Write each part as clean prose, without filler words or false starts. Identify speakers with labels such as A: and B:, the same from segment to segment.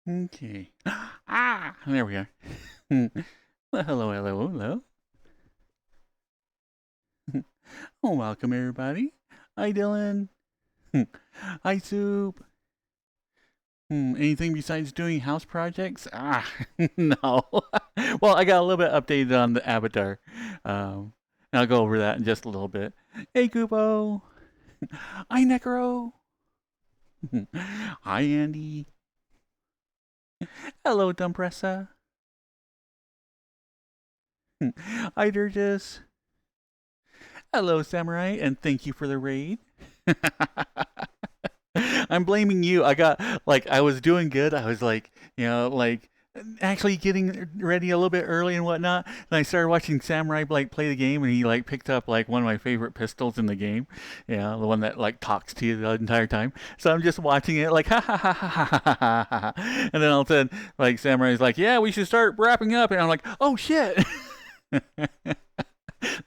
A: Okay. Ah, there we are. Well, hello, hello, hello. Oh, welcome everybody. Hi, Dylan. Hi, Soup. Anything besides doing house projects? Ah, no. Well, I got a little bit updated on the avatar. Um, and I'll go over that in just a little bit. Hey, Kupo. Hi, Necro. Hi, Andy. Hello, Dumpressa. Hi, Durgis. Hello, Samurai, and thank you for the raid. I'm blaming you. I got like I was doing good. I was like, actually getting ready a little bit early and whatnot. And I started watching Samurai like play the game, and he like picked up like one of my favorite pistols in the game. Yeah, the one that like talks to you the entire time. So I'm just watching it like ha ha ha ha ha ha ha ha. And then all of a sudden, like Samurai's like, yeah, we should start wrapping up, and I'm like, oh shit.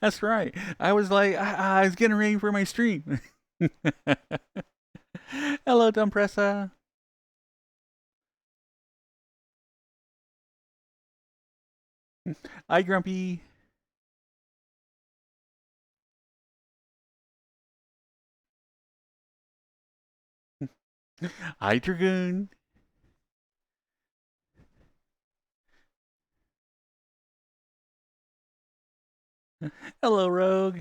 A: That's right. I was like, I was getting ready for my stream. Hello, Dumpressa. Hi, Grumpy. Hi, Dragoon. Hello, Rogue.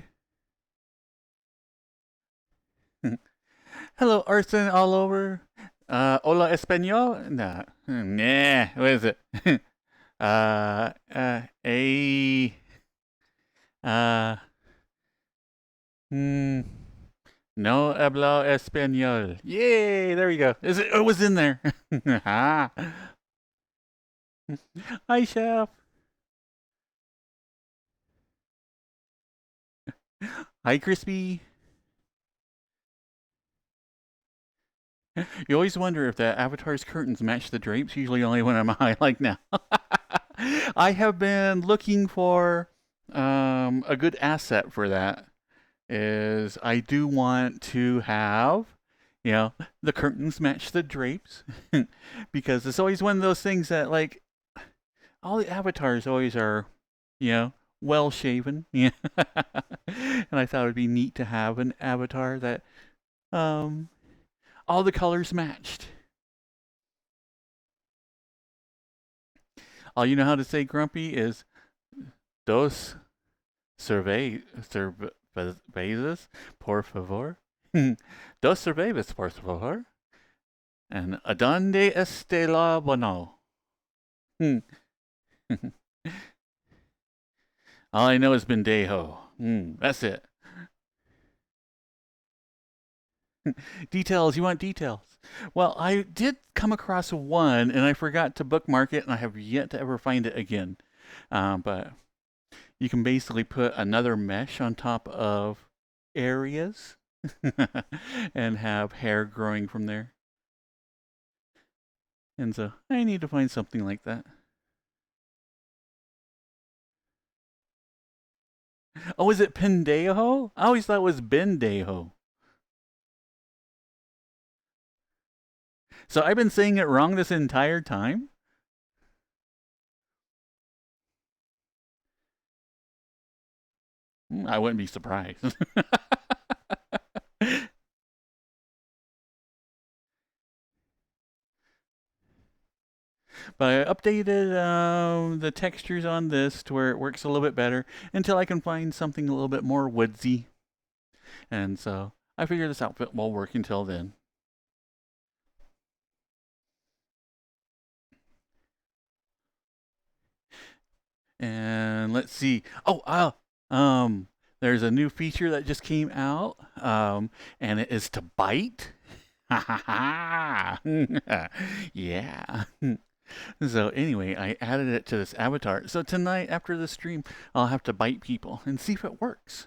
A: Hello, Arson all over. Hola, Espanol? Nah. Nah. What is it? A. Uh, hmm. No hablo español. Yay! There we go. It was in there. Hi, Chef. Hi, Crispy. You always wonder if the avatar's curtains match the drapes, usually only when I'm high, like now. I have been looking for a good asset for that. Is I do want to have, you know, the curtains match the drapes because it's always one of those things that like all the avatars always are, you know, well shaven. Yeah. And I thought it would be neat to have an avatar that um all the colors matched. All you know how to say grumpy is dos cervezas, por favor. Dos cervezas, por favor. And adonde este la bueno? All I know is bendejo. That's it. Details. You want details? Well, I did come across one, and I forgot to bookmark it, and I have yet to ever find it again. But you can basically put another mesh on top of areas and have hair growing from there. And so I need to find something like that. Oh, is it Pendejo? I always thought it was Bendejo. So I've been saying it wrong this entire time? I wouldn't be surprised. But I updated the textures on this to where it works a little bit better until I can find something a little bit more woodsy. And so I figure this outfit will work until then. And let's see. There's a new feature that just came out, and it is to bite. Ha ha ha! Yeah. So anyway, I added it to this avatar. So tonight after the stream, I'll have to bite people and see if it works.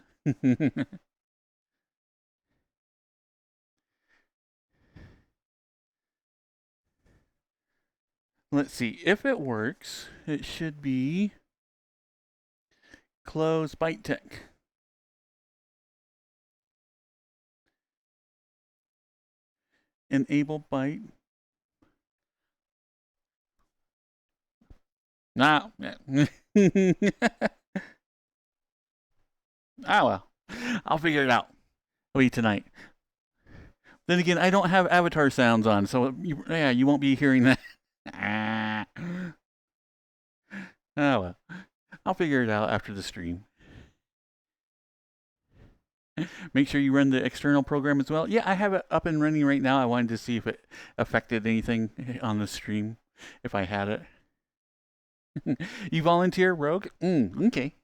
A: Let's see. If it works, it should be close bite tech. Enable bite. Nah. Ah, well. I'll figure it out. Wait tonight. Then again, I don't have avatar sounds on, so yeah, you won't be hearing that. Oh well. I'll figure it out after the stream. Make sure you run the external program as well. Yeah, I have it up and running right now. I wanted to see if it affected anything on the stream, if I had it. You volunteer, Rogue? Okay.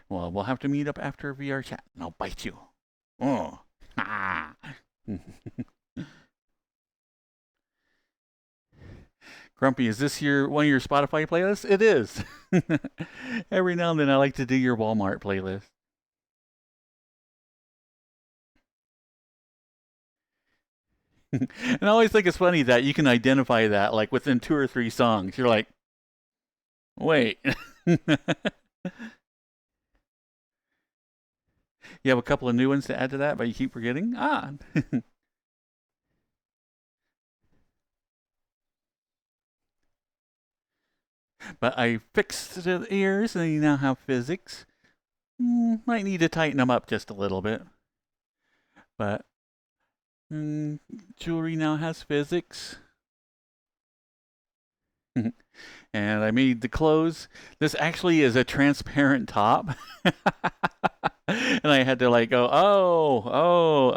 A: Well, we'll have to meet up after VR chat, and I'll bite you. Oh. Ah. Grumpy, is this one of your Spotify playlists? It is. Every now and then I like to do your Walmart playlist. And I always think it's funny that you can identify that like within 2 or 3 songs. You're like, wait. You have a couple of new ones to add to that, but you keep forgetting? Ah. But I fixed the ears and you now have physics. Might need to tighten them up just a little bit. But jewelry now has physics. And I made the clothes. This actually is a transparent top. And I had to like go, Oh,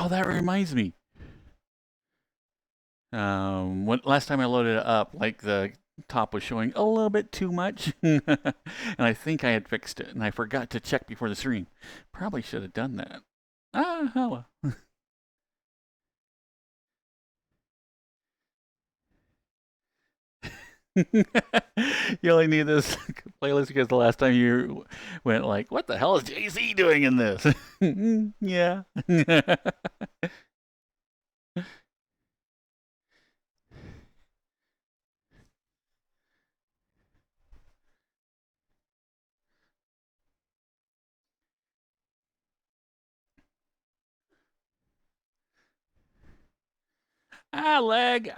A: that reminds me. Last time I loaded it up, like the top was showing a little bit too much. And I think I had fixed it, and I forgot to check before the stream. Probably should have done that. Oh well. You only need this playlist because the last time you went like, what the hell is Jay-Z doing in this? Yeah. Leg.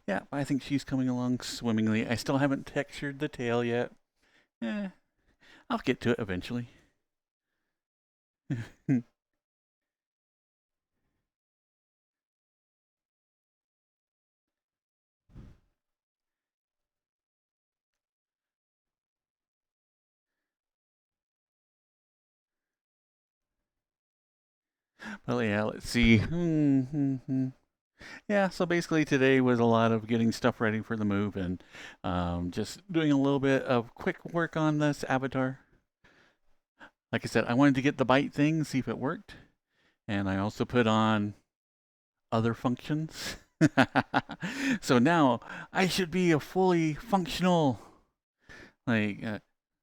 A: Yeah, I think she's coming along swimmingly. I still haven't textured the tail yet. I'll get to it eventually. Well, yeah, let's see. Yeah, so basically today was a lot of getting stuff ready for the move and just doing a little bit of quick work on this avatar. Like I said, I wanted to get the bite thing, see if it worked. And I also put on other functions. So now I should be a fully functional, like,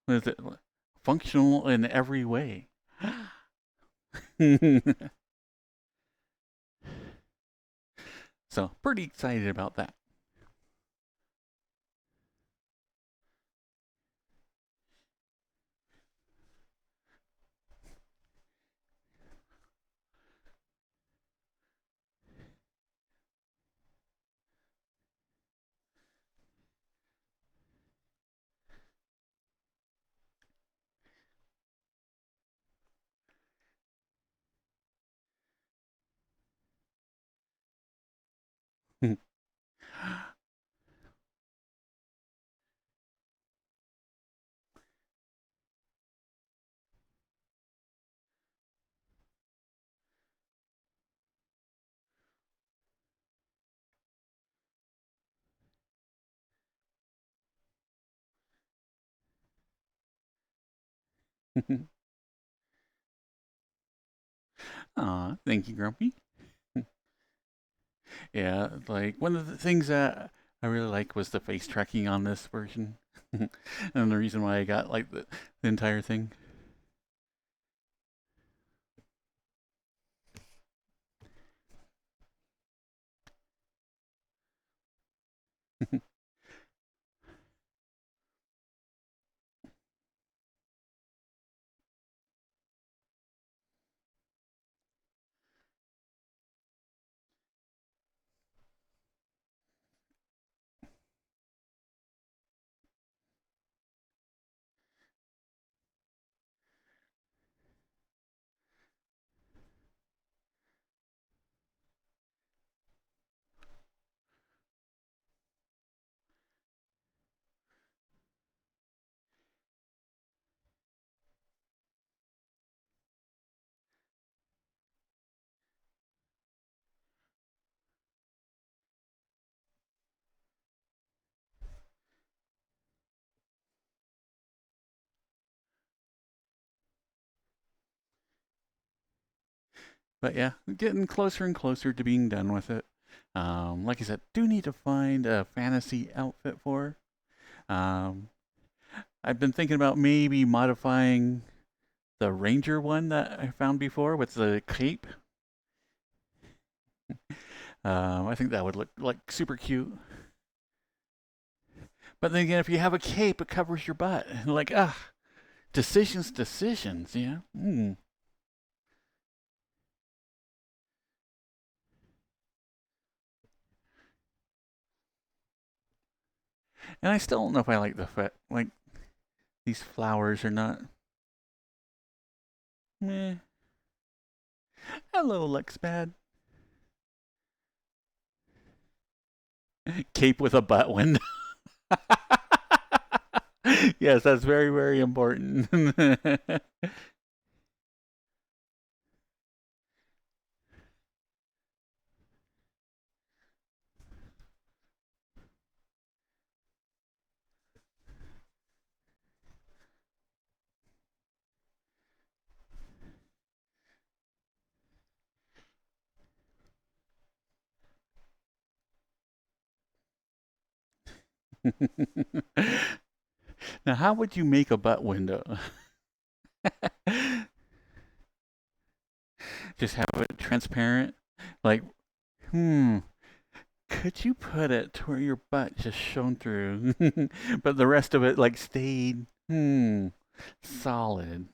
A: what is it? Functional in every way. So pretty excited about that. Aw, thank you, Grumpy. Yeah, like one of the things that I really like was the face tracking on this version. And the reason why I got like the entire thing. But yeah, getting closer and closer to being done with it. Like I said, do need to find a fantasy outfit for her. I've been thinking about maybe modifying the ranger one that I found before with the cape. I think that would look like super cute. But then again, if you have a cape, it covers your butt. Like, decisions, yeah. And I still don't know if I like the fit. Like, these flowers are not. Meh. Hello, looks bad. Cape with a butt window. Yes, that's very, very important. Now, how would you make a butt window? Just have it transparent? Like, hmm, could you put it to where your butt just shone through, but the rest of it like stayed, solid?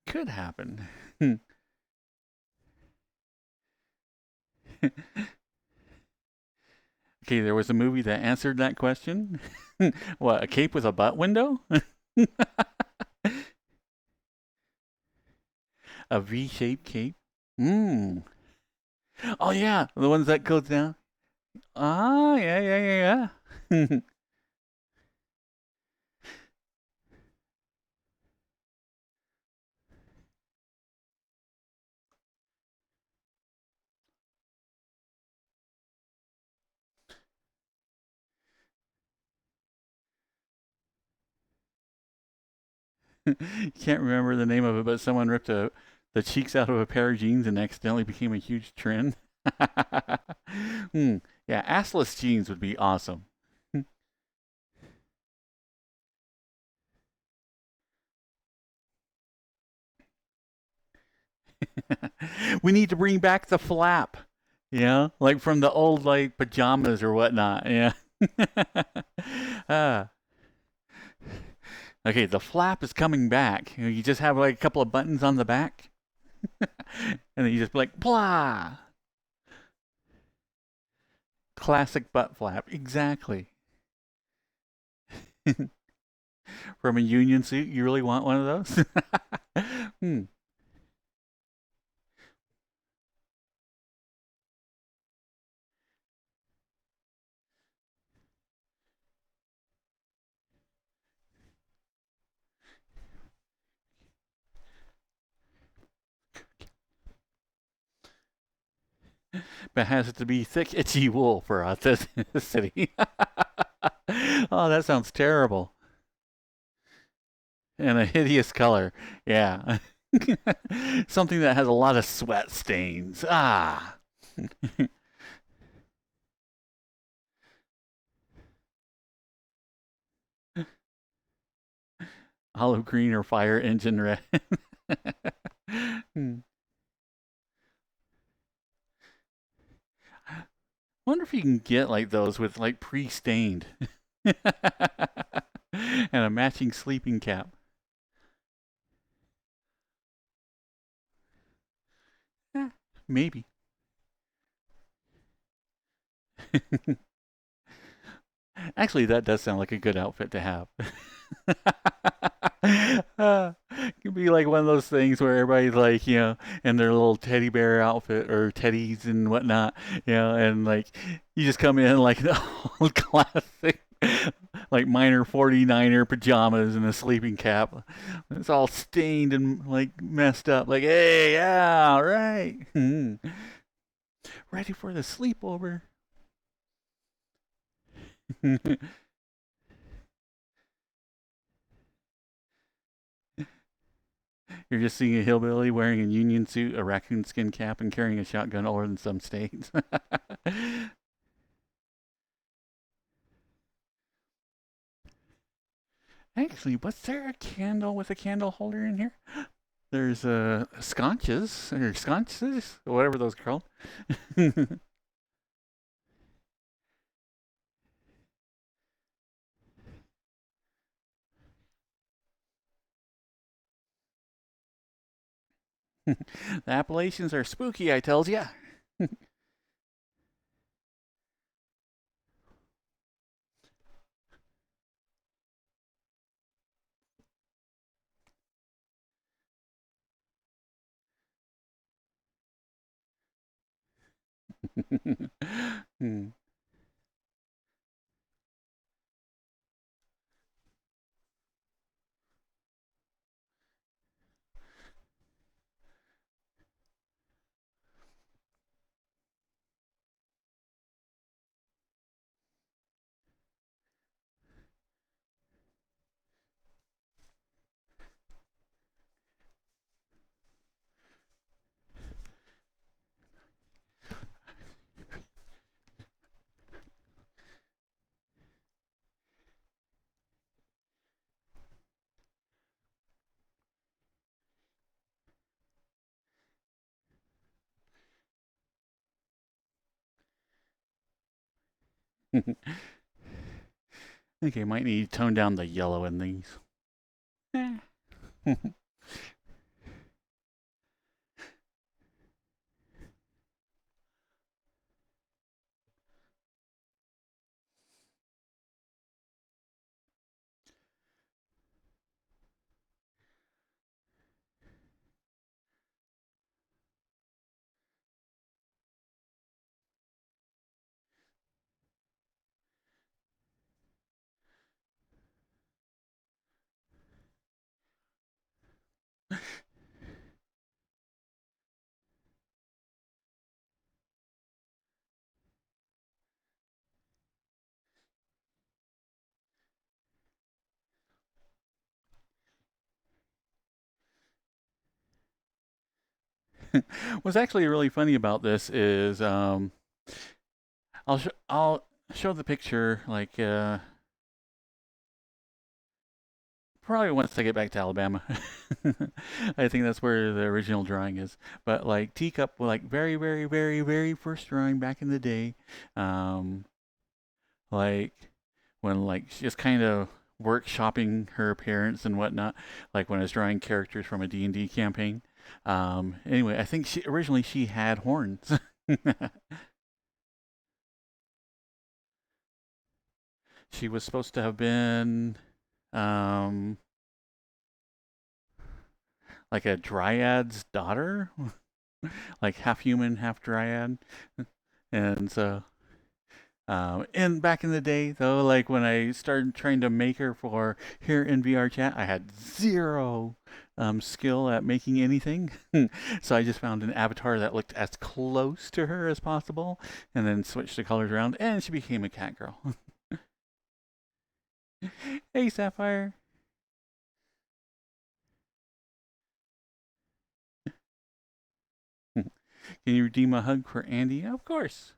A: Could happen. Okay, there was a movie that answered that question. What, a cape with a butt window? A V-shaped cape? Hmm. Oh yeah, the ones that goes down. Ah, yeah, yeah, yeah, yeah. Can't remember the name of it, but someone ripped the cheeks out of a pair of jeans and accidentally became a huge trend. Hmm. Yeah, assless jeans would be awesome. We need to bring back the flap. Yeah, like from the old like pajamas or whatnot. Yeah. uh, okay, the flap is coming back. You just have like a couple of buttons on the back, and then you just like blah. Classic butt flap. Exactly. From a union suit, you really want one of those? Hmm. But it has to be thick, itchy wool for authenticity. Oh, that sounds terrible. And a hideous color. Yeah. Something that has a lot of sweat stains. Ah. Olive green or fire engine red. Hmm. Wonder if you can get like those with like pre-stained and a matching sleeping cap. Eh, maybe. Actually, that does sound like a good outfit to have. It could be like one of those things where everybody's like, in their little teddy bear outfit or teddies and whatnot, and like you just come in like the old classic, like minor 49er pajamas and a sleeping cap. It's all stained and like messed up. Like, hey, yeah, all right. Ready for the sleepover. You're just seeing a hillbilly wearing a union suit, a raccoon skin cap, and carrying a shotgun older than some states. Actually, was there a candle with a candle holder in here? There's sconches or sconces, or whatever those are called. The Appalachians are spooky, I tells ya. Hmm. Okay, might need to tone down the yellow in these. What's actually really funny about this is I'll show the picture like probably once I get back to Alabama. I think that's where the original drawing is. But like teacup, like very very very very first drawing back in the day, um, like when like she just kind of workshopping her appearance and whatnot, like when I was drawing characters from a D&D campaign. Anyway, I think originally she had horns. She was supposed to have been um, like a dryad's daughter, like half human, half dryad. And so, and back in the day, though, like when I started trying to make her for here in VRChat, I had zero skill at making anything. So I just found an avatar that looked as close to her as possible, and then switched the colors around, and she became a cat girl. Hey, Sapphire. Can you redeem a hug for Andy? Of course.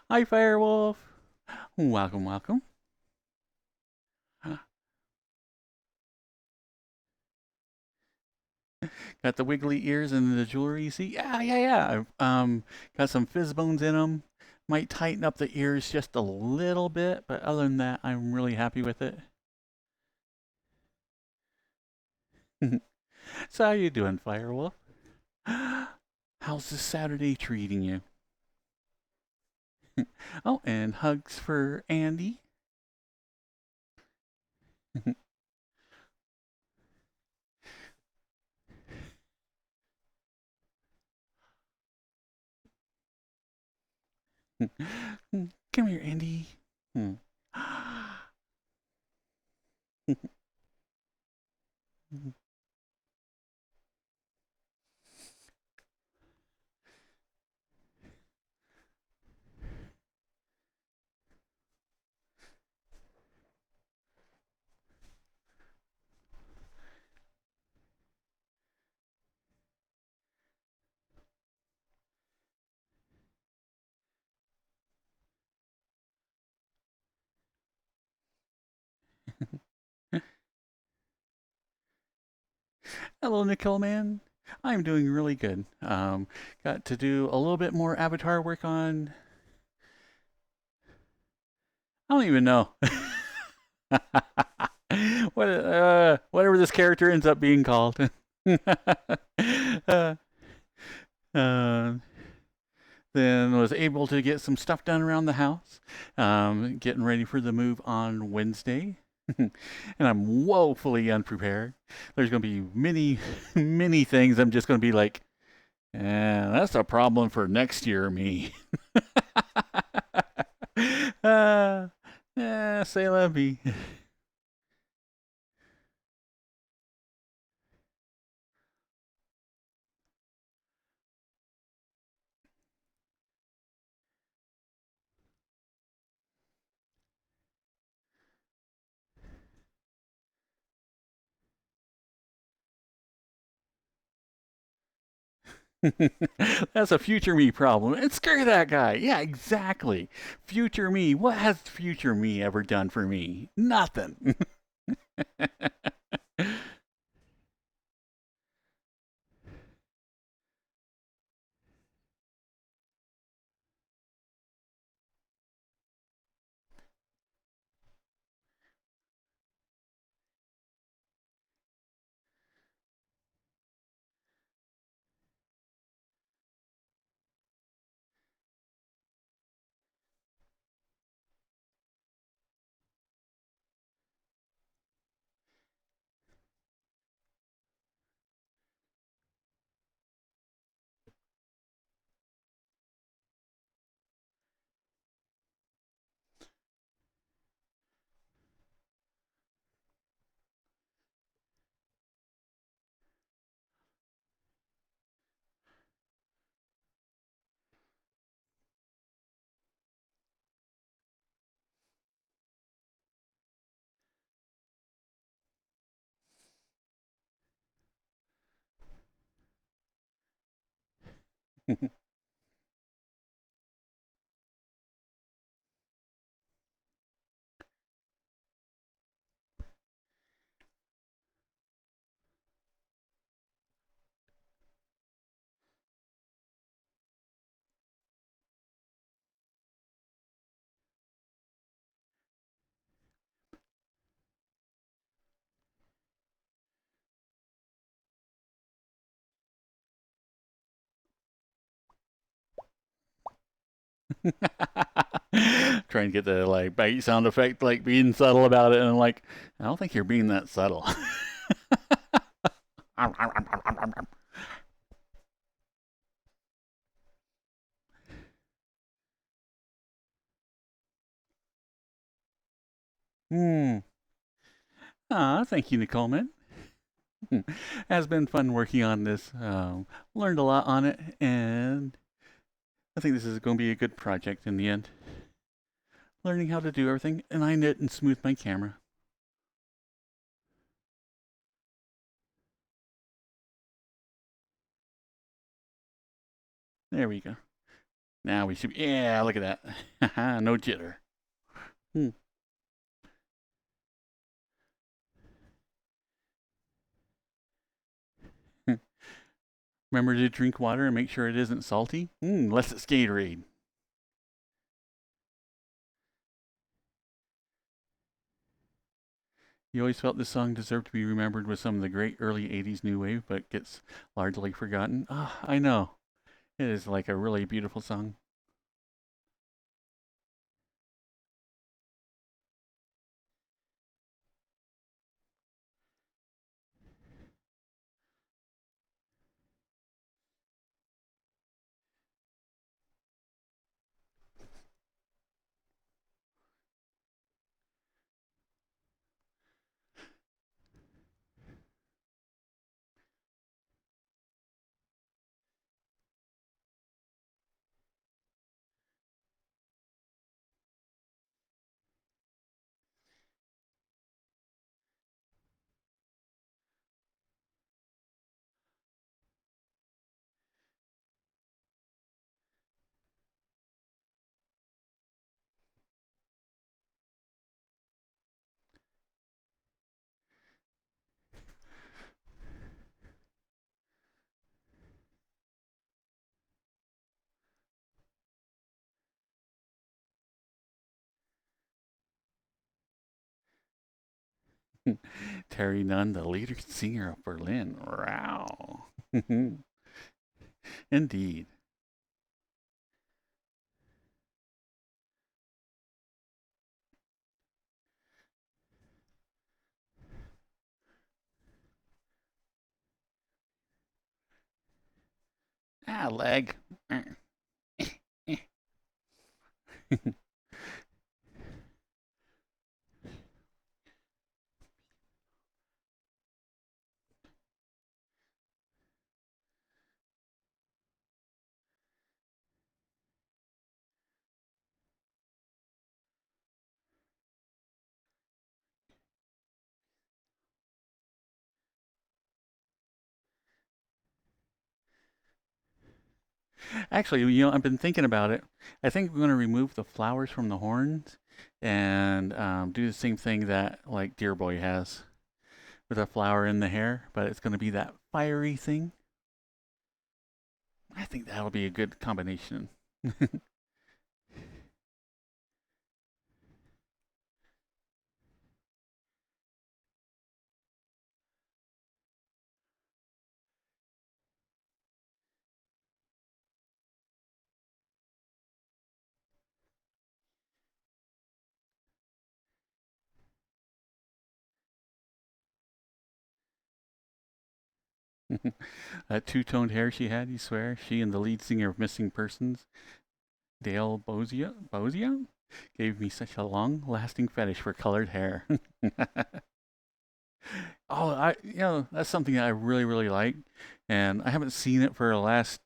A: Hi, Firewolf. Welcome, welcome. Got the wiggly ears and the jewelry. You see? Yeah, yeah, yeah. Got some fizz bones in them. Might tighten up the ears just a little bit, but other than that, I'm really happy with it. So how you doing, Firewolf? How's this Saturday treating you? Oh, and hugs for Andy. Come here, Andy. Hello, Nicole man. I'm doing really good. Got to do a little bit more avatar work on. I don't even know. Whatever this character ends up being called. uh, uh, then was able to get some stuff done around the house. Getting ready for the move on Wednesday. And I'm woefully unprepared. There's going to be many, many things I'm just going to be like, that's a problem for next year, me. Say la vie. That's a future me problem. And screw that guy. Yeah, exactly. Future me. What has future me ever done for me? Nothing. Trying to get the like bite sound effect, like being subtle about it, and I'm like, I don't think you're being that subtle. Hmm. Ah, thank you, Nicole, man. Has been fun working on this. Learned a lot on it, and I think this is going to be a good project in the end. Learning how to do everything, and I knit and smooth my camera. There we go. Now we should. Yeah, look at that. No jitter. Hmm. Remember to drink water and make sure it isn't salty. Unless it's Gatorade. You always felt this song deserved to be remembered with some of the great early 80s new wave, but gets largely forgotten. Ah, I know. It is like a really beautiful song. Terry Nunn, the lead singer of Berlin. Wow. Indeed. Ah, leg. Actually, I've been thinking about it. I think we're going to remove the flowers from the horns and do the same thing that like Deer Boy has with a flower in the hair, but it's going to be that fiery thing. I think that'll be a good combination. That two-toned hair she had, you swear? She and the lead singer of Missing Persons, Dale Bozio, gave me such a long-lasting fetish for colored hair. Oh, that's something that I really, really like, and I haven't seen it for the last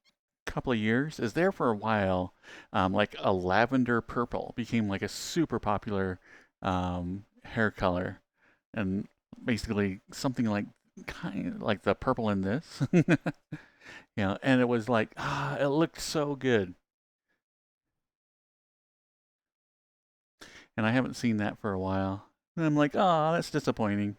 A: couple of years. Is there for a while, like a lavender purple became like a super popular hair color, and basically something like kind of like the purple in this, and it was like it looked so good, and I haven't seen that for a while. And I'm like, oh, that's disappointing.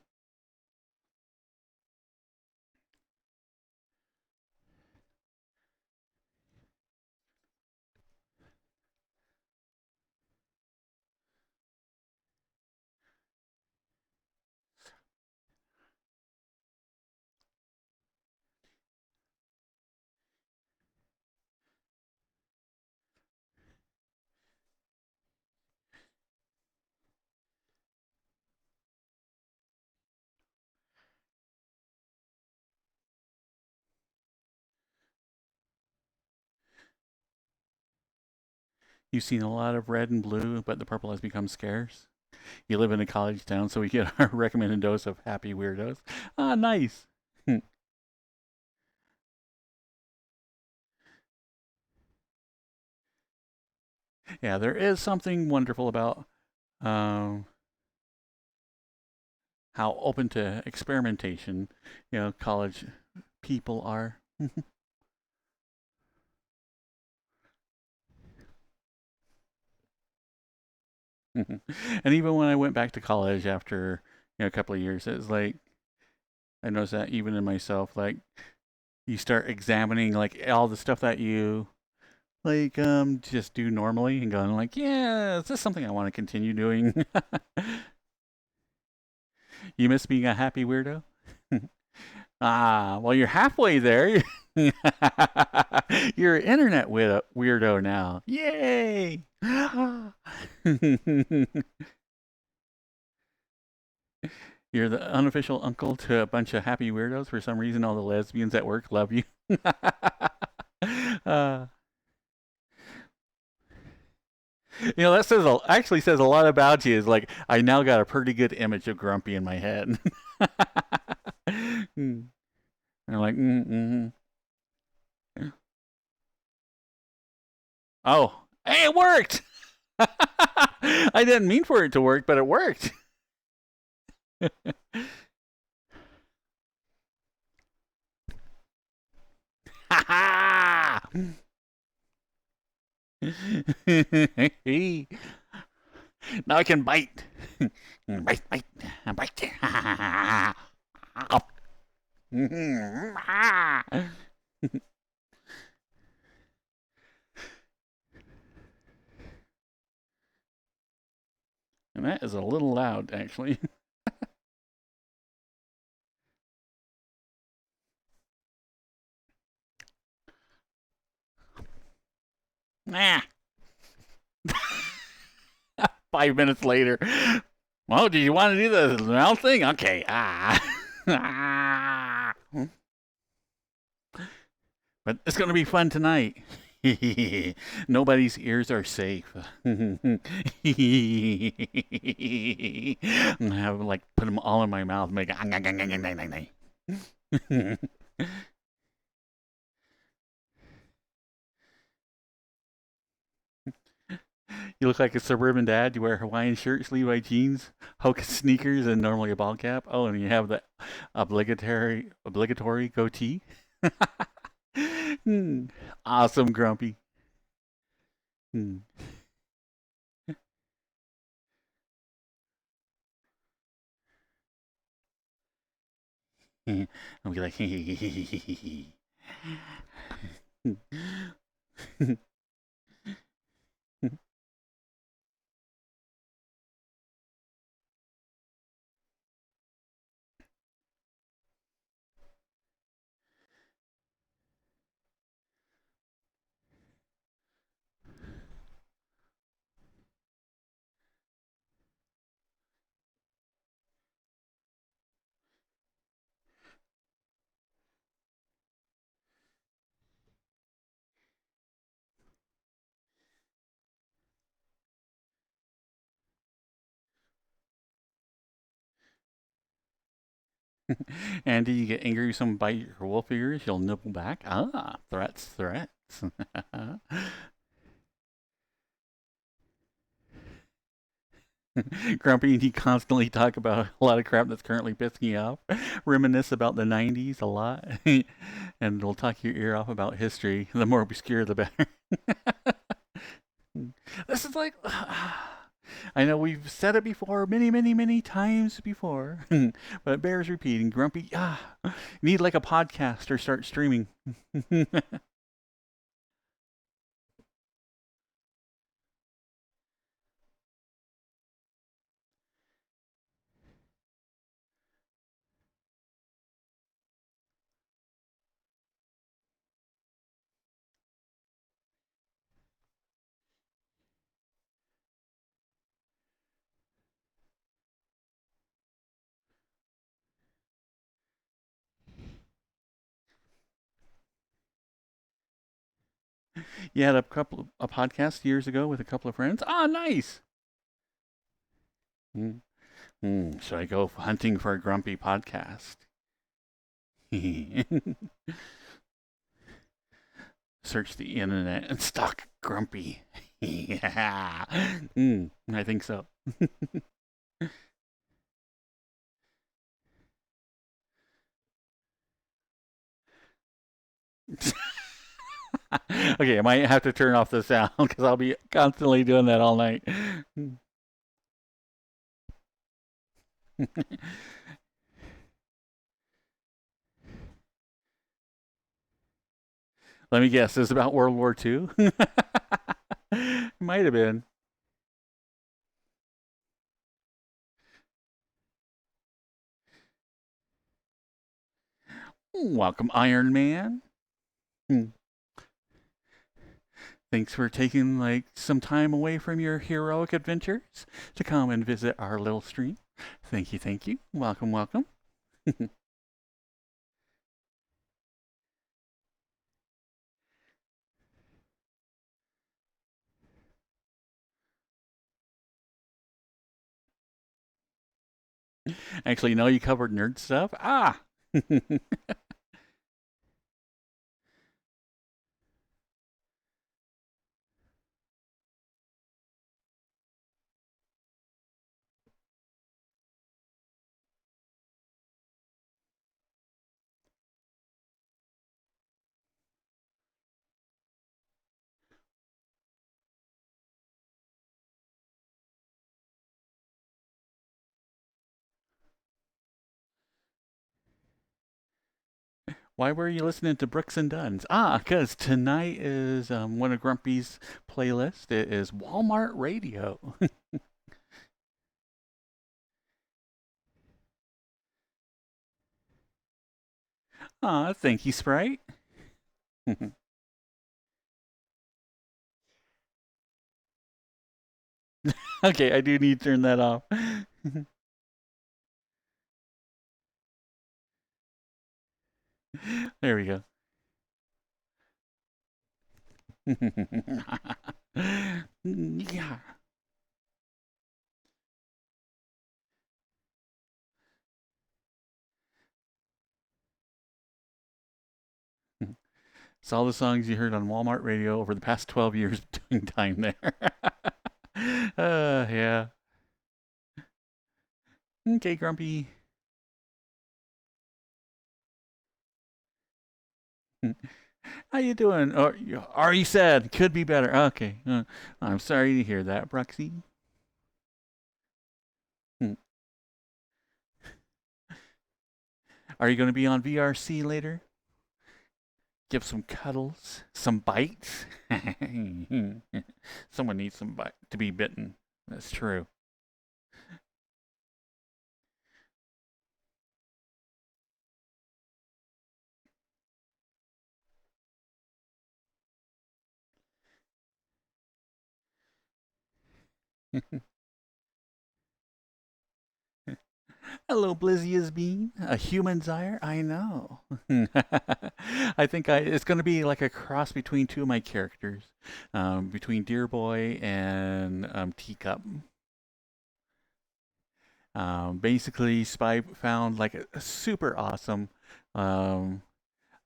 A: You've seen a lot of red and blue, but the purple has become scarce. You live in a college town, so we get our recommended dose of happy weirdos. Ah, nice. Yeah, there is something wonderful about um, how open to experimentation, college people are. And even when I went back to college after a couple of years, it's like I noticed that even in myself, like you start examining like all the stuff that you like just do normally and going like, yeah, is this something I want to continue doing? You miss being a happy weirdo? Ah, well, you're halfway there. You're an internet weirdo now. Yay! You're the unofficial uncle to a bunch of happy weirdos. For some reason, all the lesbians at work love you. uh, that actually says a lot about you. Is like I now got a pretty good image of Grumpy in my head. And I'm like, oh, hey, it worked. I didn't mean for it to work, but it worked. Now I can bite. Bite, bite, bite. And that is a little loud, actually. Nah. 5 minutes later. Well, do you want to do the mouth thing? Okay. Ah. But it's going to be fun tonight. Nobody's ears are safe. I'm gonna have like put them all in my mouth, and make You look like a suburban dad. You wear Hawaiian shirts, Levi jeans, Hoka sneakers, and normally a ball cap. Oh, and you have the obligatory goatee. Awesome, Grumpy. I'll be like, Andy, you get angry if someone bite your wolf ears, you'll nibble back. Ah, threats, threats. Grumpy and you constantly talk about a lot of crap that's currently pissing you off. Reminisce about the 90s a lot. And it'll talk your ear off about history. The more obscure, the better. This is like. I know we've said it before, many, many, many times before, but it bears repeating. Grumpy, you need like a podcast or start streaming. You had a podcast years ago with a couple of friends. Ah, nice. Should I go hunting for a grumpy podcast? Search the internet and stalk grumpy. Yeah. I think so. Okay, I might have to turn off the sound because I'll be constantly doing that all night. Let me guess. Is it about World War II? Might have been. Welcome, Iron Man. Thanks for taking like some time away from your heroic adventures to come and visit our little stream. Thank you, thank you. Welcome, welcome. Actually, no, you covered nerd stuff. Ah. Why were you listening to Brooks and Dunn's? Ah, because tonight is one of Grumpy's playlist. It is Walmart Radio. Ah, thank you, Sprite. Okay, I do need to turn that off. There we go. Yeah. It's all the songs you heard on Walmart radio over the past 12 years doing time there. Yeah. Okay, Grumpy. How you doing? Oh, are you sad? Could be better. Okay. I'm sorry to hear that, Bruxy. Hmm. Are you going to be on VRC later? Give some cuddles, some bites. Someone needs some bite to be bitten. That's true. Hello, Blizzy as Bean. A human desire? I know. I think it's going to be like a cross between two of my characters, between Deer Boy and Teacup. Basically, Spy found like a super awesome, um,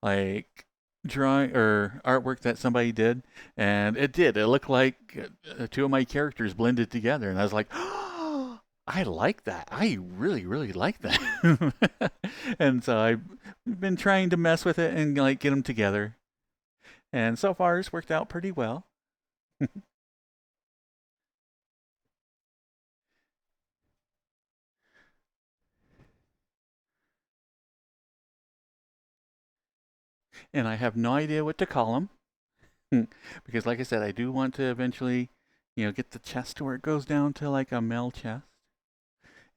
A: like drawing or artwork that somebody did, and it did. It looked like two of my characters blended together, and I was like, oh, I like that. I really, really like that. And so I've been trying to mess with it and like get them together, and so far it's worked out pretty well. And I have no idea what to call them because, like I said, I do want to eventually, get the chest to where it goes down to like a male chest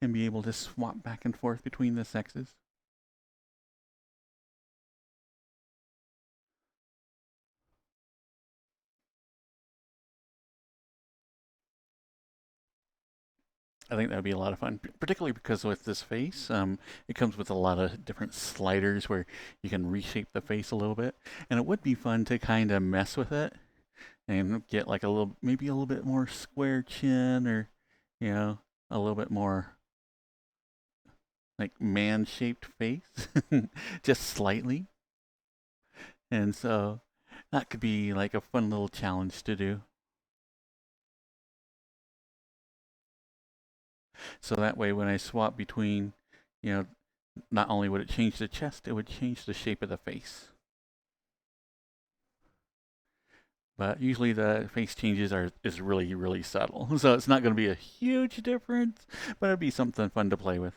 A: and be able to swap back and forth between the sexes. I think that would be a lot of fun, particularly because with this face, it comes with a lot of different sliders where you can reshape the face a little bit, and it would be fun to kind of mess with it and get like maybe a little bit more square chin, or you know, a little bit more like man-shaped face, just slightly, and so that could be like a fun little challenge to do. So that way, when I swap between, you know, not only would it change the chest, it would change the shape of the face. But usually the face changes is really, really subtle. So it's not going to be a huge difference, but it'd be something fun to play with.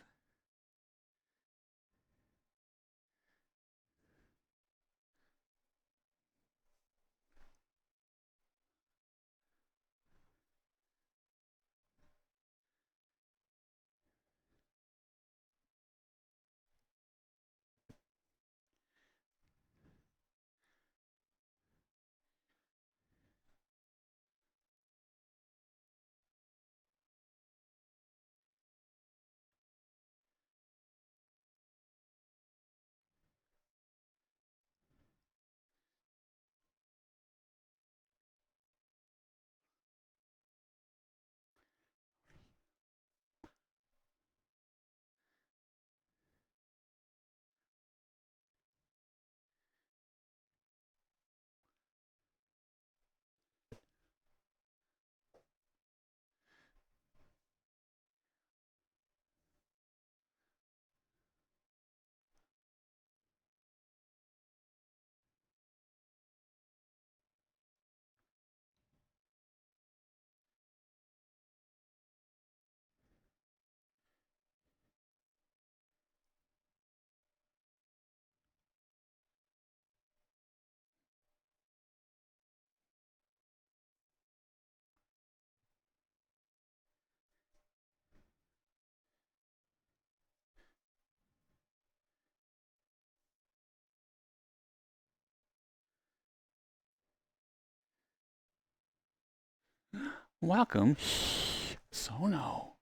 A: Welcome. Shh. Sono.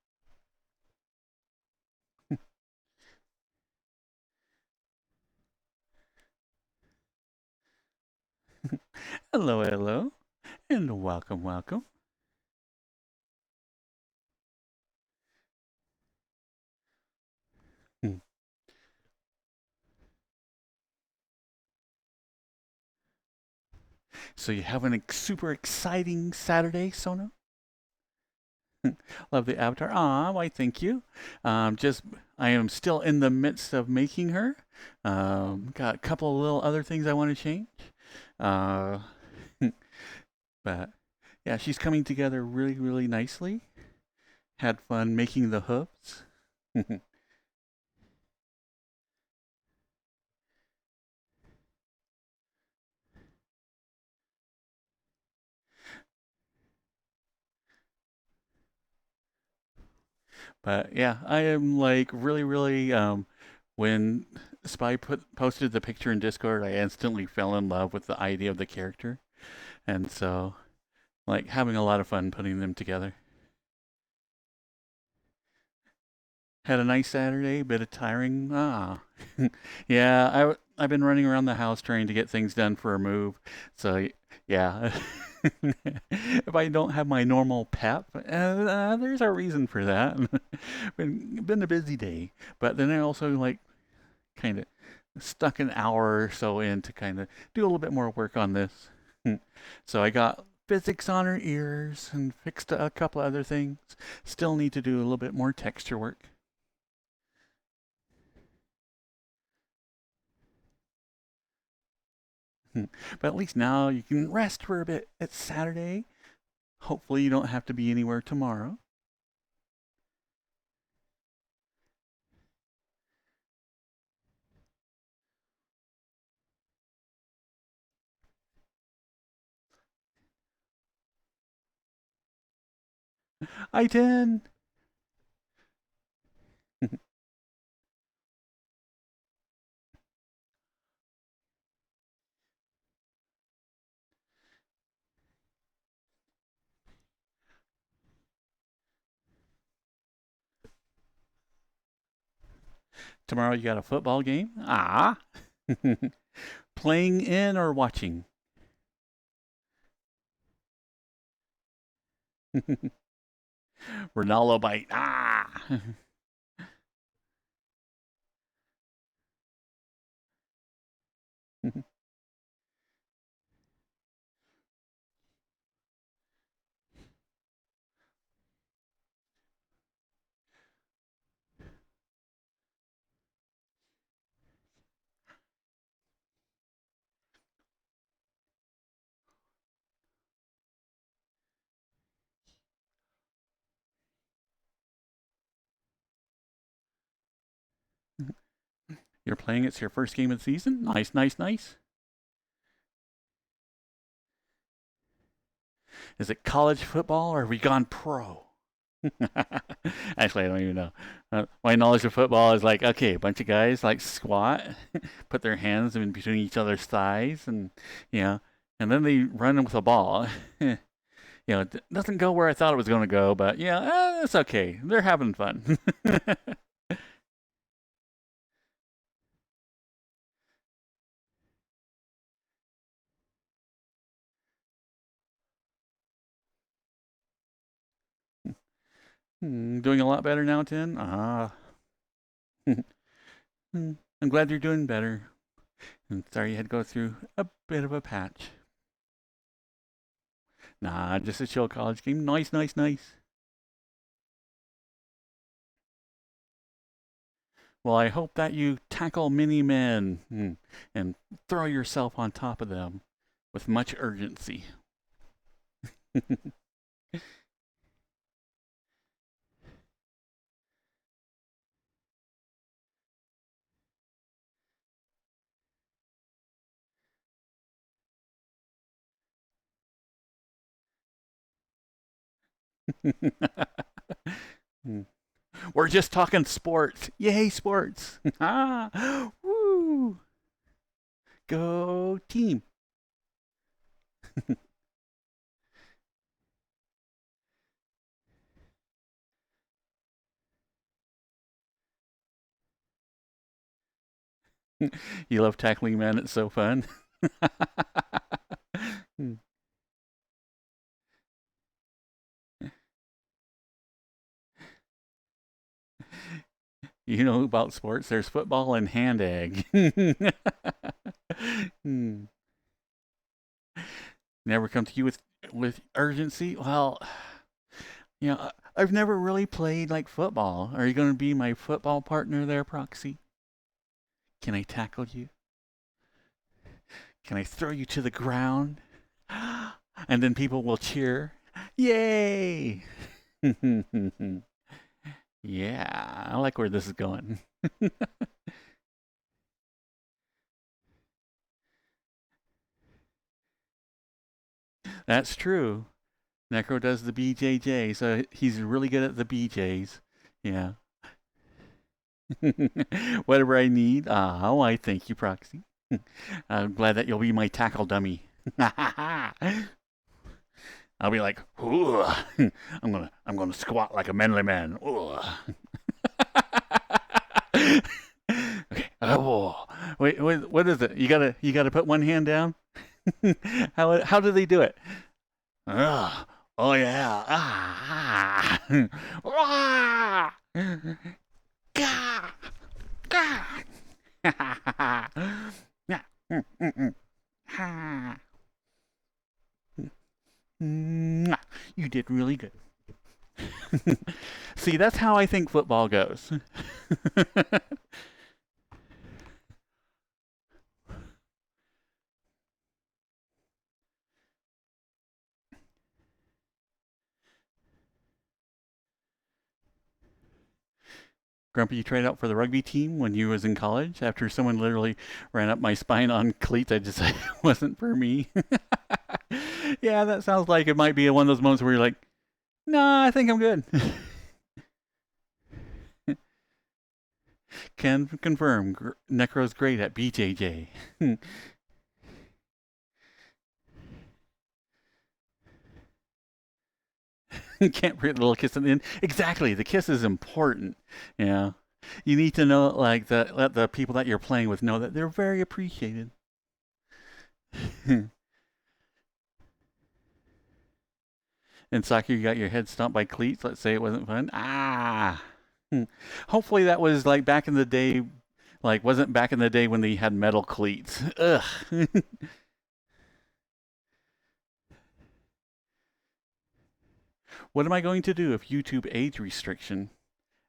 A: Hello, hello, and welcome, welcome. Hmm. So you have an super exciting Saturday, Sono? Love the avatar. Ah, why, thank you. Just I am still in the midst of making her. Got a couple of little other things I want to change. Uh, but yeah, she's coming together really, really nicely. Had fun making the hooves. But yeah, I am like really, really. When Spy posted the picture in Discord, I instantly fell in love with the idea of the character, and so like having a lot of fun putting them together. Had a nice Saturday, bit of tiring. Yeah, I've been running around the house trying to get things done for a move. So yeah, if I don't have my normal pep, there's a reason for that. Been a busy day, but then I also like kind of stuck an hour or so in to kind of do a little bit more work on this. So I got physics on her ears and fixed a couple other things. Still need to do a little bit more texture work. But at least now you can rest for a bit. It's Saturday. Hopefully you don't have to be anywhere tomorrow. I-10. Tomorrow you got a football game. Ah. Playing in or watching? Ronaldo bite. Ah. You're playing. It's your first game of the season. Nice, nice, nice. Is it college football or have we gone pro? Actually, I don't even know. My knowledge of football is like, okay, a bunch of guys like squat, put their hands in between each other's thighs, and you know, and then they run with a ball. It doesn't go where I thought it was going to go, but yeah, it's okay. They're having fun. Doing a lot better now, Tin. Ah, I'm glad you're doing better. And sorry you had to go through a bit of a patch. Nah, just a chill college game. Nice, nice, nice. Well, I hope that you tackle many men and throw yourself on top of them with much urgency. We're just talking sports. Yay, sports. Ah, woo. Go team. You love tackling men. It's so fun. You know about sports? There's football and hand egg. Hmm. Never come to you with urgency. Well, I've never really played like football. Are you going to be my football partner there, Proxy? Can I tackle you? Can I throw you to the ground? And then people will cheer. Yay! Yeah, I like where this is going. That's true. Necro does the BJJ, so he's really good at the BJs. Yeah. Whatever I need. Oh, I thank you, Proxy. I'm glad that you'll be my tackle dummy. I'll be like, ooh, I'm gonna squat like a manly man. Ooh. Okay. Oh, wait, what is it? You gotta put one hand down. How do they do it? Oh yeah. Ah. Ah. Gah. Gah. Yeah. Ha. You did really good. See, that's how I think football goes. Grumpy, you tried out for the rugby team when you was in college after someone literally ran up my spine on cleats. I decided it wasn't for me. Yeah, that sounds like it might be one of those moments where you're like, nah, I think I'm good. Can confirm, Necro's great at BJJ. Can't forget the little kiss at the end. Exactly, the kiss is important. Yeah, you need to know, like, let the people that you're playing with know that they're very appreciated. In soccer, you got your head stomped by cleats. Let's say it wasn't fun. Ah. Hopefully that was like back in the day, like wasn't back in the day when they had metal cleats. Ugh. What am I going to do if YouTube age restriction?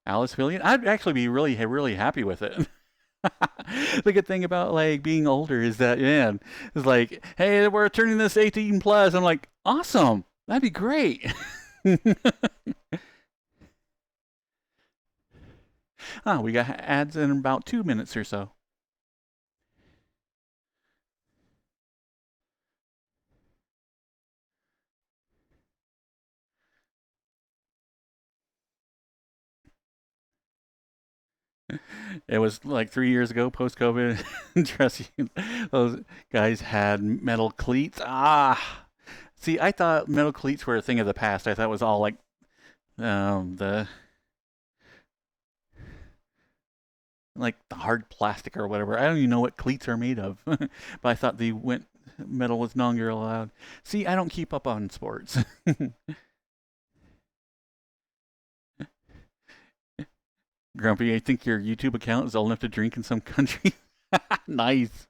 A: Alice Fillion? I'd actually be really happy with it. The good thing about like being older is that, man, it's like, hey, we're turning this 18 plus. I'm like, awesome. That'd be great. We got ads in about 2 minutes or so. It was like 3 years ago, post COVID. Trust you, those guys had metal cleats. Ah, see, I thought metal cleats were a thing of the past. I thought it was all the the hard plastic or whatever. I don't even know what cleats are made of, but I thought the went metal was no longer allowed. See, I don't keep up on sports. Grumpy, I think your YouTube account is old enough to drink in some country. Nice.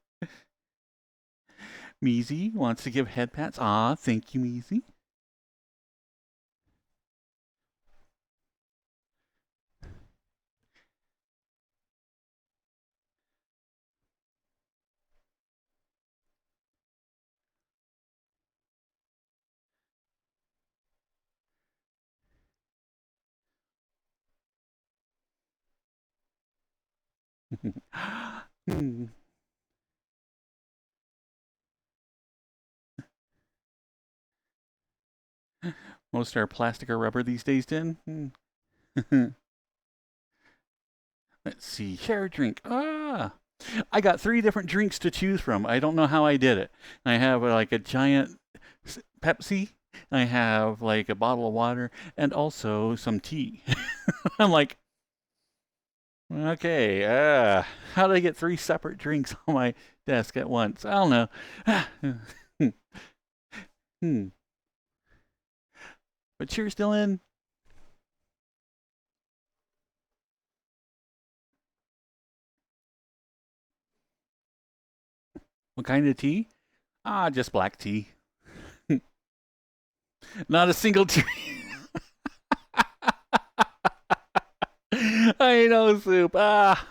A: Measy wants to give head pats. Ah, thank you, Measy. Hmm. Most are plastic or rubber these days, Den. Let's see. Share a drink. Ah, I got 3 different drinks to choose from. I don't know how I did it. I have like a giant Pepsi. I have like a bottle of water and also some tea. I'm like, Okay, how did I get 3 separate drinks on my desk at once? I don't know. Hmm. But cheers, Dylan. What kind of tea? Ah, just black tea. Not a single tea. I know soup. Ah.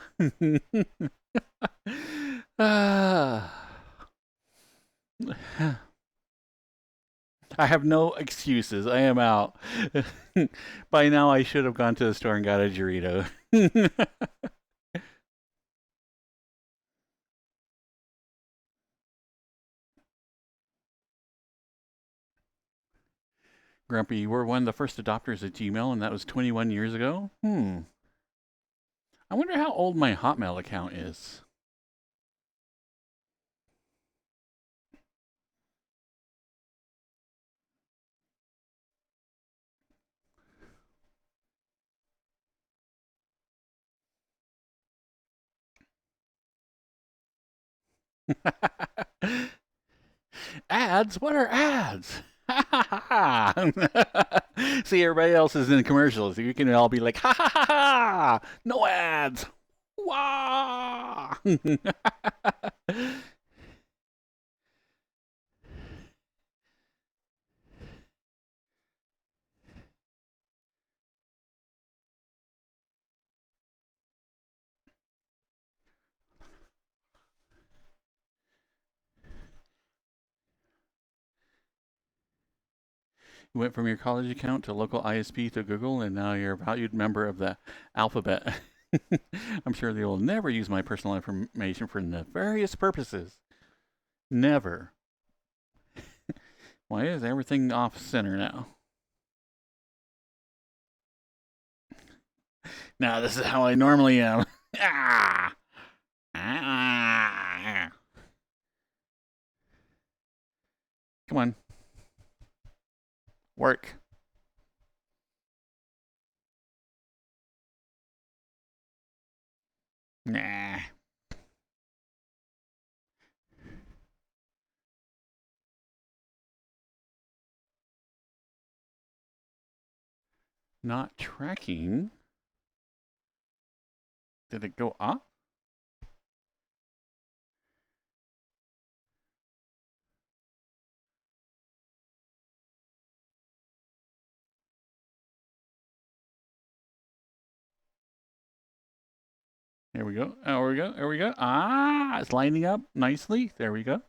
A: Ah. I have no excuses. I am out. By now, I should have gone to the store and got a Dorito. Grumpy, you were one of the first adopters of Gmail, and that was 21 years ago? I wonder how old my Hotmail account is. Ads? What are ads? See, everybody else is in commercials. You can all be like, ha ha ha ha! No ads! Wah! You went from your college account to local ISP to Google, and now you're a valued member of the alphabet. I'm sure they will never use my personal information for nefarious purposes. Never. Why is everything off center now? Now this is how I normally am. Ah! Ah! Come on. Work. Nah. Not tracking. Did it go up? Here we go. Oh, we go. There we go. Ah, it's lining up nicely. There we go.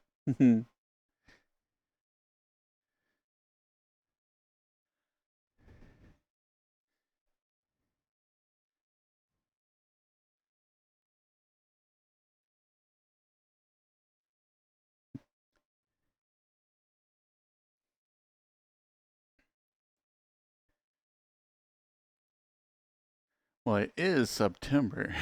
A: Well, it is September.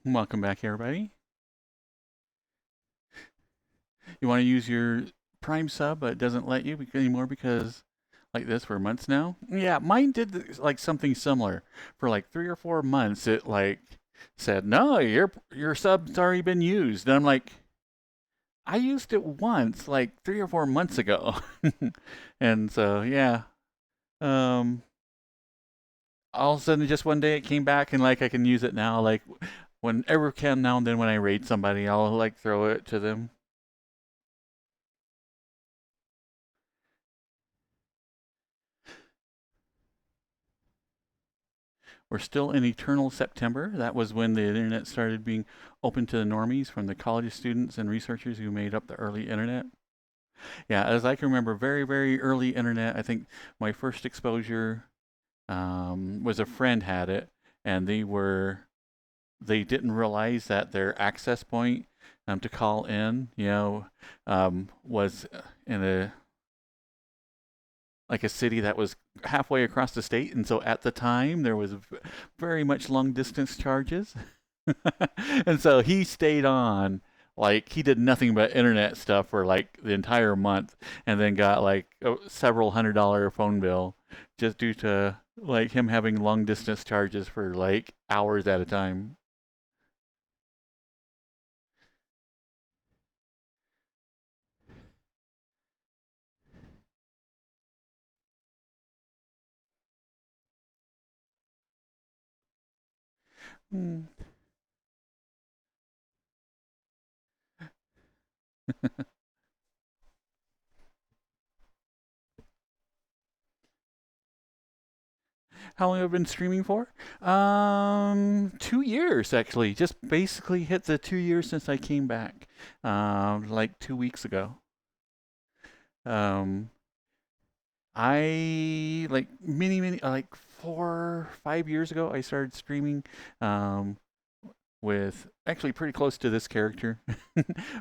A: Welcome back, everybody. You want to use your Prime sub, but it doesn't let you anymore because like this for months now. Yeah, mine did like something similar for like 3 or 4 months. It like said, "No, your sub's already been used," and I'm like, "I used it once, like 3 or 4 months ago," and so yeah. Um, all of a sudden, just one day it came back, and like I can use it now. Like whenever can now and then when I raid somebody, I'll like throw it to them. We're still in eternal September. That was when the internet started being open to the normies, from the college students and researchers who made up the early internet. Yeah, as I can remember, very, very early internet. I think my first exposure was a friend had it, and they didn't realize that their access point to call in, was in a like a city that was halfway across the state, and so at the time there was very much long distance charges. And so he stayed on, like he did nothing but internet stuff for like the entire month, and then got like a several $100 phone bill just due to like him having long distance charges for like hours at a time. Hmm. How long have I been streaming for? 2 years actually. Just basically hit the 2 years since I came back, like 2 weeks ago. Um, I like many like 4 5 years ago I started streaming, um, with actually pretty close to this character,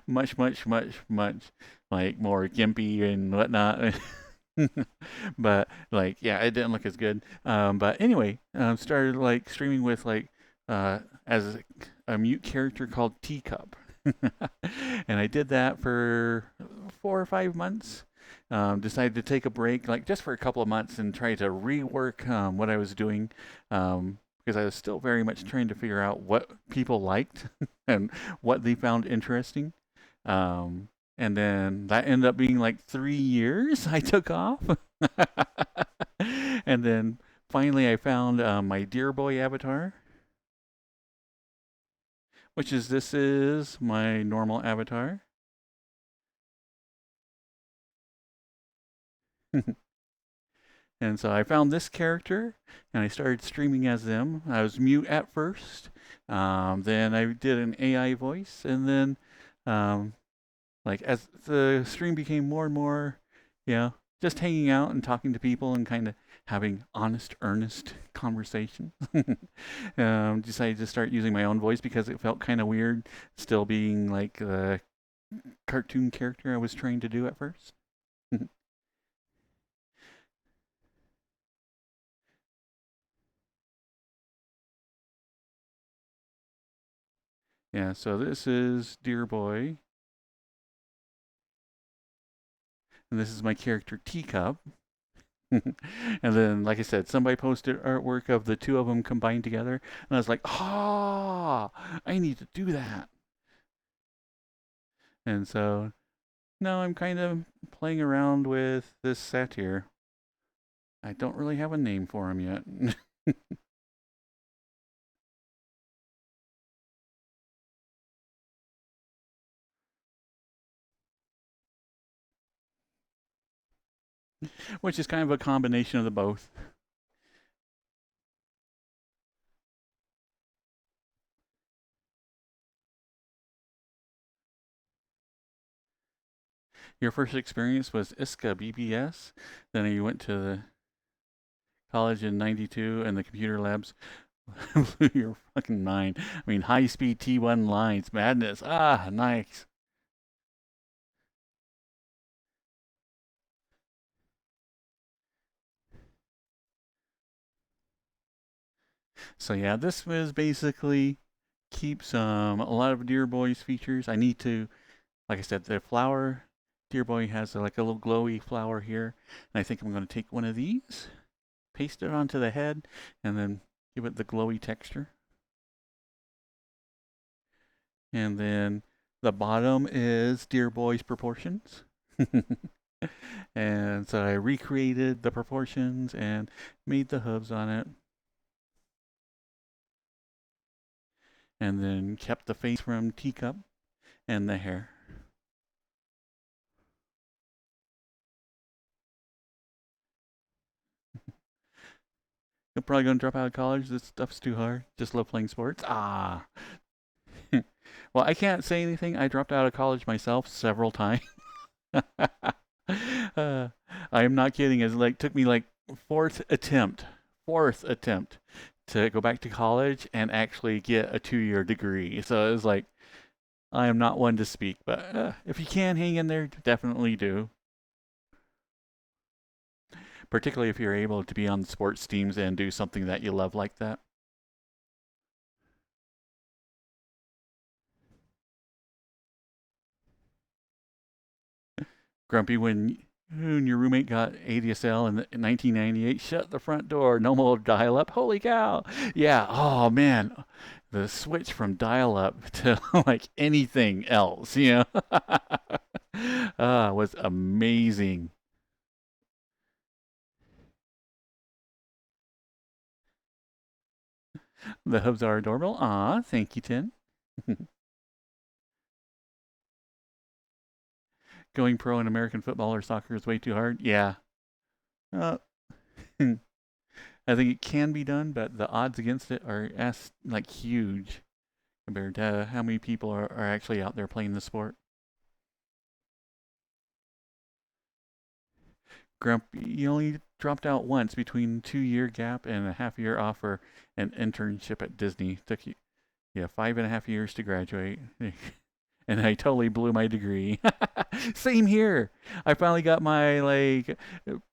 A: much like more gimpy and whatnot. But like yeah, it didn't look as good. But anyway, started like streaming with like as a mute character called Teacup, and I did that for 4 or 5 months. Decided to take a break, like just for a couple of months, and try to rework what I was doing, because I was still very much trying to figure out what people liked and what they found interesting. Um, and then that ended up being like 3 years I took off. And then finally I found my Dear Boy avatar, which is this is my normal avatar. And so I found this character and I started streaming as them. I was mute at first. Then I did an AI voice. And then, um, like, as the stream became more and more, you know, just hanging out and talking to people and kind of having honest, earnest conversation, decided to start using my own voice because it felt kind of weird still being like the cartoon character I was trying to do at first. Yeah, so this is Dear Boy, and this is my character Teacup. And then, like I said, somebody posted artwork of the two of them combined together, and I was like, "Ah, I need to do that." And so now I'm kind of playing around with this satyr. I don't really have a name for him yet. Which is kind of a combination of the both. Your first experience was ISCA BBS, then you went to the college in '92, and the computer labs blew your fucking mind. I mean, high speed T1 lines, madness. Ah, nice. So yeah, this was basically keeps a lot of Dear Boy's features. I need to, like I said, the flower. Dear Boy has like a little glowy flower here, and I think I'm going to take one of these, paste it onto the head, and then give it the glowy texture. And then the bottom is Dear Boy's proportions. And so I recreated the proportions and made the hooves on it. And then kept the face from Teacup and the hair. You're probably going to drop out of college. This stuff's too hard. Just love playing sports. Ah. Well, I can't say anything. I dropped out of college myself several times. uh, I am not kidding. It like took me like fourth attempt, fourth attempt to go back to college and actually get a 2 year degree. So it was like I am not one to speak, but if you can hang in there, definitely do. Particularly if you're able to be on sports teams and do something that you love like that. Grumpy, when your roommate got ADSL in 1998, shut the front door, no more dial up. Holy cow. Yeah, oh man. The switch from dial up to like anything else, was amazing. The hubs are adorable. Aw, thank you, Tin. Going pro in American football or soccer is way too hard. Yeah. Uh, I think it can be done, but the odds against it are like huge compared to how many people are actually out there playing the sport. Grump, you only dropped out once between 2 year gap and a half year offer an internship at Disney. Took you, yeah, 5.5 years to graduate. And I totally blew my degree. Same here. I finally got my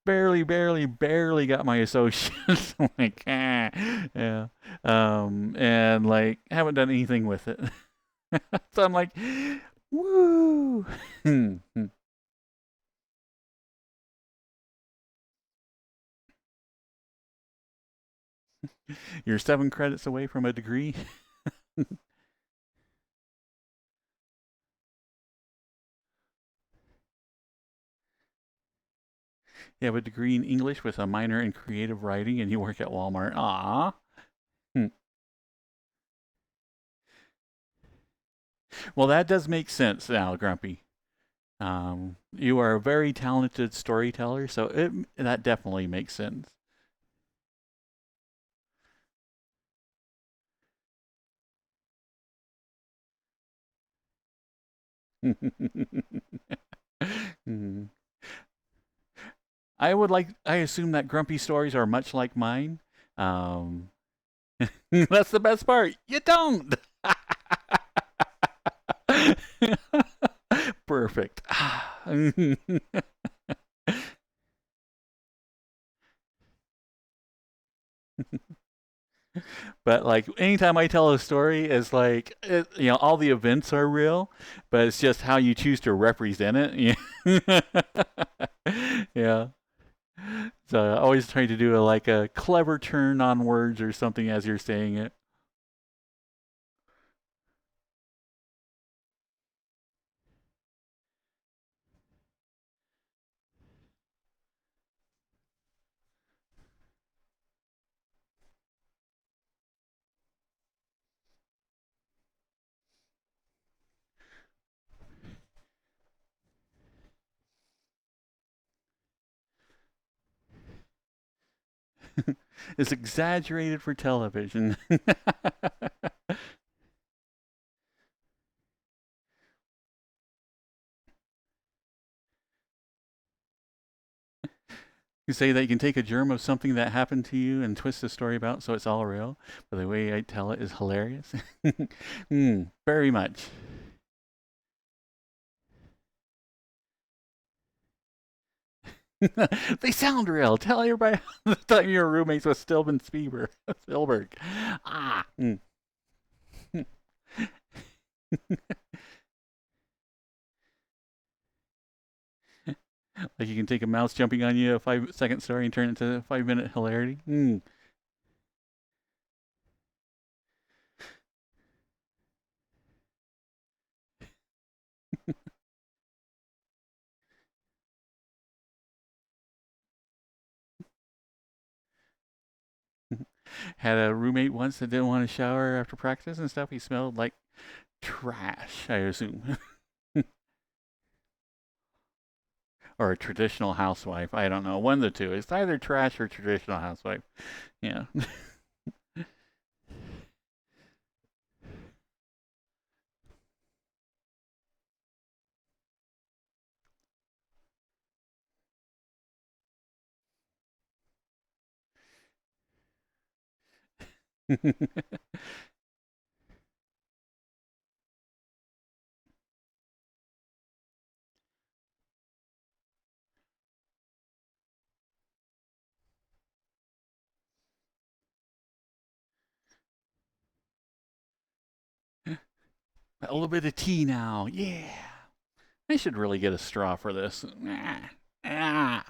A: barely got my associates. Like, yeah, and like haven't done anything with it. So I'm like, woo. You're 7 credits away from a degree. You have a degree in English with a minor in creative writing, and you work at Walmart. Ah. Well, that does make sense now, Grumpy. You are a very talented storyteller, so that definitely makes sense. Mm. I assume that Grumpy stories are much like mine. Um, that's the best part. You don't. Perfect. But like anytime I tell a story, it's like all the events are real, but it's just how you choose to represent it. Yeah. So I always try to do a clever turn on words or something as you're saying it. It's exaggerated for television. You say that you can take a germ of something that happened to you and twist the story about so it's all real, but the way I tell it is hilarious. Very much. They sound real. Tell everybody the time you were roommates with Steven Spielberg. Ah. Like you can take a mouse jumping on you, a 5 second story, and turn it into 5 minute hilarity. Had a roommate once that didn't want to shower after practice and stuff. He smelled like trash, I assume. Or a traditional housewife. I don't know. One of the two. It's either trash or traditional housewife. Yeah. A little bit of tea now. Yeah. I should really get a straw for this. Ah, ah,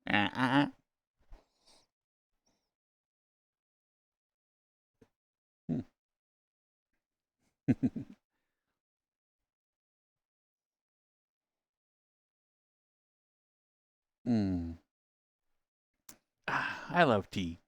A: ah. Mm. Ah, I love tea.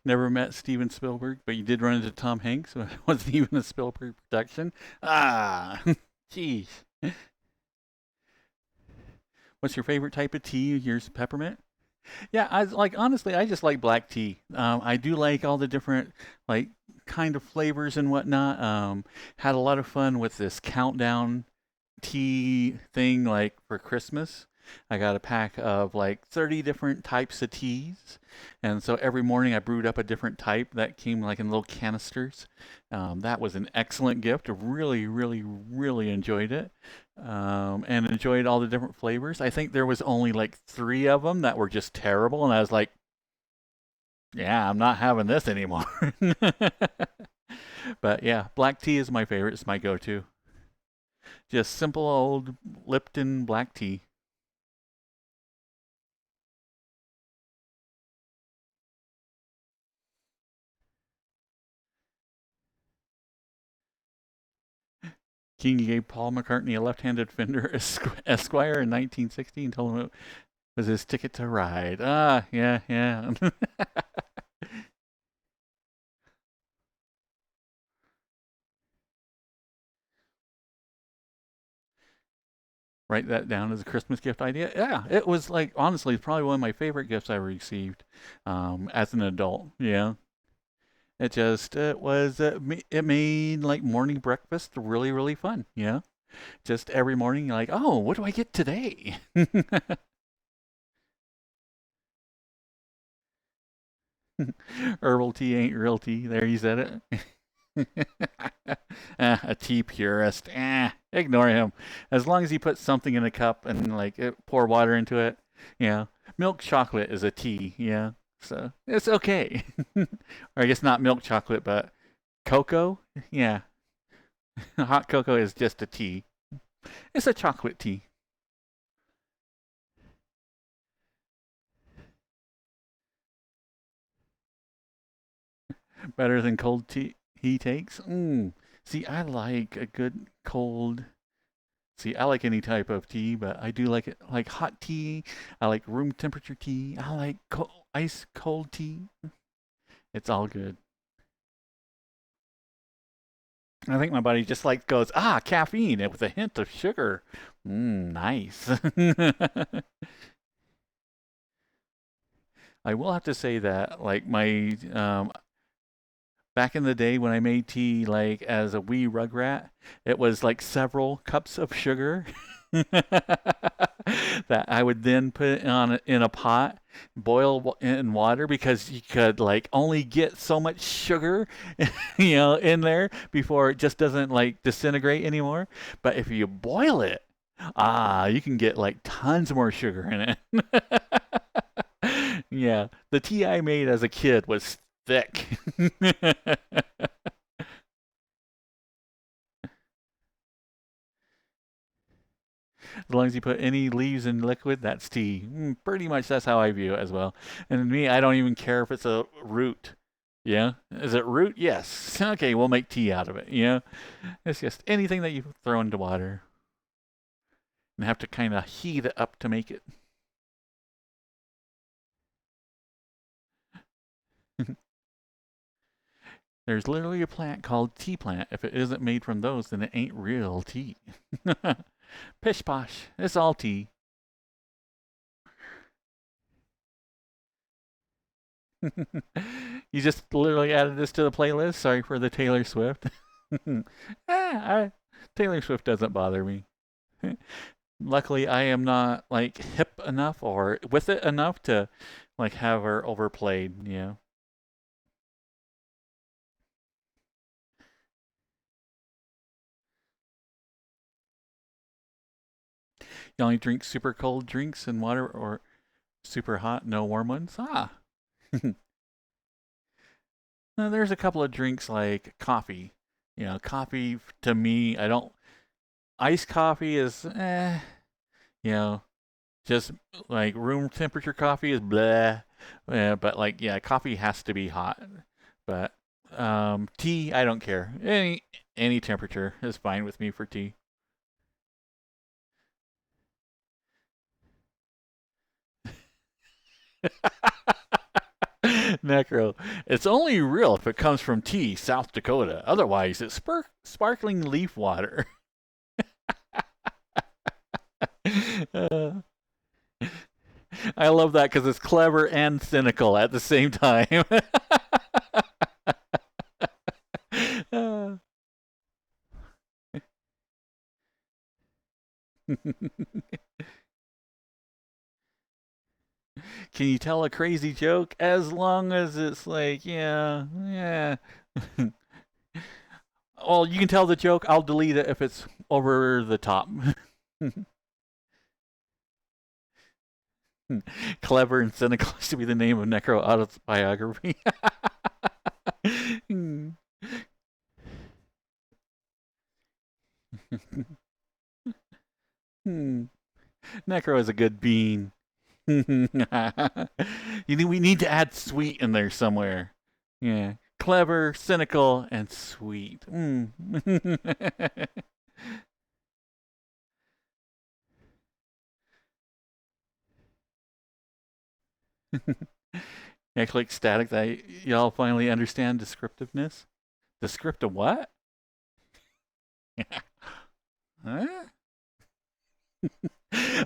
A: Never met Steven Spielberg, but you did run into Tom Hanks. So it wasn't even a Spielberg production. Ah, jeez. What's your favorite type of tea? Yours peppermint? Yeah, I like honestly, I just like black tea. I do like all the different like kind of flavors and whatnot. Had a lot of fun with this countdown tea thing like for Christmas. I got a pack of like 30 different types of teas. And so every morning I brewed up a different type that came like in little canisters. That was an excellent gift. I really, really, really enjoyed it. And enjoyed all the different flavors. I think there was only like 3 of them that were just terrible. And I was like, yeah, I'm not having this anymore. But yeah, black tea is my favorite. It's my go-to. Just simple old Lipton black tea. King gave Paul McCartney a left-handed Fender Esquire in 1960 and told him it was his ticket to ride. Ah, yeah, yeah. Write that down as a Christmas gift idea. Yeah, it was like honestly probably one of my favorite gifts I received as an adult. Yeah, it made like morning breakfast really really fun. Yeah, just every morning you're like, oh, what do I get today? Herbal tea ain't real tea. There, you said it. A tea purist. Ignore him. As long as he puts something in a cup and like pour water into it, yeah. Milk chocolate is a tea, yeah. So it's okay. Or I guess not milk chocolate, but cocoa. Yeah, hot cocoa is just a tea. It's a chocolate tea. Better than cold tea he takes. See, I like a good cold. See, I like any type of tea, but I do like it like hot tea. I like room temperature tea. I like ice cold tea. It's all good. I think my body just like goes, caffeine with a hint of sugar. Nice. I will have to say that, like back in the day when I made tea, like as a wee rugrat, it was like several cups of sugar that I would then put on in a pot, boil in water because you could like only get so much sugar, in there before it just doesn't like disintegrate anymore. But if you boil it, you can get like tons more sugar in it. Yeah, the tea I made as a kid was thick. As long as you put any leaves in liquid, that's tea. Pretty much that's how I view it as well. And me, I don't even care if it's a root. Yeah? Is it root? Yes. Okay, we'll make tea out of it. Yeah? It's just anything that you throw into water and have to kind of heat it up to make it. There's literally a plant called tea plant. If it isn't made from those, then it ain't real tea. Pish posh. It's all tea. You just literally added this to the playlist. Sorry for the Taylor Swift. I, Taylor Swift doesn't bother me. Luckily, I am not like hip enough or with it enough to like have her overplayed. You only drink super cold drinks and water, or super hot, no warm ones? Ah. Now, there's a couple of drinks like coffee. Coffee to me, I don't. Iced coffee is, you know, just like room temperature coffee is blah. But like, yeah, coffee has to be hot. But tea, I don't care. Any temperature is fine with me for tea. Necro. It's only real if it comes from tea, South Dakota. Otherwise, it's sparkling leaf water. uh, I love that because it's clever and cynical at the same time. Can you tell a crazy joke as long as it's like, yeah, yeah. Well, you can tell the joke. I'll delete it if it's over the top. Clever and cynical should be the name of Necro autobiography. Necro is a good bean. We need to add sweet in there somewhere. Yeah. Clever, cynical, and sweet. I click static that y'all finally understand descriptiveness. Descriptive what? Huh?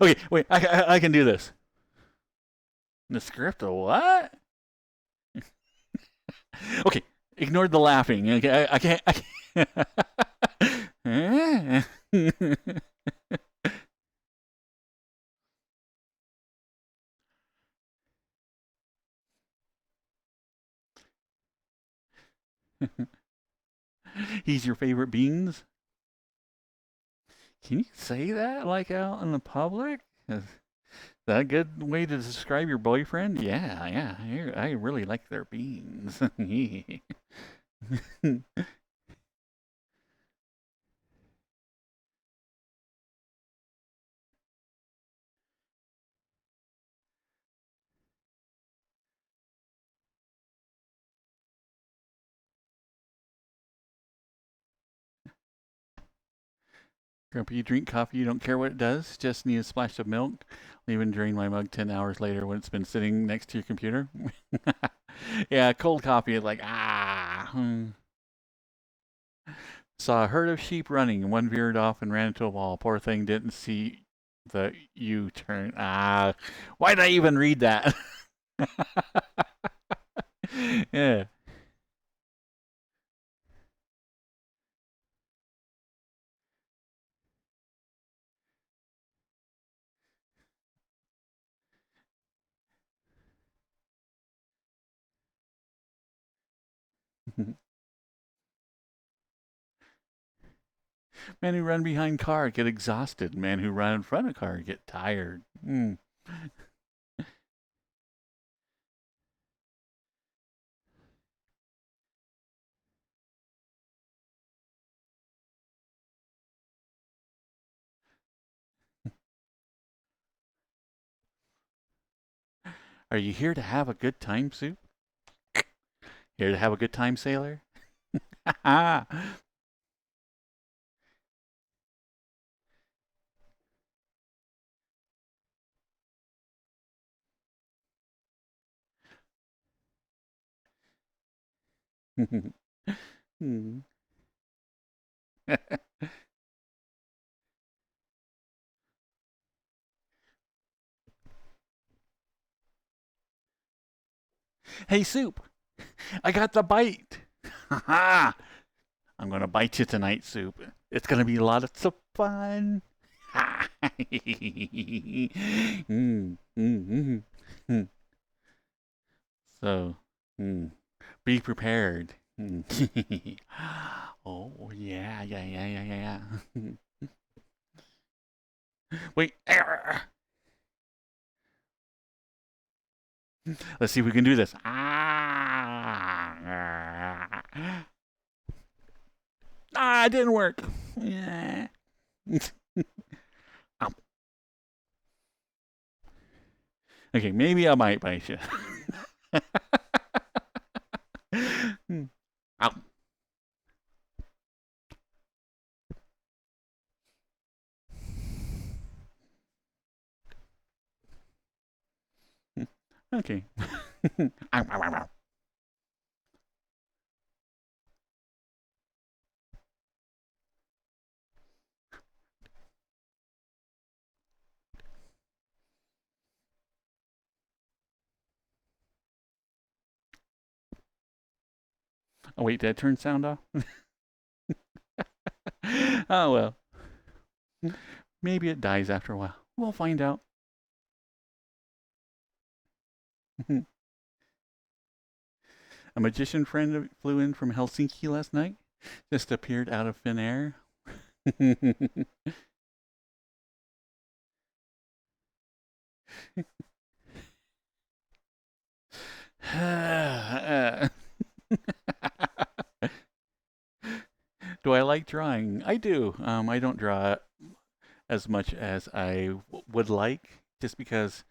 A: Okay, wait. I can do this. Descriptive what? Okay, ignore the laughing. Okay, I can't. He's your favorite beans? Can you say that like out in the public? Is that a good way to describe your boyfriend? Yeah, yeah. I really like their beans. Grumpy, you drink coffee, you don't care what it does, just need a splash of milk. Leave and drain my mug 10 hours later when it's been sitting next to your computer. Yeah, cold coffee is like, ah. Saw a herd of sheep running, and one veered off and ran into a wall. Poor thing didn't see the U-turn. Ah, why did I even read that? Yeah. Men who run behind car get exhausted. Men who run in front of car get tired. Are you here to have a good time, Soup? Here to have a good time, sailor? Hey, Soup, I got the bite. I'm going to bite you tonight, Soup. It's going to be lots of fun. So, be prepared. Oh, yeah. Wait. Let's see if we can do this. Ah, it didn't work. Yeah. Okay, maybe I might bite you. Ow. Okay. Oh wait, did I turn sound off? Oh well. Maybe it dies after a while. We'll find out. A magician friend flew in from Helsinki last night. Just appeared out of thin air. Do I like drawing? I do. I don't draw as much as I would like, just because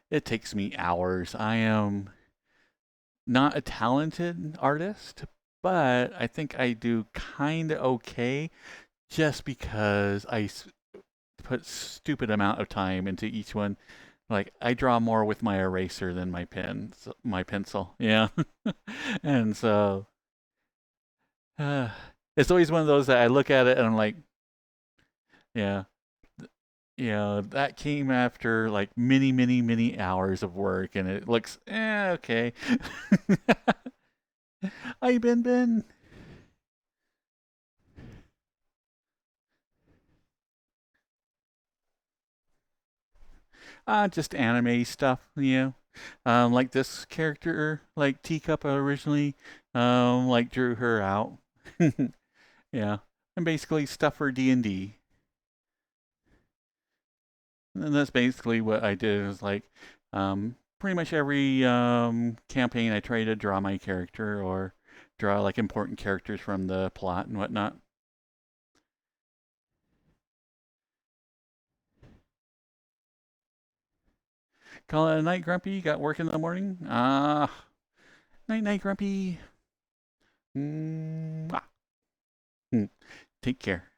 A: it takes me hours. I am not a talented artist, but I think I do kind of okay, just because put stupid amount of time into each one. Like I draw more with my eraser than my pen, my pencil. Yeah, and so uh, it's always one of those that I look at it and I'm like, yeah, yeah, that came after like many, many, many hours of work, and it looks okay. Hi, Ben Ben. Just anime stuff, you know. Like this character, like Teacup originally, like drew her out. Yeah, and basically stuff for D&D. And that's basically what I did. Is like, pretty much every campaign, I try to draw my character or draw like important characters from the plot and whatnot. Call it a night, Grumpy. Got work in the morning. Night, night, Grumpy. Mm, Take care.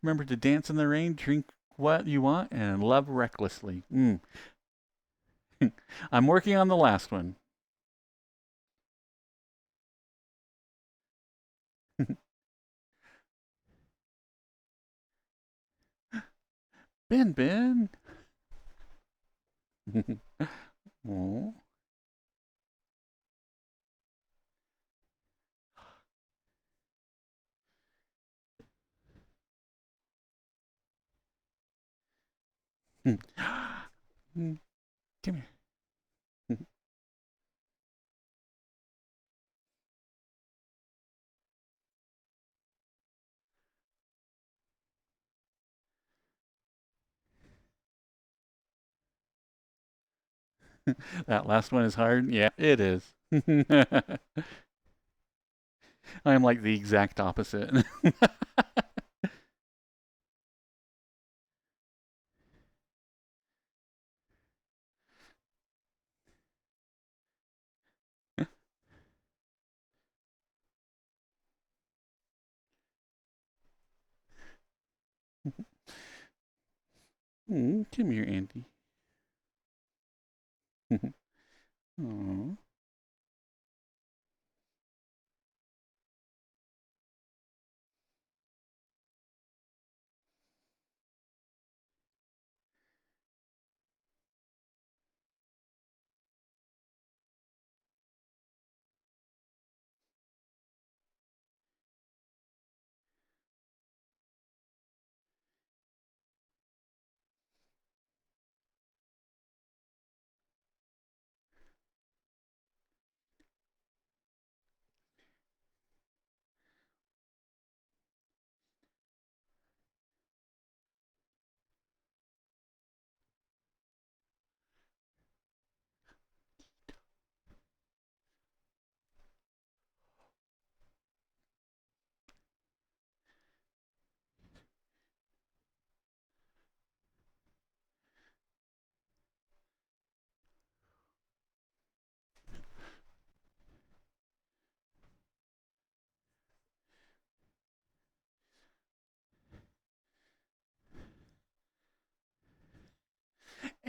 A: Remember to dance in the rain, drink what you want, and love recklessly. I'm working on the last one. Ben, Ben. Oh. Come here. That last one is hard. Yeah, it is. I'm like the exact opposite. Come here, Andy. Aw.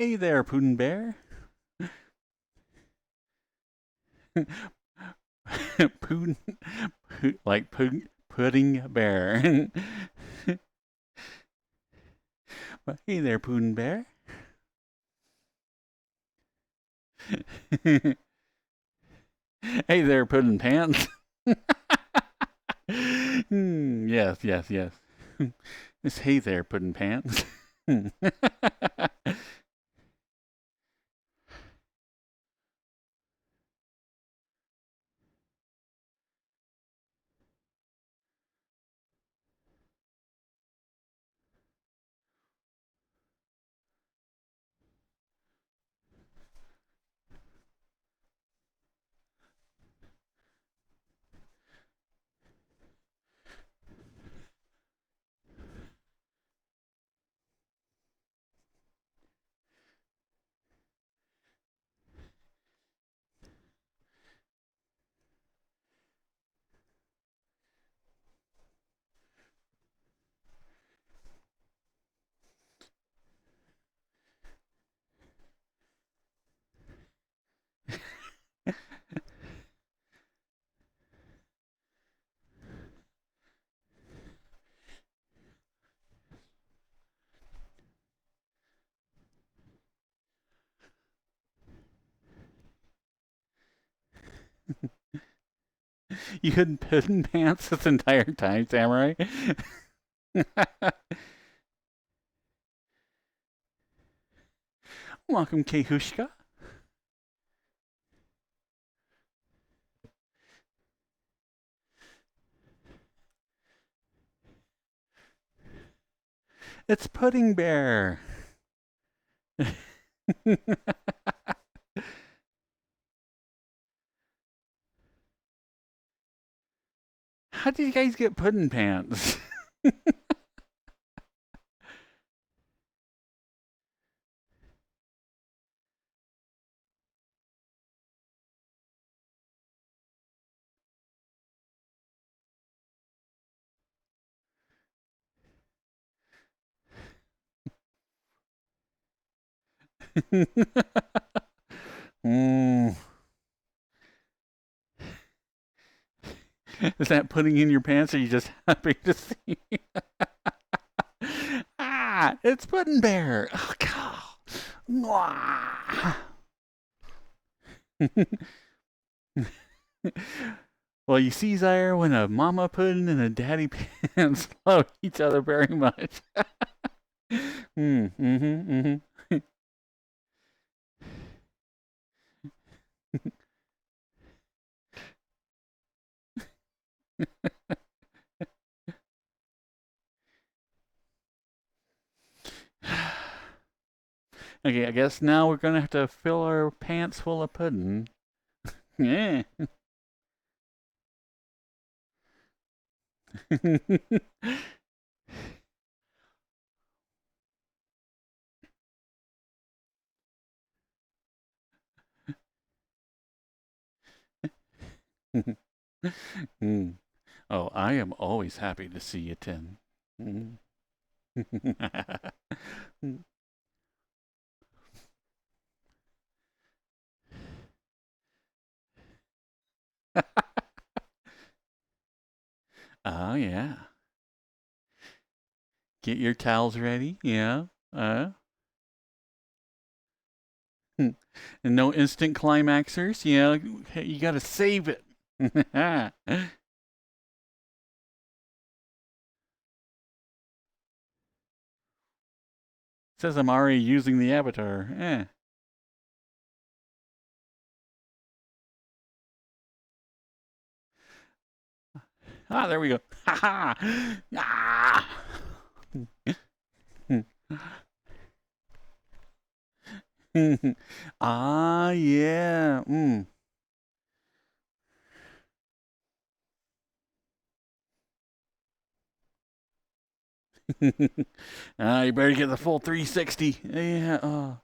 A: Hey there, Puddin' Bear. Puddin', like pudding bear. Hey there, Puddin' Bear. Hey there, Puddin' Pants. Yes, yes, yes. It's hey there, Puddin' Pants. You had Puddin' Pants this entire time, Samurai? Welcome, Kehushka. It's Pudding Bear. How did you guys get Puddin' Pants? Mm. Is that putting in your pants, or are you just happy to see me? Ah, it's Puddin' Bear. Oh, God. Well, you see, Zaire, when a mama puddin' and a daddy pants love each other very much. Mm-hmm. Okay, I guess now we're gonna have to fill our pants full of pudding. Yeah. Mm. Oh, I am always happy to see you, Tim. Mm. Oh, yeah. Get your towels ready. Yeah. And no instant climaxers. Yeah. You got to save it. Says I'm already using the avatar. Ah, there we go. Ha ha. Ah. Ah, yeah. Mm. You better get the full 360. Yeah. Oh,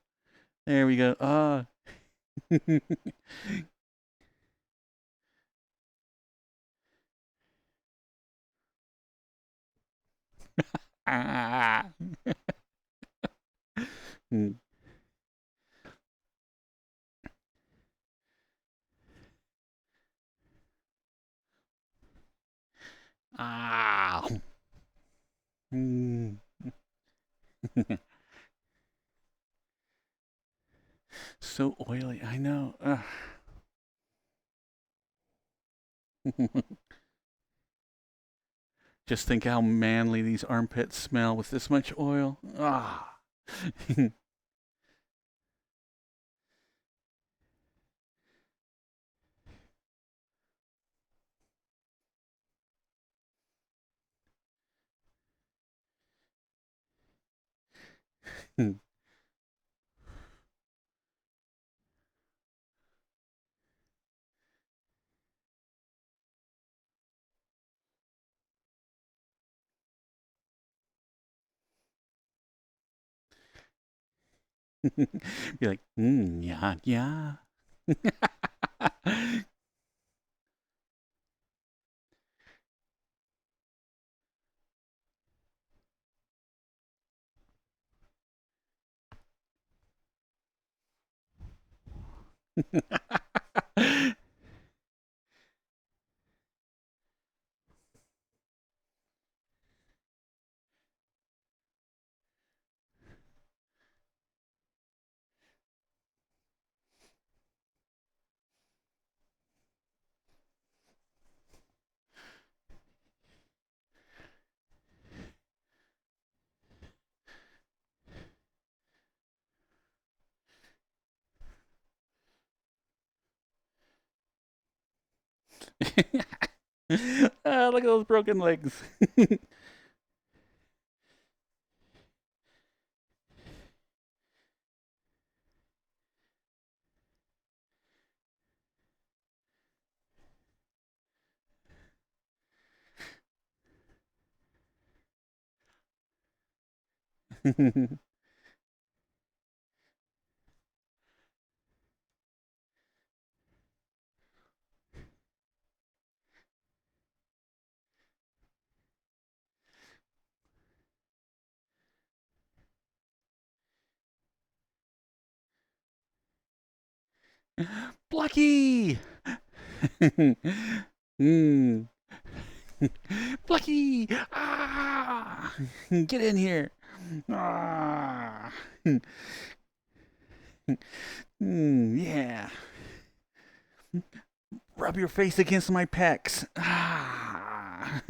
A: there we go. Oh. Ah. Ah. Mm. So oily. I know. Just think how manly these armpits smell with this much oil. Ah. Be like, yeah, yeah. Look at those broken legs. Plucky! mm. Plucky! Ah! Get in here! Ah! Yeah. Rub your face against my pecs. Ah!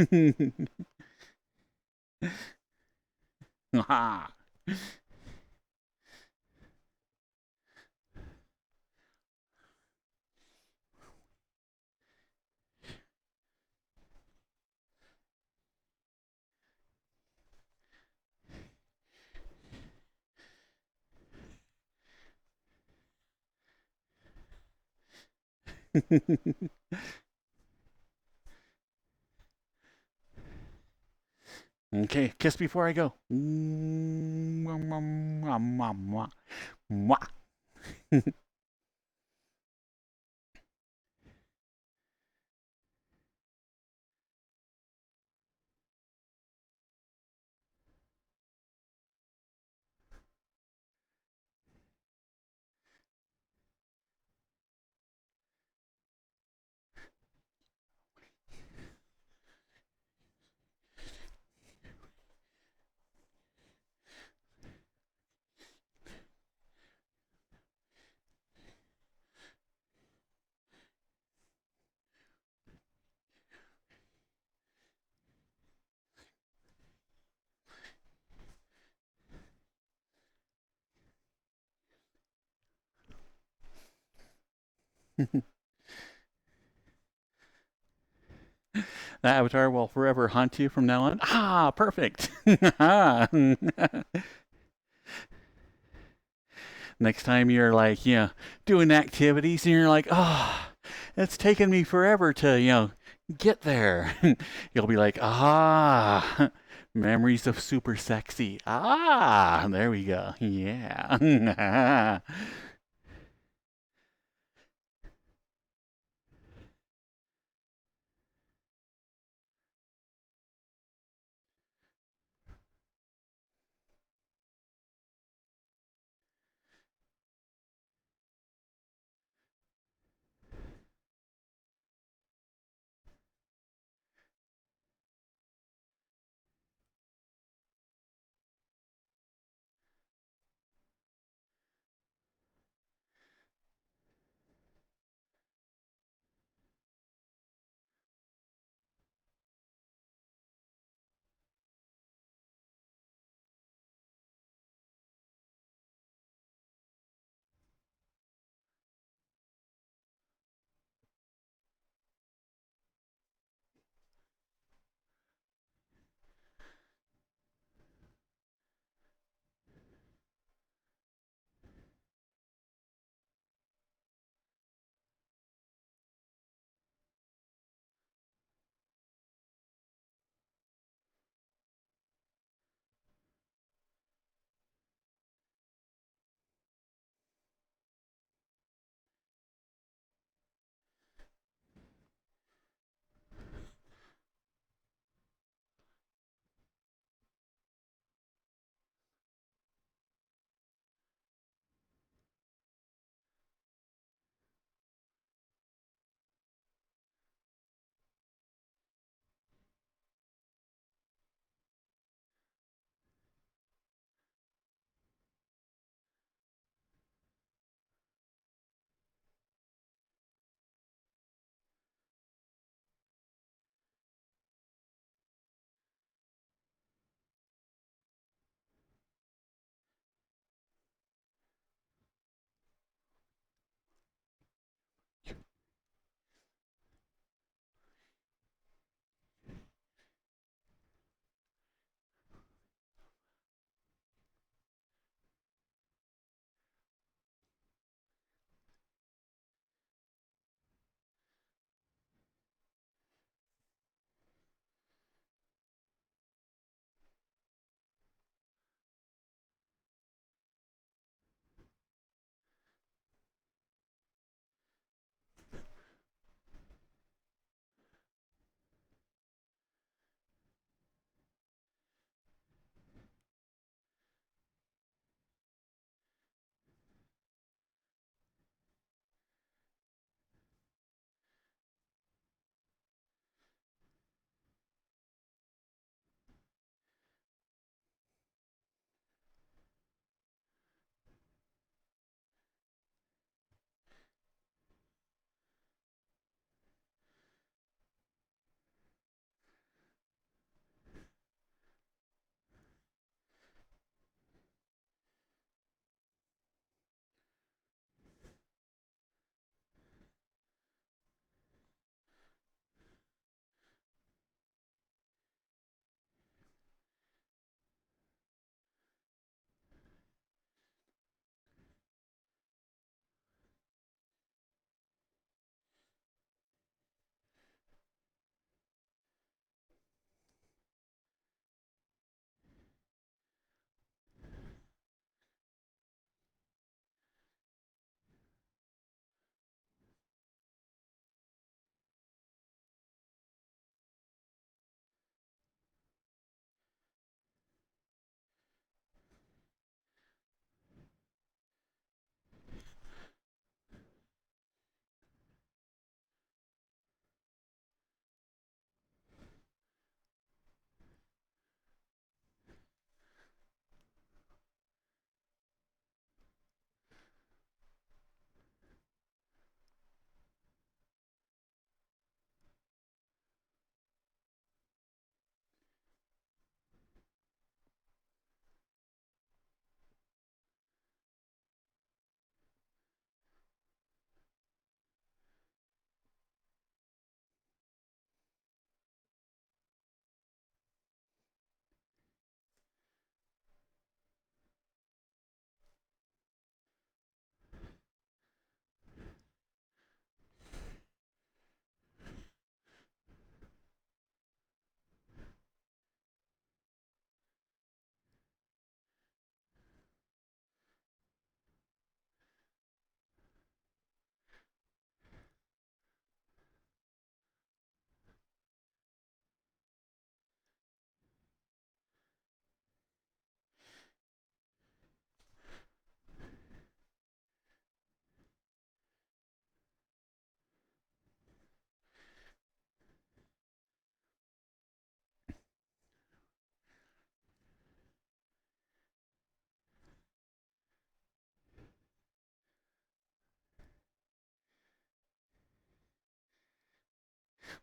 A: Ah! Okay, kiss before I go. Mwah. That avatar will forever haunt you from now on. Ah, perfect. Next time you're like, doing activities and you're like, oh, it's taken me forever to, get there. You'll be like, ah, memories of super sexy. Ah, there we go. Yeah.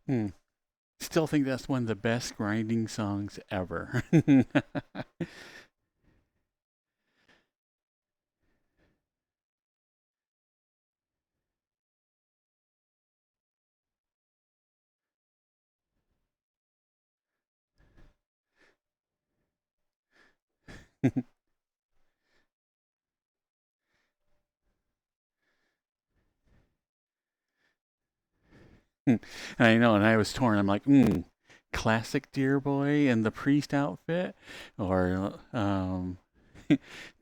A: Hmm. Still think that's one of the best grinding songs ever. And I know, and I was torn. I'm like, classic Deer Boy in the priest outfit, or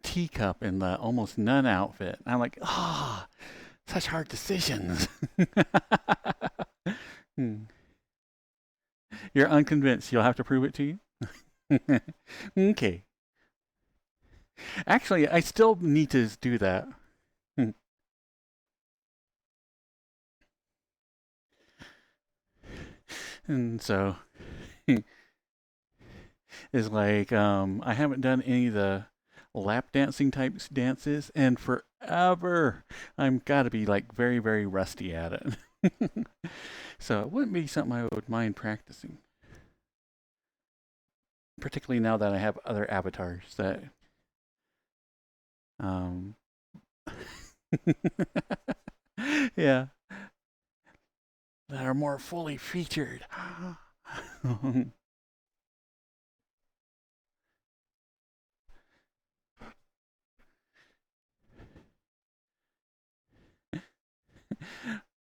A: teacup in the almost nun outfit. And I'm like, such hard decisions. Hmm. You're unconvinced. You'll have to prove it to you. Okay. Actually, I still need to do that. And so is like I haven't done any of the lap dancing types dances and forever. I'm got to be like very very rusty at it. So it wouldn't be something I would mind practicing, particularly now that I have other avatars that um yeah, that are more fully featured.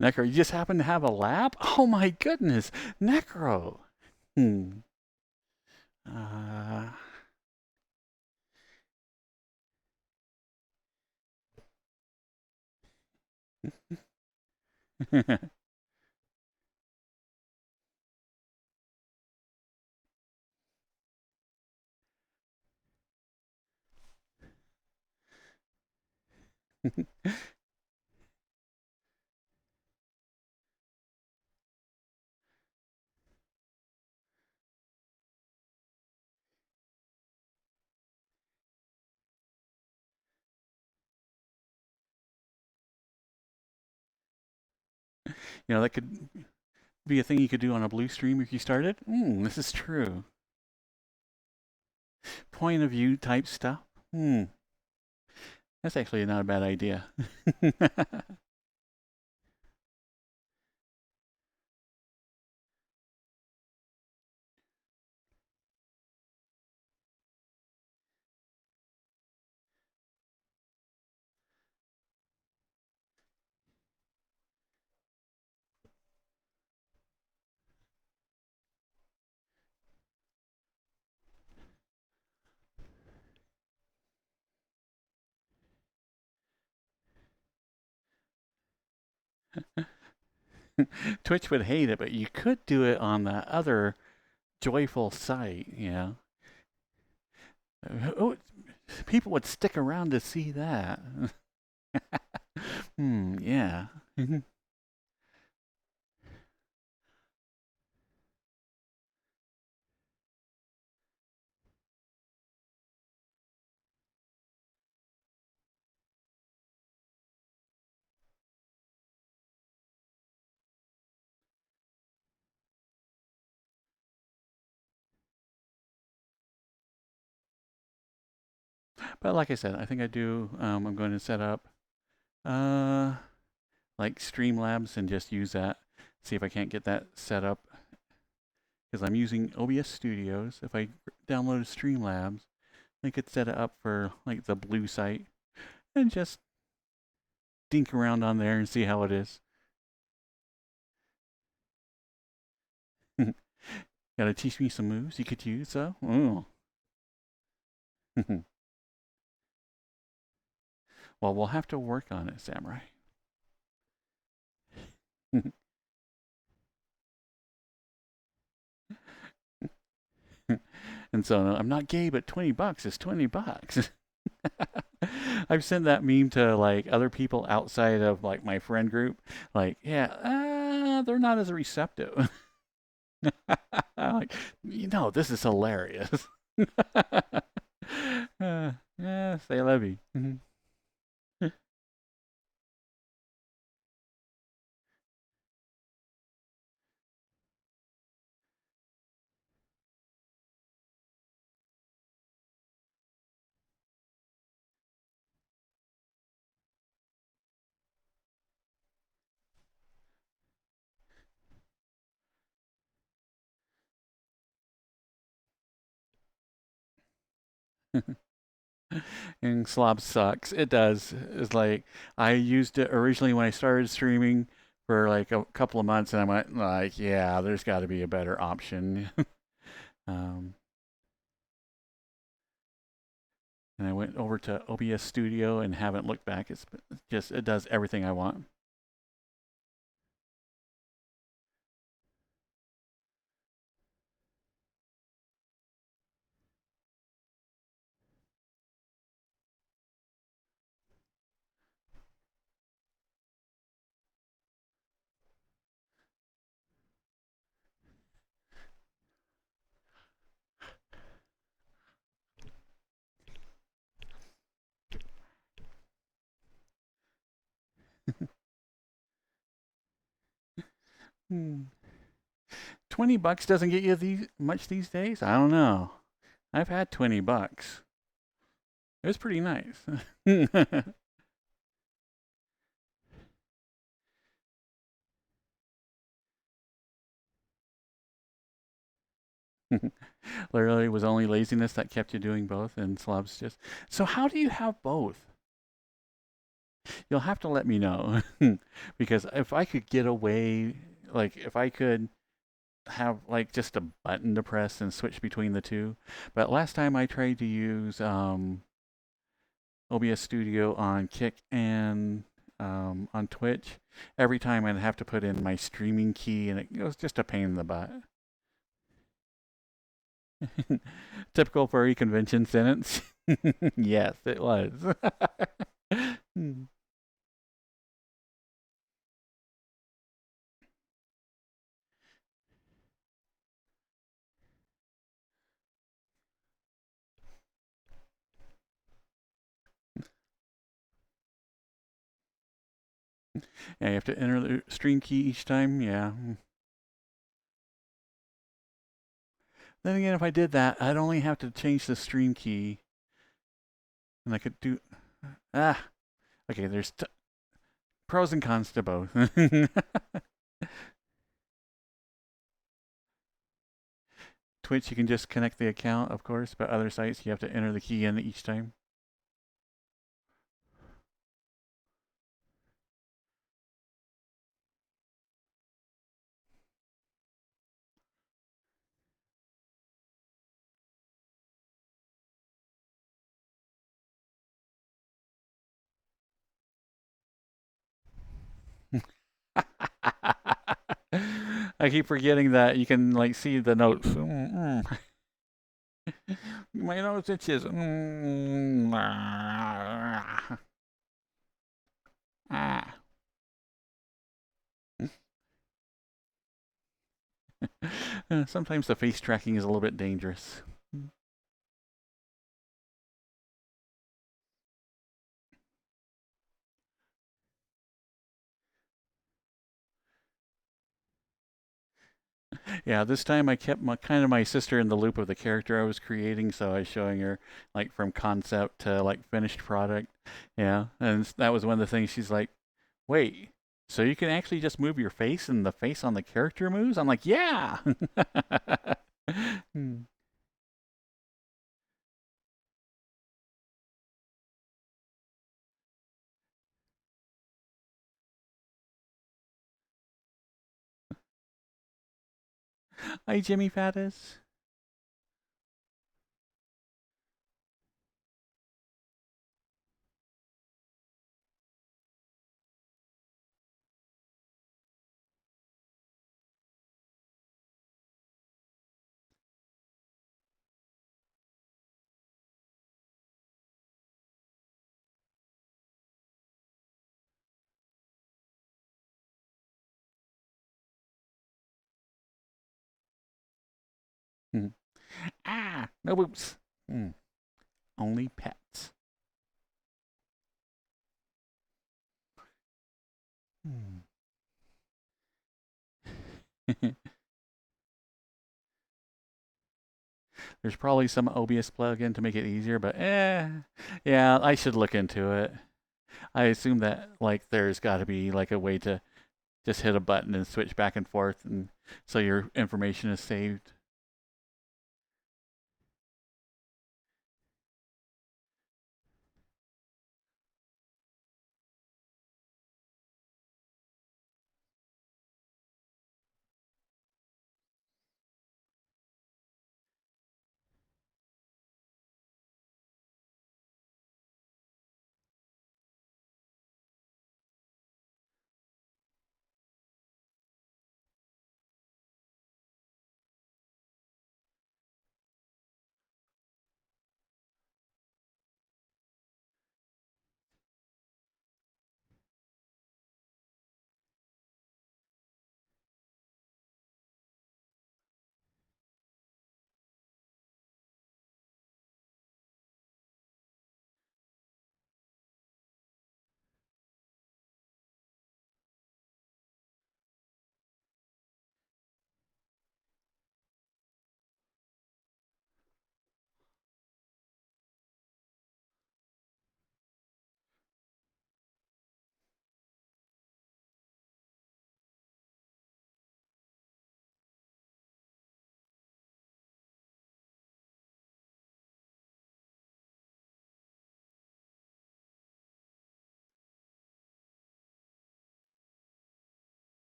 A: Necro, you just happen to have a lap? Oh my goodness, Necro. Hmm. Uh, that could be a thing you could do on a blue stream if you started. This is true. Point of view type stuff. That's actually not a bad idea. Twitch would hate it, but you could do it on the other joyful site. Oh, people would stick around to see that. Yeah. But like I said, I think I do. I'm going to set up uh, like Streamlabs and just use that. See if I can't get that set up because I'm using OBS Studios. If I download Streamlabs, I could set it up for like the blue site and just dink around on there and see how it is. Gotta teach me some moves you could use, though. Oh. Well, we'll have to work on it, Samurai. And so I'm not gay, but $20 is $20. I've sent that meme to like other people outside of like my friend group. Like, yeah, they're not as receptive. Like, this is hilarious. Yes, they love you. And Slob sucks. It does. It's like I used it originally when I started streaming for like a couple of months, and I went like, yeah, there's got to be a better option. um, and I went over to OBS Studio and haven't looked back. It's just it does everything I want. Hmm. $20 doesn't get you much these days. I don't know. I've had $20. It was pretty nice. Literally, it was only laziness that kept you doing both, and Slob's just. So, how do you have both? You'll have to let me know. Because if I could get away, like, if I could have, like, just a button to press and switch between the two. But last time I tried to use OBS Studio on Kick and on Twitch, every time I'd have to put in my streaming key, and it was just a pain in the butt. Typical furry convention sentence. Yes, it was. Yeah, you have to enter the stream key each time. Yeah. Then again, if I did that, I'd only have to change the stream key, and I could do. Ah, okay. There's pros and cons to both. Twitch, you can just connect the account, of course, but other sites, you have to enter the key in each time. I keep forgetting that you can like see the notes. My nose itches. Ah. Sometimes the face tracking is a little bit dangerous. Yeah, this time I kept my sister in the loop of the character I was creating, so I was showing her like from concept to like finished product. Yeah, and that was one of the things she's like, "Wait, so you can actually just move your face and the face on the character moves?" I'm like, "Yeah." Hmm. Hi, Jimmy Faddis. Hmm. Ah, no boobs. Hmm. Only pets. Hmm. There's probably some OBS plugin to make it easier, but yeah, I should look into it. I assume that like there's got to be like a way to just hit a button and switch back and forth, and so your information is saved.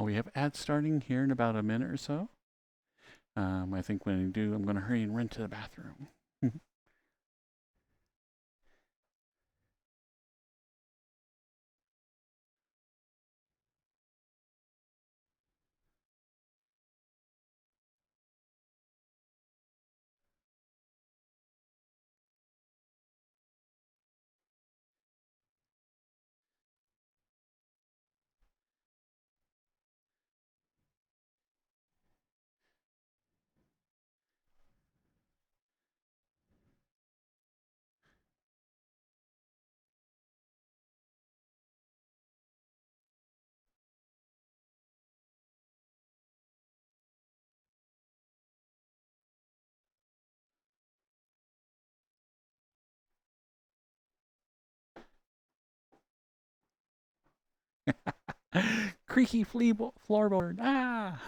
A: We have ads starting here in about a minute or so. I think when I do, I'm going to hurry and run to the bathroom. Creaky floorboard. Ah!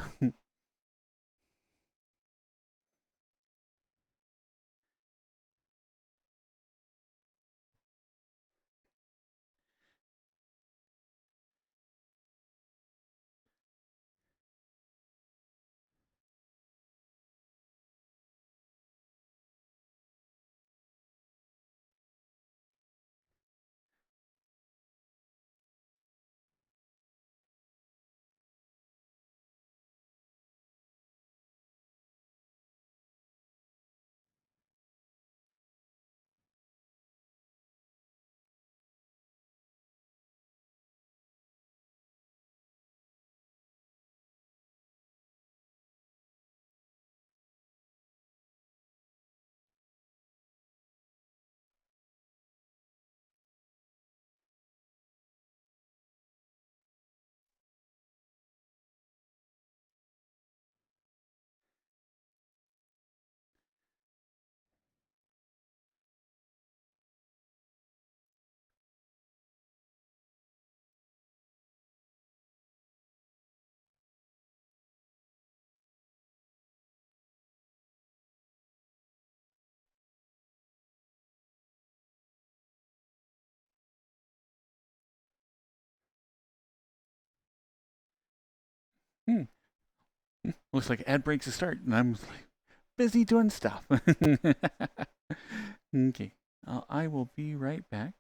A: Hmm. Looks like ad breaks to start, and I'm like, busy doing stuff. Okay. I will be right back.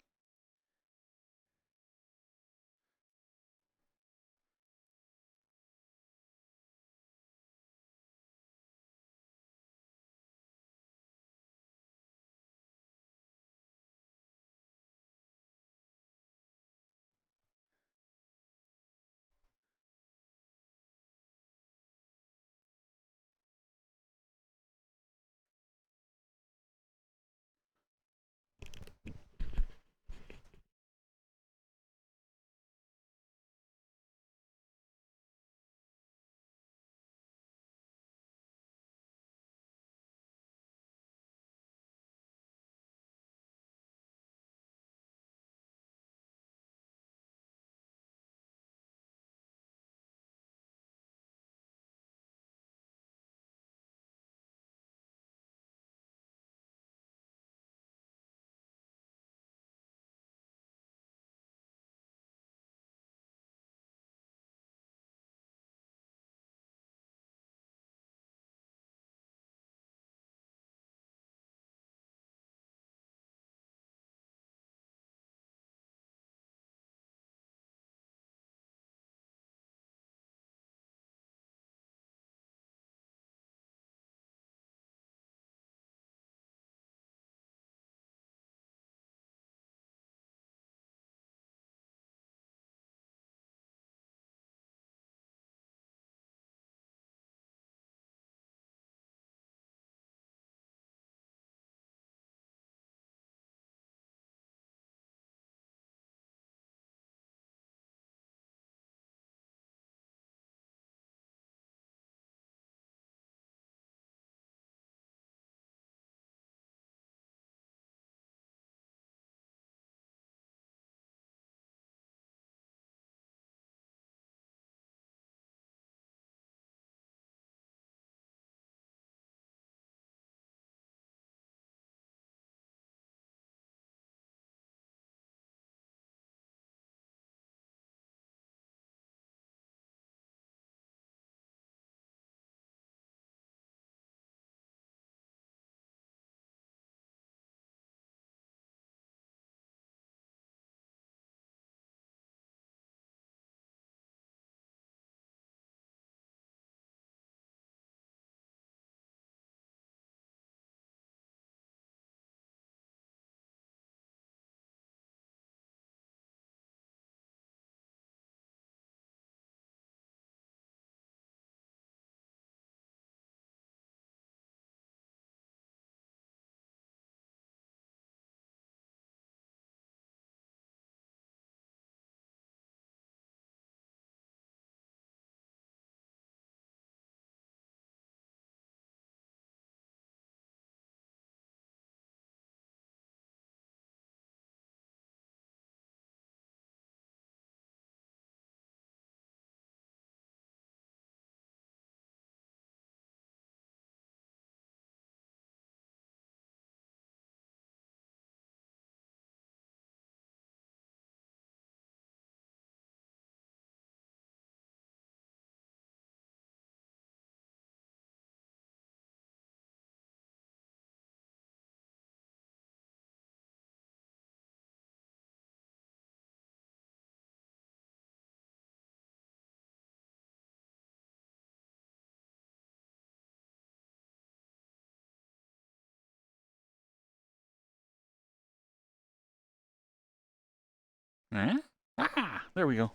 A: Eh? Ah, there we go.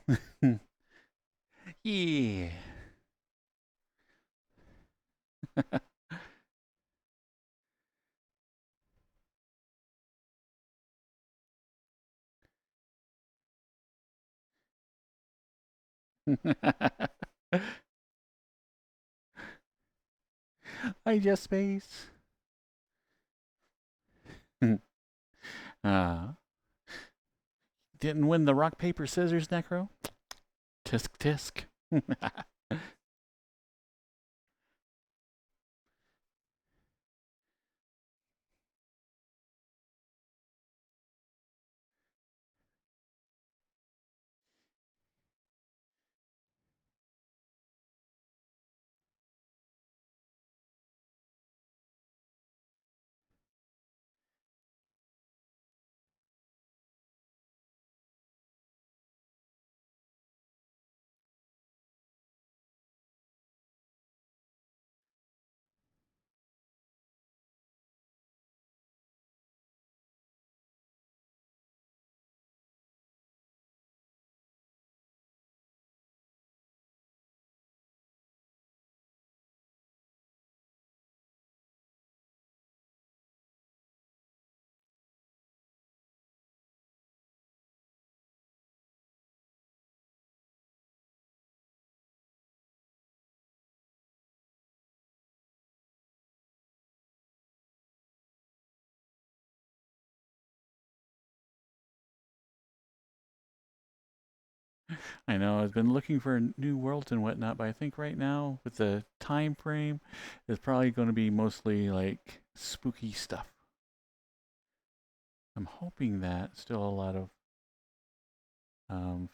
A: Yeah. I just space. uh, didn't win the rock, paper, scissors, Necro? Tisk tisk. I know I've been looking for new worlds and whatnot, but I think right now with the time frame, it's probably going to be mostly like spooky stuff. I'm hoping that still a lot of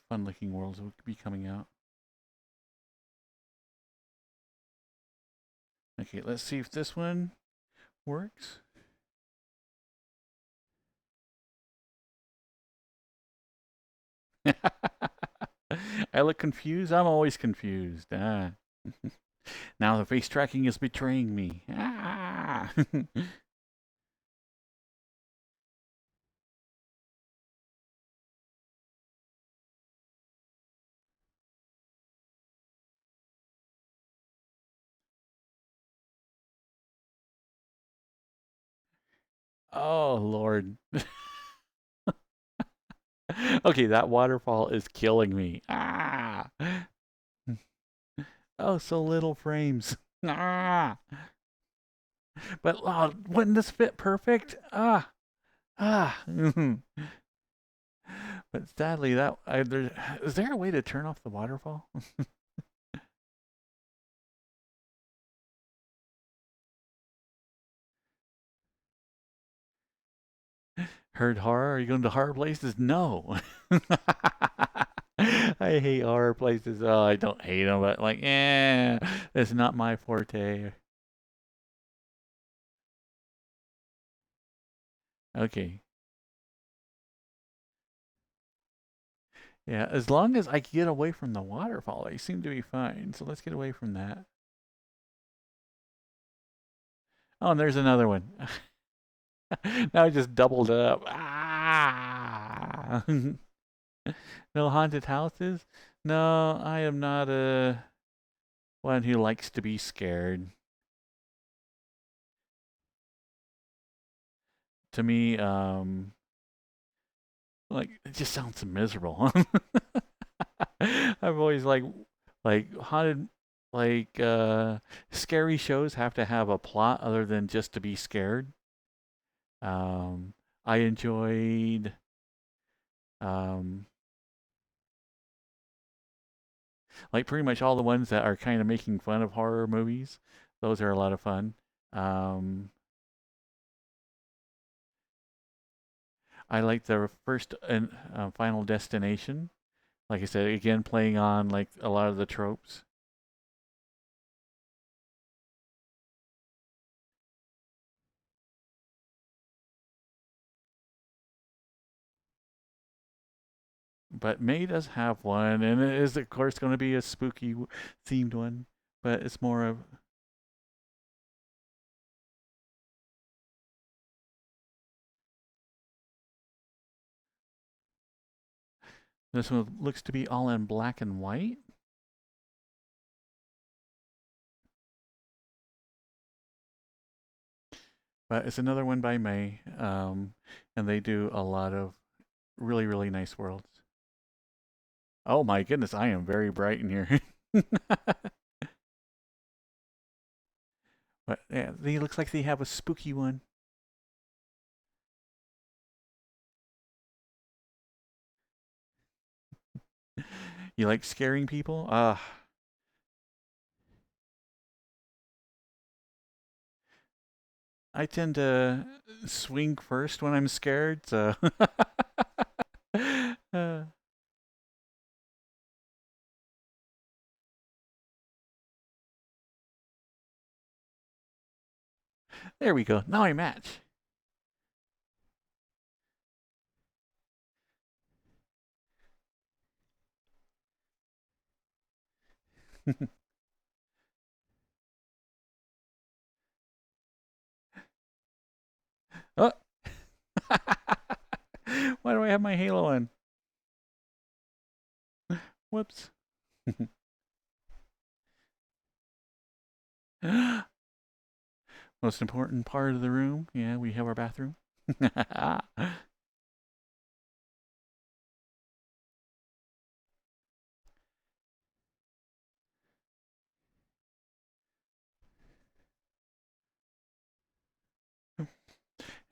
A: fun-looking worlds will be coming out. Okay, let's see if this one works. I look confused. I'm always confused. Ah. Now the face tracking is betraying me. Ah. Oh Lord. Okay, that waterfall is killing me. Ah. Oh, so little frames. Ah. But wouldn't this fit perfect? Ah. Ah. But sadly, is there a way to turn off the waterfall? Heard horror? Are you going to horror places? No. I hate horror places. Oh, I don't hate them, but like, it's not my forte. Okay. Yeah, as long as I can get away from the waterfall, I seem to be fine. So let's get away from that. Oh, and there's another one. Now I just doubled up. Ah! No haunted houses? No, I am not a one who likes to be scared. To me, like it just sounds miserable. I've always like haunted like scary shows have to have a plot other than just to be scared. I enjoyed um like pretty much all the ones that are kind of making fun of horror movies. Those are a lot of fun. Um I like the first and Final Destination. Like I said, again playing on like a lot of the tropes. But May does have one, and it is of course going to be a spooky themed one. But it's more of This one looks to be all in black and white. But it's another one by May, and they do a lot of really, really nice worlds. Oh my goodness, I am very bright in here. But yeah, they looks like they have a spooky one. You like scaring people? I tend to swing first when I'm scared, so. uh, there we go. Now I match. Oh. Why do I have my halo on? Whoops. Most important part of the room. Yeah, we have our bathroom.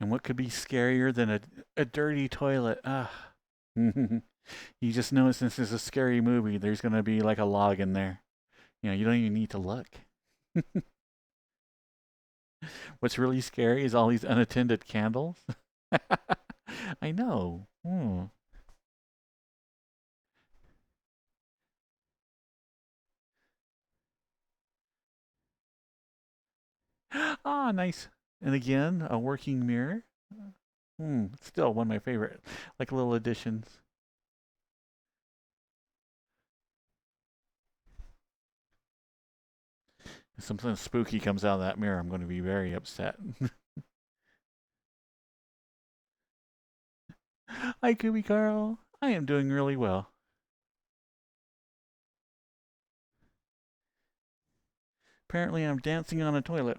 A: And what could be scarier than a dirty toilet? You just know since it's a scary movie, there's going to be like a log in there. You know, you don't even need to look. What's really scary is all these unattended candles. I know. Ah, nice. And again, a working mirror. Still one of my favorite, like little additions. If something spooky comes out of that mirror, I'm going to be very upset. Hi, Kubi Carl. I am doing really well. Apparently, I'm dancing on a toilet.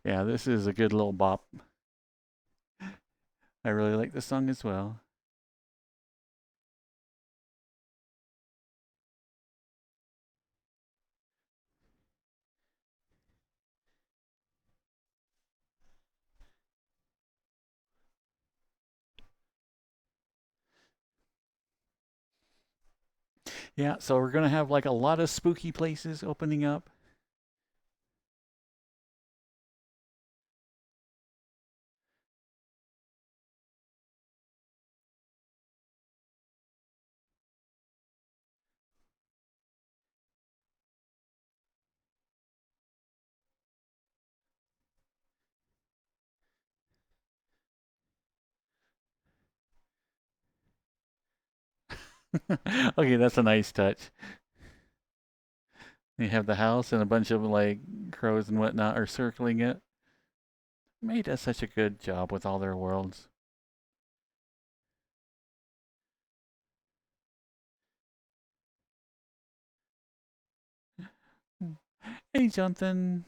A: Yeah, this is a good little bop. I really like this song as well. Yeah, so we're going to have like a lot of spooky places opening up. Okay, that's a nice touch. You have the house and a bunch of like crows and whatnot are circling it. May does such a good job with all their worlds. Hey, Jonathan.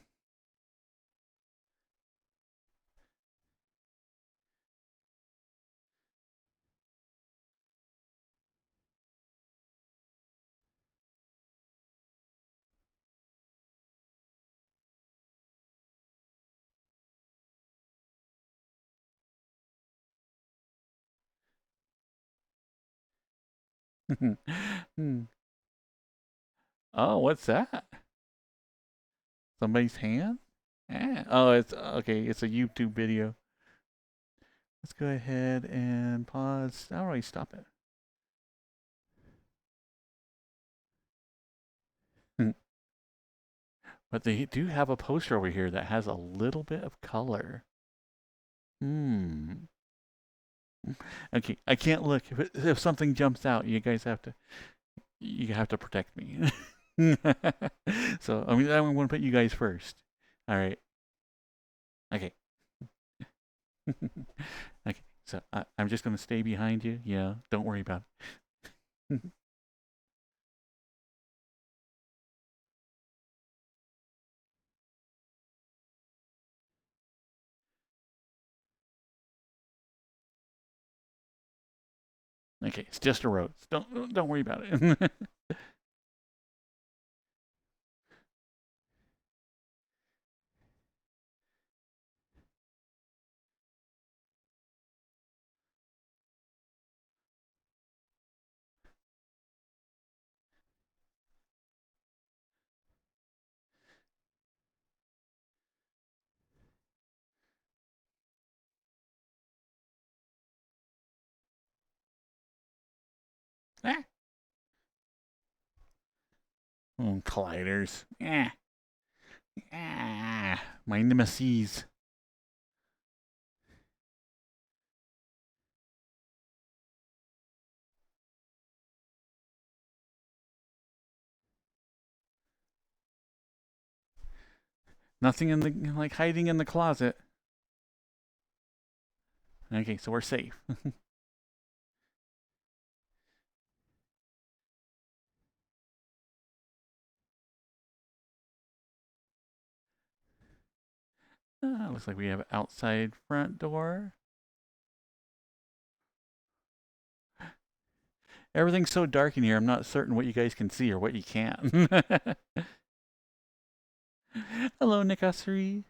A: Oh, what's that? Somebody's hand? Oh, it's okay. It's a YouTube video. Let's go ahead and pause. How do I stop it? But they do have a poster over here that has a little bit of color. Hmm. Okay, I can't look. If something jumps out, you guys have to protect me. So I mean, I'm going to put you guys first. All right. Okay. Okay. So I'm just going to stay behind you. Yeah. Don't worry about it. Okay. It's just a road. Don't worry about it. Ah. Colliders. My nemesis. Nothing in the like hiding in the closet. Okay, so we're safe. Looks like we have outside front door. Everything's so dark in here, I'm not certain what you guys can see or what you can't. Hello, Nikasri.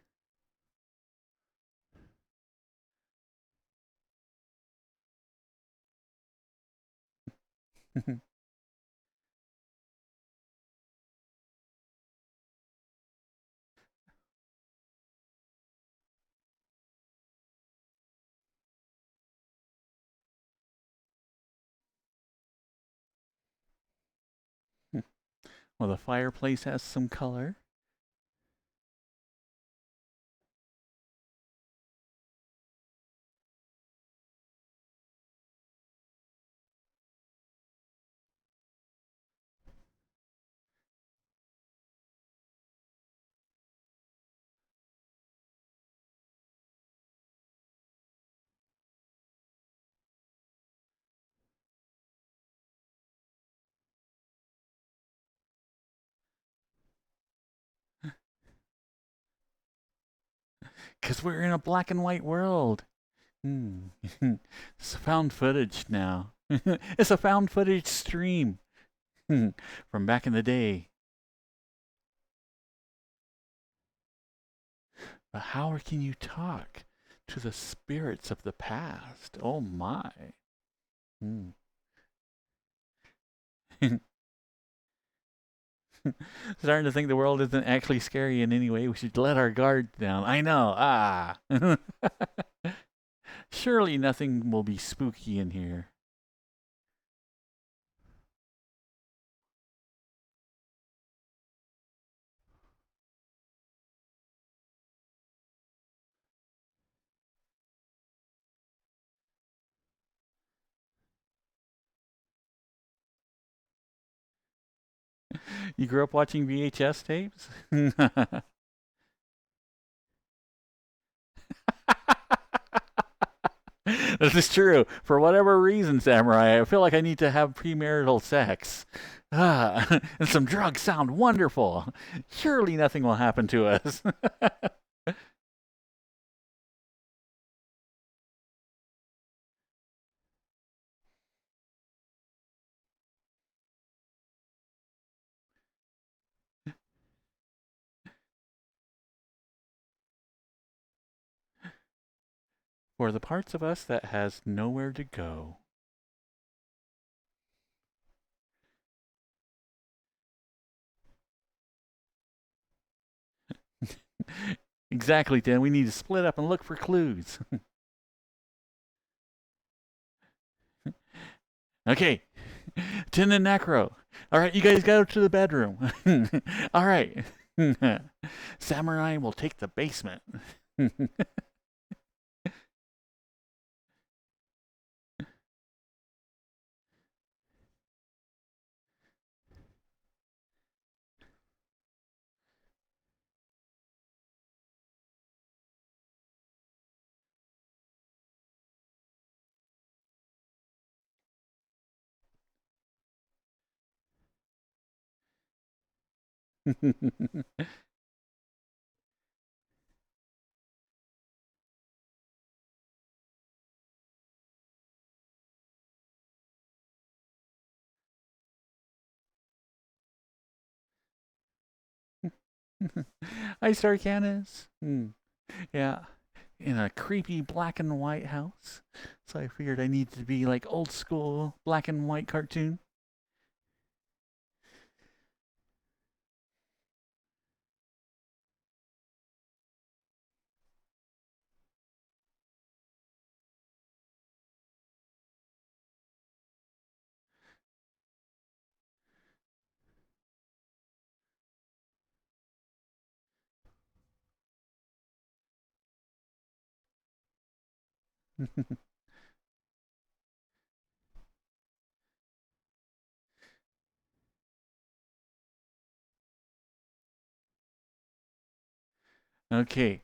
A: Well, the fireplace has some color. Because we're in a black and white world. It's found footage now. It's a found footage stream from back in the day. But how can you talk to the spirits of the past? Oh my. Starting to think the world isn't actually scary in any way. We should let our guard down. I know. Surely nothing will be spooky in here. You grew up watching VHS tapes? This is true. For whatever reason, Samurai, I feel like I need to have premarital sex. And some drugs sound wonderful. Surely nothing will happen to us. For the parts of us that has nowhere to go. Exactly, Dan. We need to split up and look for clues. Okay. Tin and Necro. All right, you guys go to the bedroom. All right. Samurai will take the basement. Hi, Starcanis. Yeah, in a creepy black and white house. So I figured I needed to be like old school black and white cartoon. Okay,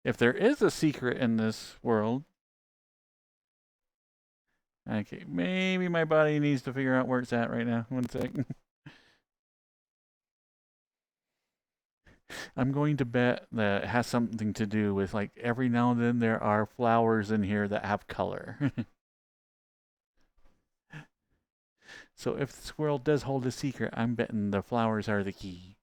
A: if there is a secret in this world, okay, maybe my body needs to figure out where it's at right now. One sec. I'm going to bet that it has something to do with like every now and then there are flowers in here that have color. So if this world does hold a secret, I'm betting the flowers are the key.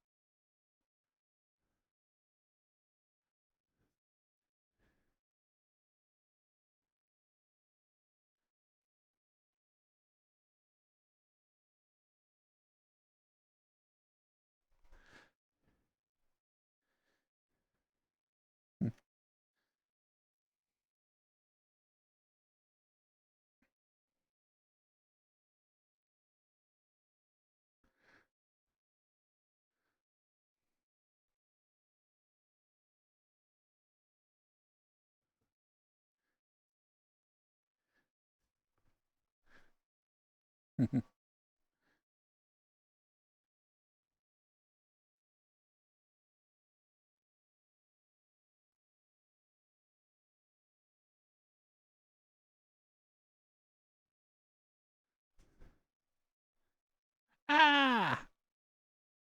A: Ah!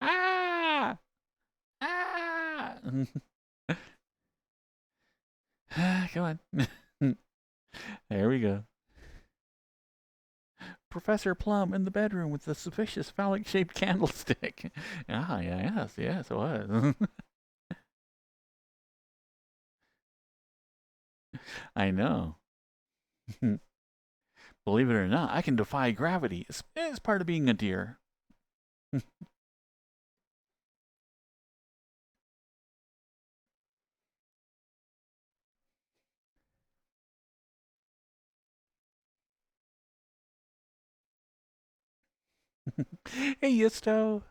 A: Ah! Ah! Come on. There we go. Professor Plum in the bedroom with the suspicious phallic shaped candlestick. Ah, yes, it was. I know. Believe it or not, I can defy gravity. It's part of being a deer. Hey, Yisto.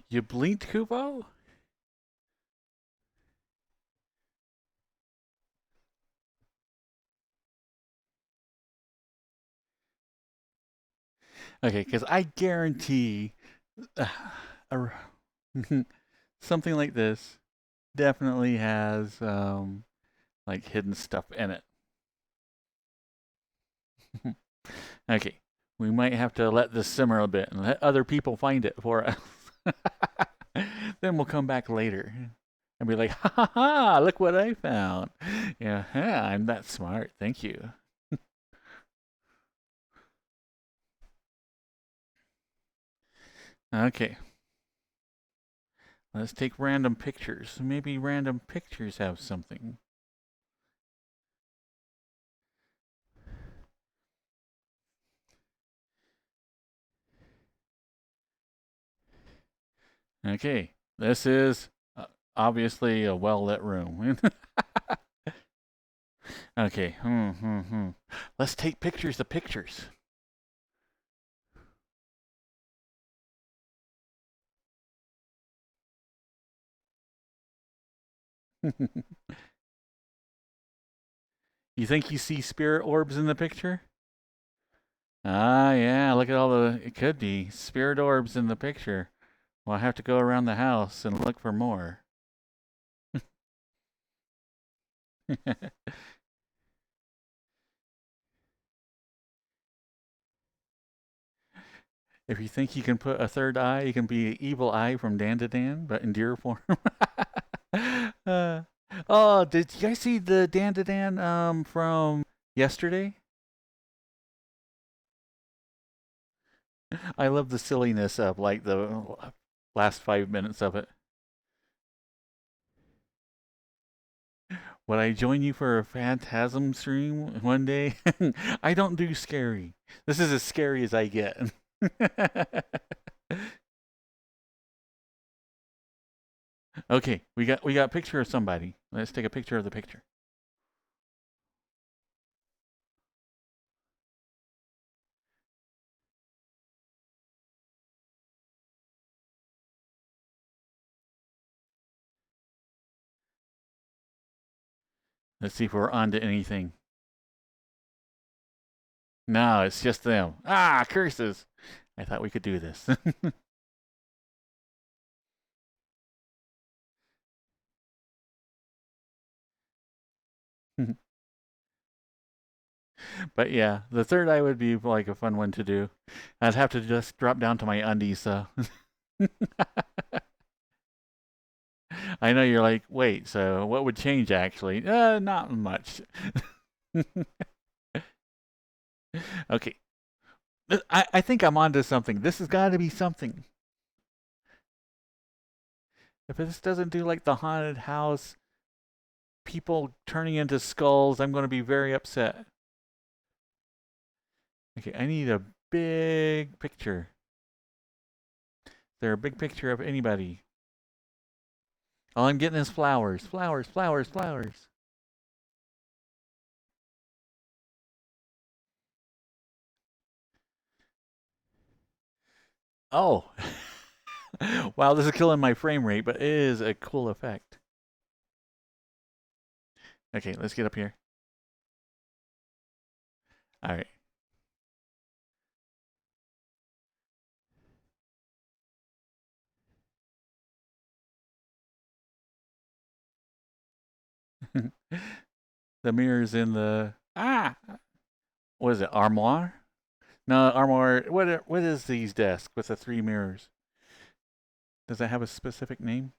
A: You blinked, Kubo? Okay, because I guarantee a- something like this definitely has like hidden stuff in it. Okay, we might have to let this simmer a bit and let other people find it for us. Then we'll come back later and be like, ha ha ha, look what I found. Yeah, I'm that smart. Thank you. Okay, let's take random pictures. Maybe random pictures have something. Okay, this is obviously a well-lit room. Okay, let's take pictures of pictures. You think you see spirit orbs in the picture? Ah, yeah, look at all the, it could be spirit orbs in the picture. Well, I have to go around the house and look for more. If you think you can put a third eye, you can be Evil Eye from Dan to Dan, but in deer form. uh, oh, did you guys see the Dan to Dan from yesterday? I love the silliness of like the last 5 minutes of it. Would I join you for a phantasm stream one day? I don't do scary. This is as scary as I get. Okay, we got a picture of somebody. Let's take a picture of the picture. Let's see if we're onto anything. No, it's just them. Ah, curses. I thought we could do this. But yeah, the third eye would be like a fun one to do. I'd have to just drop down to my undies, so. I know you're like, wait, so what would change actually? Not much. Okay. I think I'm onto something. This has got to be something. If this doesn't do like the haunted house, people turning into skulls, I'm going to be very upset. Okay, I need a big picture. Is there a big picture of anybody? All I'm getting is flowers, flowers, flowers, flowers. Oh. Wow, this is killing my frame rate, but it is a cool effect. Okay, let's get up here. All right. The mirrors in the what is it, armoire? No, armoire. What is these desks with the three mirrors? Does that have a specific name?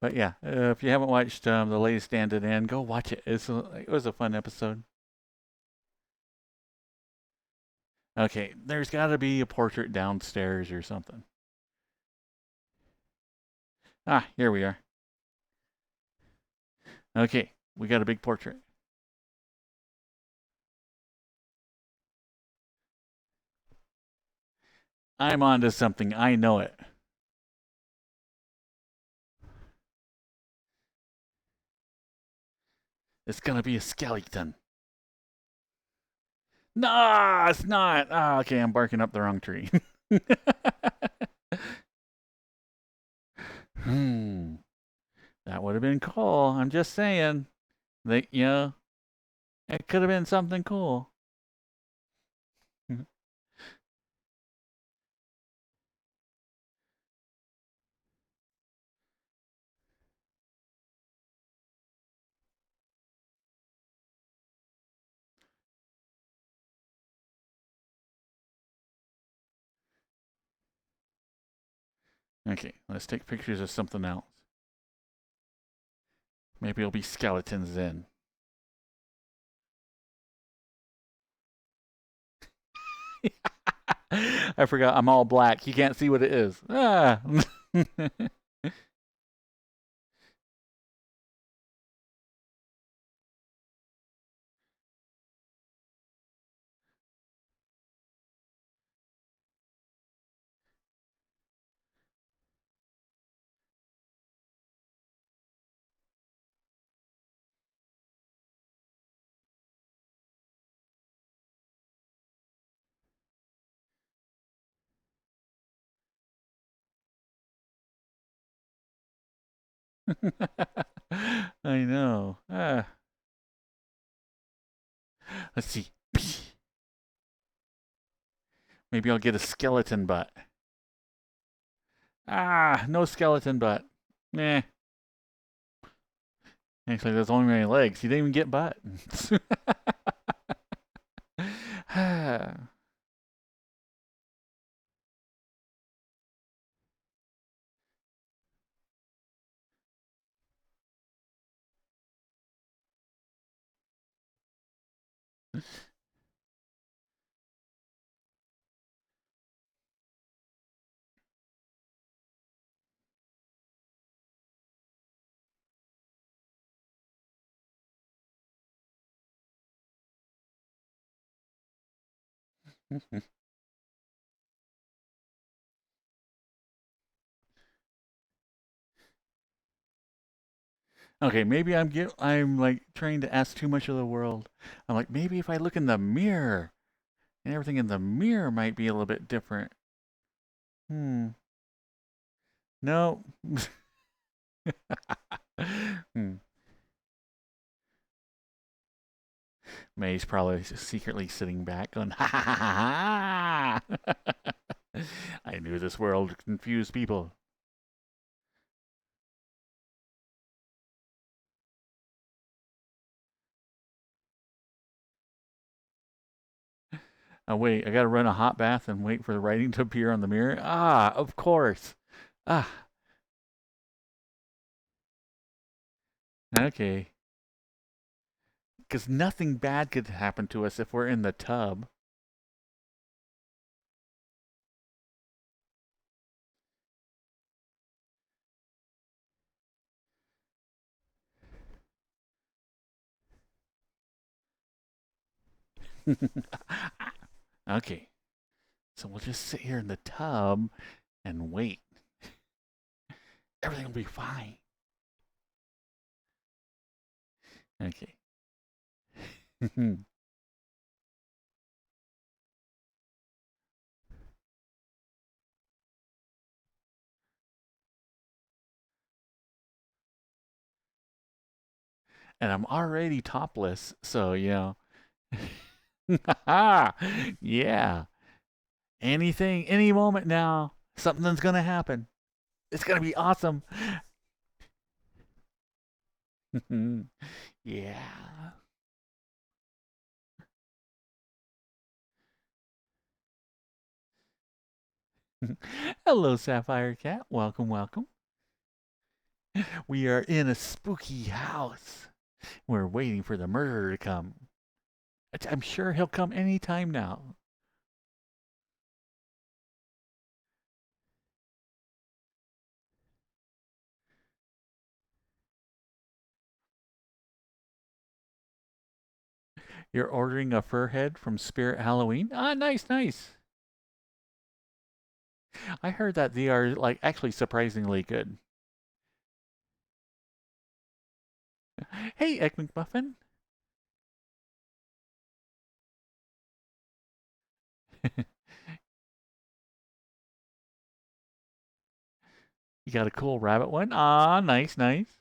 A: But yeah, if you haven't watched the latest Dan to Dan, go watch it. It was a fun episode. Okay, there's got to be a portrait downstairs or something. Ah, here we are. Okay, we got a big portrait. I'm onto something. I know it. It's gonna be a skeleton. No, it's not. Oh, okay, I'm barking up the wrong tree. Hmm. That would have been cool. I'm just saying. That it could have been something cool. Okay, let's take pictures of something else. Maybe it'll be skeletons then. I forgot I'm all black. You can't see what it is. Ah. I know. Let's see. Maybe I'll get a skeleton butt. Ah, no skeleton butt. Meh. Actually, there's only many legs. You didn't even get butt. Okay, maybe I'm like trying to ask too much of the world. I'm like, maybe if I look in the mirror and everything in the mirror might be a little bit different. Hmm. No. Hmm. May's probably secretly sitting back going, ha ha ha ha. I knew this world would confuse people. Oh, wait, I gotta run a hot bath and wait for the writing to appear on the mirror? Ah, of course. Ah, okay. Because nothing bad could happen to us if we're in the tub. Okay, so we'll just sit here in the tub and wait. Everything will be fine. Okay. And I'm already topless, so, yeah. Anything, any moment now, something's gonna happen. It's gonna be awesome. Yeah. Hello, Sapphire Cat. Welcome, welcome. We are in a spooky house. We're waiting for the murderer to come. I'm sure he'll come any time now. You're ordering a fur head from Spirit Halloween? Ah, nice, nice. I heard that they are like actually surprisingly good. Hey, Egg McMuffin. You got a cool rabbit one? Ah, nice, nice.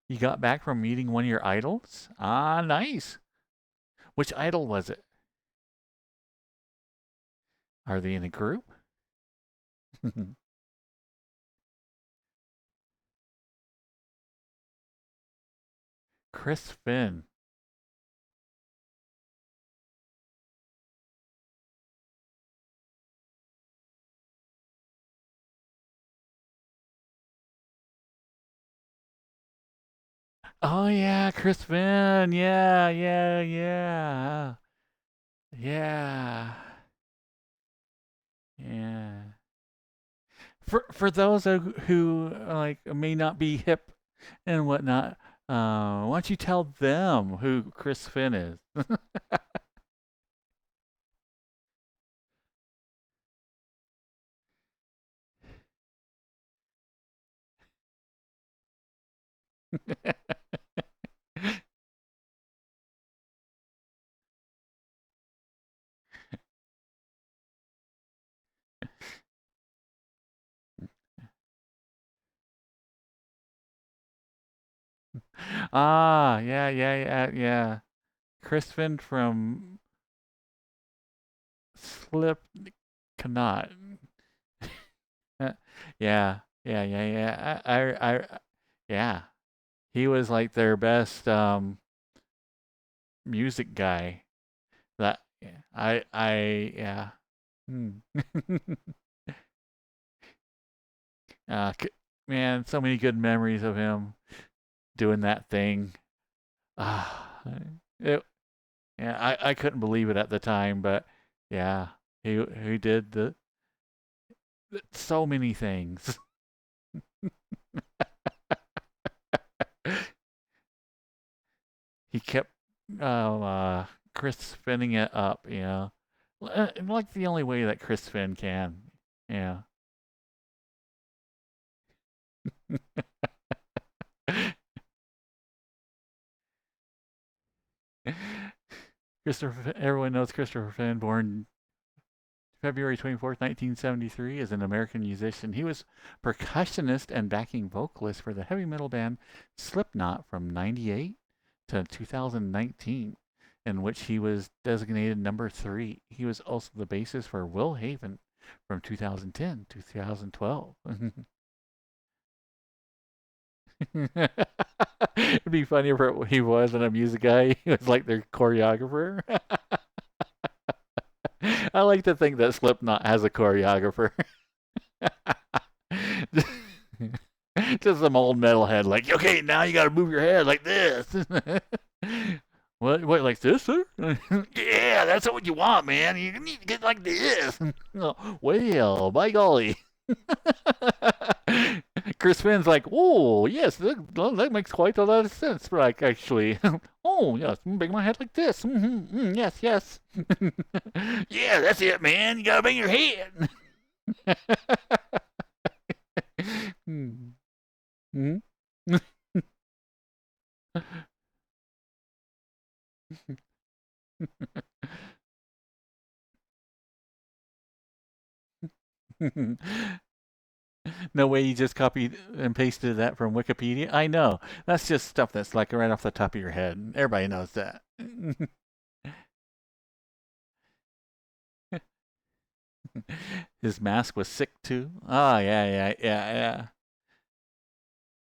A: You got back from meeting one of your idols? Ah, nice. Which idol was it? Are they in a group? Chris Finn. Oh yeah, Chris Finn. Yeah, yeah, yeah. Yeah. Yeah. For those who like may not be hip and whatnot, why don't you tell them who Chris Finn is? Ah, yeah, yeah, yeah, yeah. Chris Finn from Slip Cannot. Yeah, yeah, yeah, yeah. Yeah. He was like their best music guy. That yeah. Hmm. uh, Man, so many good memories of him doing that thing. Ah, it, yeah, I couldn't believe it at the time, but yeah, he did so many things. He kept Chris spinning it up, you know, like the only way that Chris Finn can. Yeah. Everyone knows Christopher Finn, born February 24th, 1973, is an American musician. He was percussionist and backing vocalist for the heavy metal band Slipknot from 98 to 2019, in which he was designated number 3. He was also the bassist for Will Haven from 2010 to 2012. It'd be funny if he wasn't a music guy. He was like their choreographer. I like to think that Slipknot has a choreographer. Just some old metalhead, like, okay, now you got to move your head like this. What, like this, sir? Yeah, that's what you want, man. You need to get like this. Well, by golly. Chris Finn's like, oh, yes, that makes quite a lot of sense, like, actually. Oh, yes, bang my head like this. Yes, yes. Yeah, that's it, man. You gotta bang your head. Hmm. No way you just copied and pasted that from Wikipedia? I know. That's just stuff that's like right off the top of your head. Everybody knows that. His mask was sick too. Oh, yeah, yeah, yeah, yeah.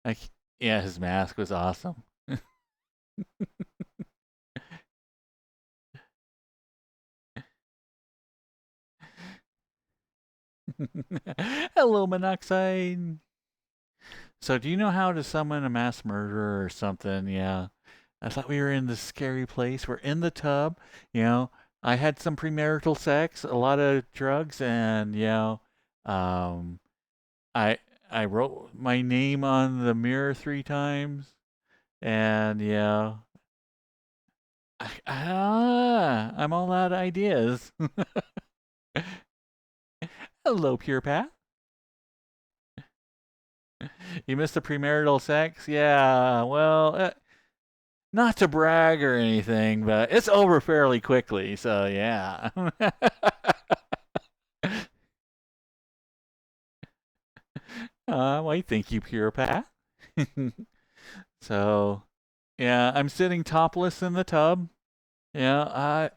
A: Like, yeah, his mask was awesome. Hello, monoxide. So, do you know how to summon a mass murderer or something? Yeah. I thought we were in this scary place. We're in the tub. You know, I had some premarital sex, a lot of drugs, and um, I I wrote my name on the mirror 3 times, and I'm all out of ideas. Hello, Pure Path. You missed the premarital sex? Yeah. Well, not to brag or anything, but it's over fairly quickly. So yeah. Why thank you, Pure Path. So yeah, I'm sitting topless in the tub. Yeah, I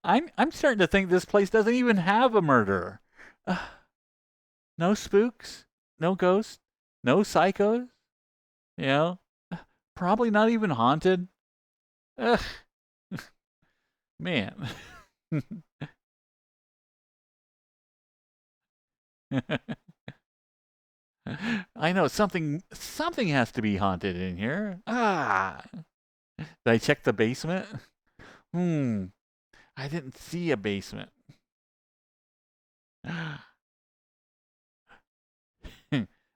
A: I'm starting to think this place doesn't even have a murderer. Uh, no spooks, no ghosts. No psychos? You know? Probably not even haunted. Ugh, man. I know something has to be haunted in here. Ah. Did I check the basement? Hmm. I didn't see a basement.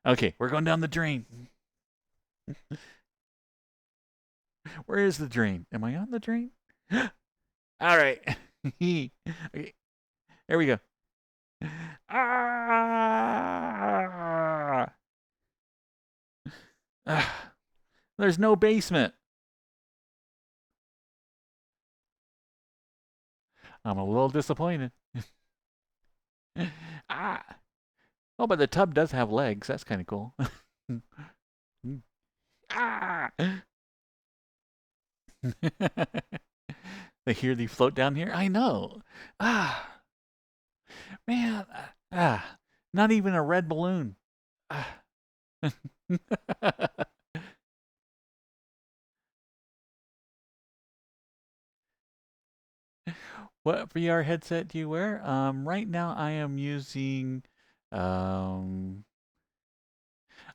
A: Okay, we're going down the drain. Where is the drain? Am I on the drain? All right. Okay, there we go. Ah! Ah, there's no basement. I'm a little disappointed. Ah. Oh, but the tub does have legs. That's kind of cool. Ah. They hear thee float down here? I know. Ah, man. Not even a red balloon. Ah. What VR headset do you wear? Right now I am using um,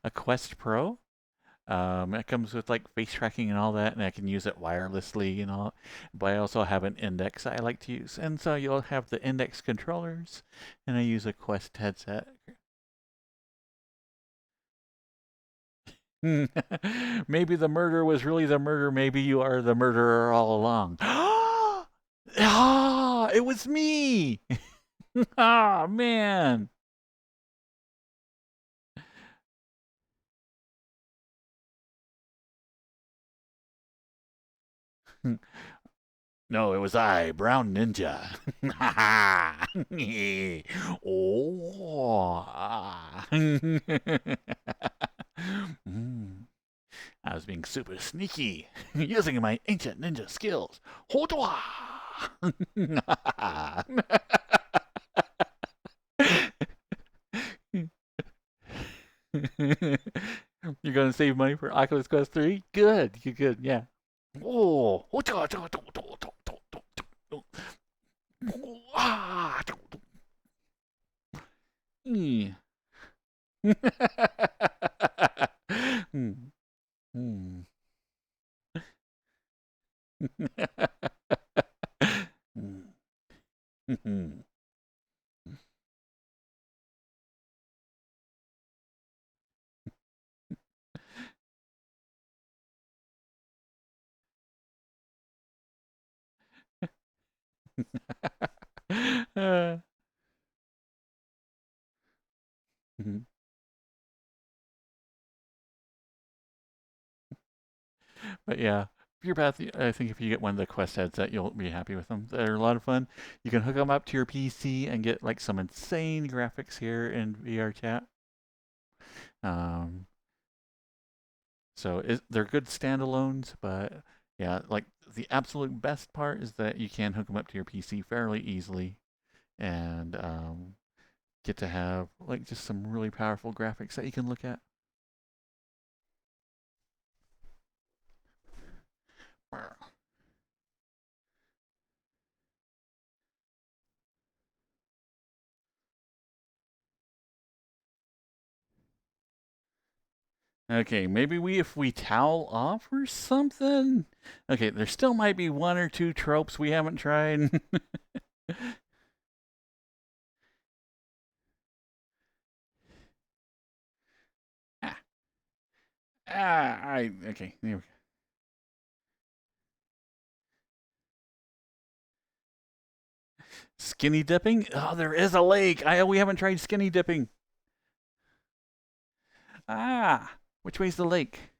A: a Quest Pro. It comes with like face tracking and all that, and I can use it wirelessly and all. But I also have an Index I like to use, and so you'll have the Index controllers, and I use a Quest headset. Maybe the murder was really the murder. Maybe you are the murderer all along. Ah, it was me. Ah, man. No, it was I, Brown Ninja. Oh. Mm. I was being super sneaky, using my ancient ninja skills. Hodwa! You're gonna save money for Oculus Quest 3? Good, you good, yeah. Oh, ah, mm. Mm, mm. Mm. Uh, mhm. But yeah, Pure Path, I think if you get one of the Quest headset, you'll be happy with them. They're a lot of fun. You can hook them up to your PC and get like some insane graphics here in VRChat. Um, they're good standalones, but yeah, like the absolute best part is that you can hook them up to your PC fairly easily and get to have like just some really powerful graphics that you can look at. Okay, maybe if we towel off or something. Okay, there still might be one or two tropes we haven't tried. ah, okay. There we go. Skinny dipping? Oh, there is a lake. We haven't tried skinny dipping. Ah, which way's the lake?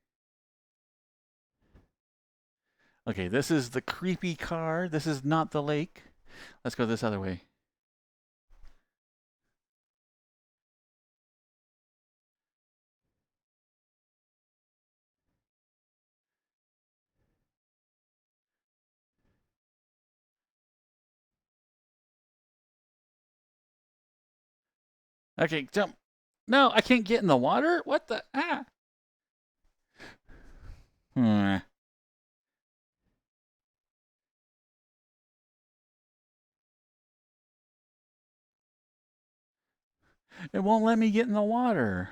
A: Okay, this is the creepy car. This is not the lake. Let's go this other way. Okay, jump. No, I can't get in the water? What the? Ah. Hmm. It won't let me get in the water.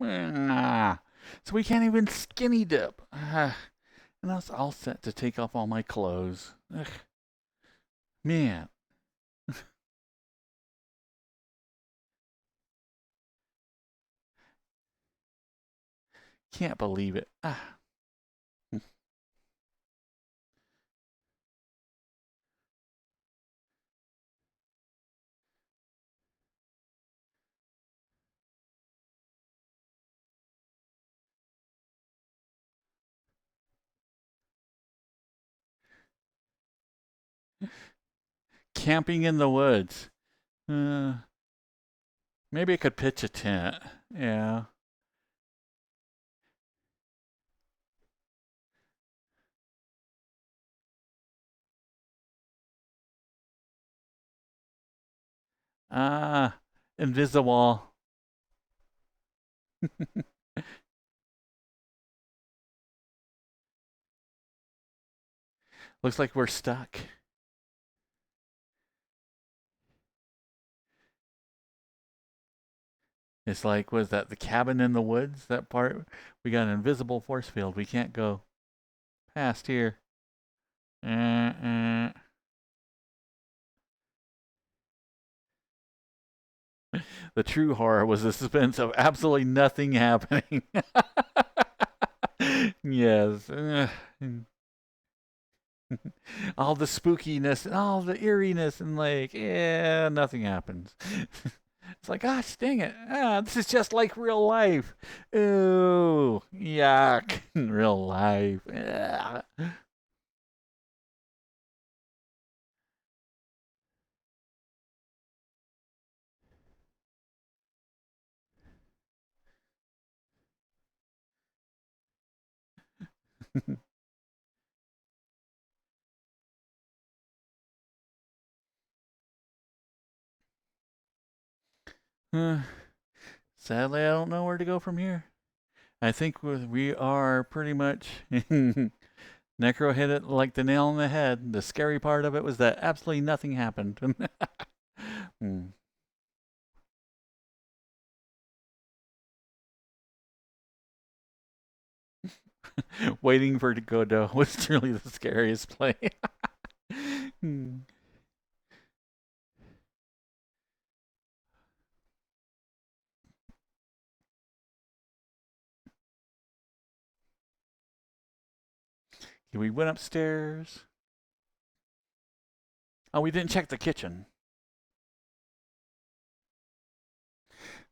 A: Ah. So we can't even skinny dip. Ah. And I was all set to take off all my clothes. Ugh. Man, can't believe it. Ah. Camping in the woods. Uh, maybe I could pitch a tent. Yeah. Ah, invisible. Looks like we're stuck. It's like, was that the cabin in the woods? That part? We got an invisible force field. We can't go past here. Uh. The true horror was the suspense of absolutely nothing happening. Yes. All the spookiness and all the eeriness and like, yeah, nothing happens. It's like, gosh, dang it. Ah, this is just like real life. Ooh, yuck. Real life. Yeah. Sadly, I don't know where to go from here. I think we are pretty much. Necro hit it like the nail on the head. The scary part of it was that absolutely nothing happened. Hmm. Waiting for it to go to was truly the scariest play. Hmm. We went upstairs. Oh, we didn't check the kitchen.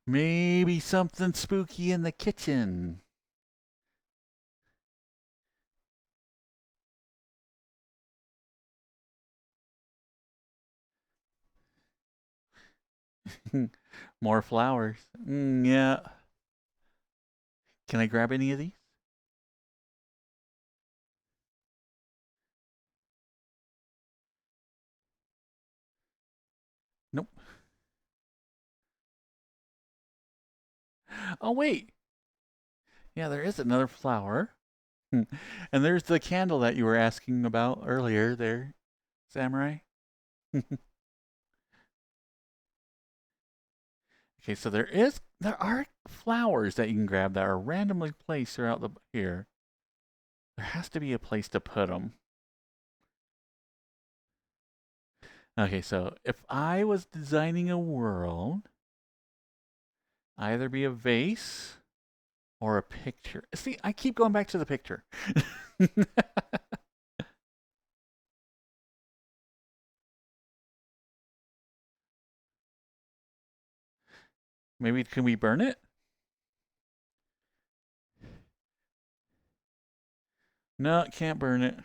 A: Maybe something spooky in the kitchen. More flowers. Yeah. Can I grab any of these? Nope. Oh, wait. Yeah, there is another flower. And there's the candle that you were asking about earlier there, Samurai. Okay, so there are flowers that you can grab that are randomly placed throughout the here. There has to be a place to put them. Okay, so if I was designing a world, either be a vase or a picture. See, I keep going back to the picture. Maybe can we burn it? No, it can't burn it.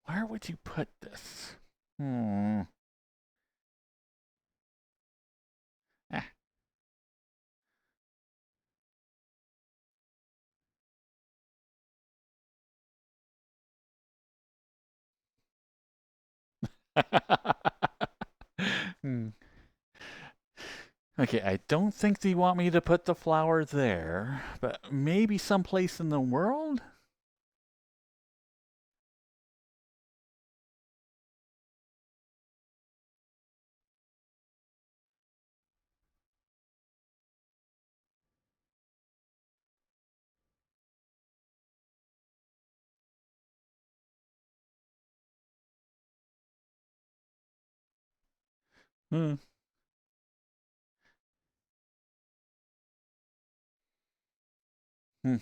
A: Where would you put this? Hmm. Ah. Hmm. Okay, I don't think they want me to put the flower there, but maybe someplace in the world? Hmm. Hmm.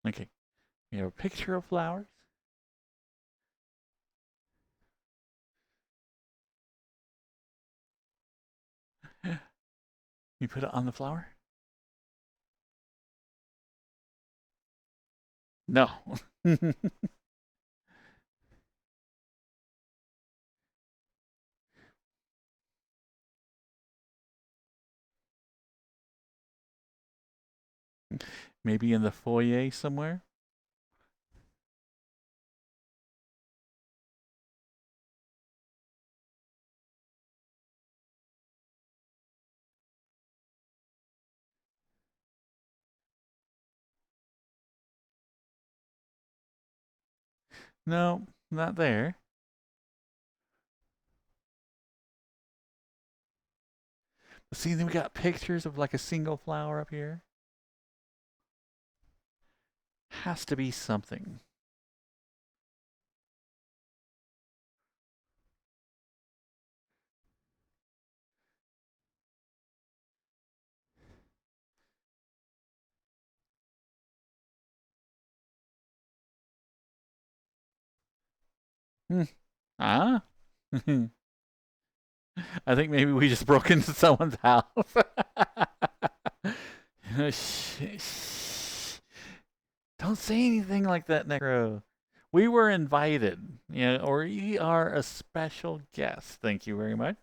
A: Okay, we have a picture of flowers. You put it on the flower? No. Maybe in the foyer somewhere? No, not there. See, then we got pictures of like a single flower up here. Has to be something. Hmm. Ah? I think maybe we just broke into someone's house. Shh. Don't say anything like that, Necro. We were invited, or you are a special guest. Thank you very much.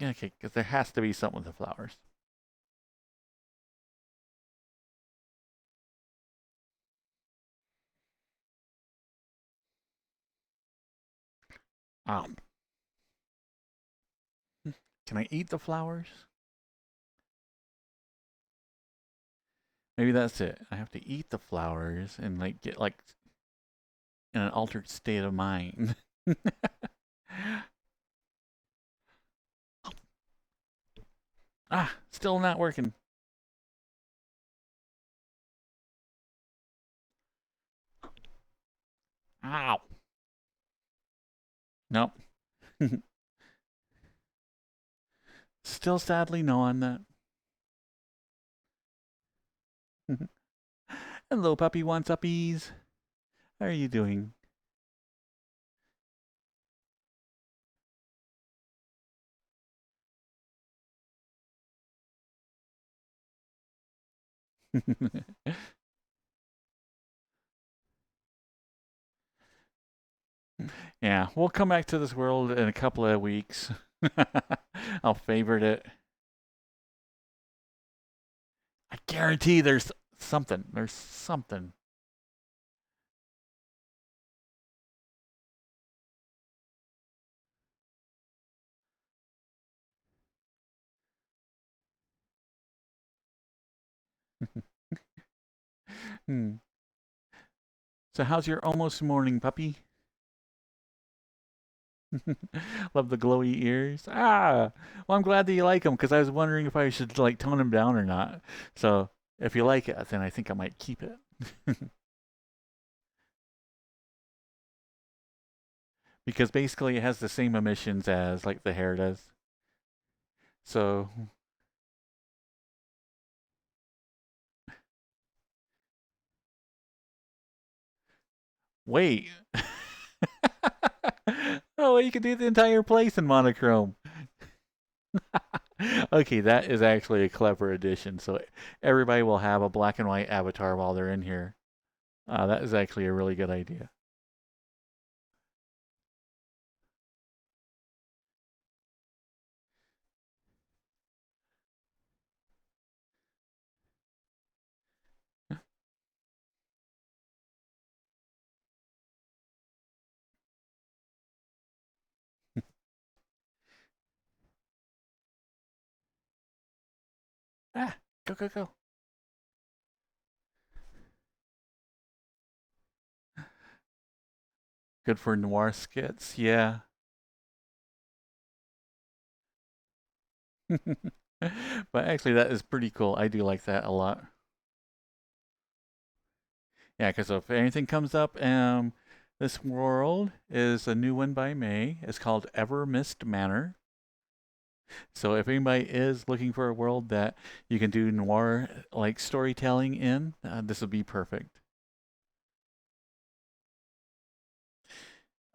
A: Okay, because there has to be something with the flowers. Um, can I eat the flowers? Maybe that's it. I have to eat the flowers and like get like in an altered state of mind. Ah, still not working. Ow. Nope. Still sadly no on that. Hello, puppy wants uppies. How are you doing? Yeah, we'll come back to this world in a couple of weeks. I'll favorite it. I guarantee there's something. There's something. Hmm. So, how's your almost morning, puppy? Love the glowy ears. Ah, well, I'm glad that you like them because I was wondering if I should like tone them down or not. So, if you like it, then I think I might keep it. Because basically it has the same emissions as like the hair does. So, wait. Oh, you can do the entire place in monochrome. Okay, that is actually a clever addition. So everybody will have a black and white avatar while they're in here. That is actually a really good idea. Go, go, go. Good for noir skits, yeah. But actually, that is pretty cool. I do like that a lot. Yeah, because if anything comes up, this world is a new one by May. It's called Ever Mist Manor. So if anybody is looking for a world that you can do noir like storytelling in, this would be perfect.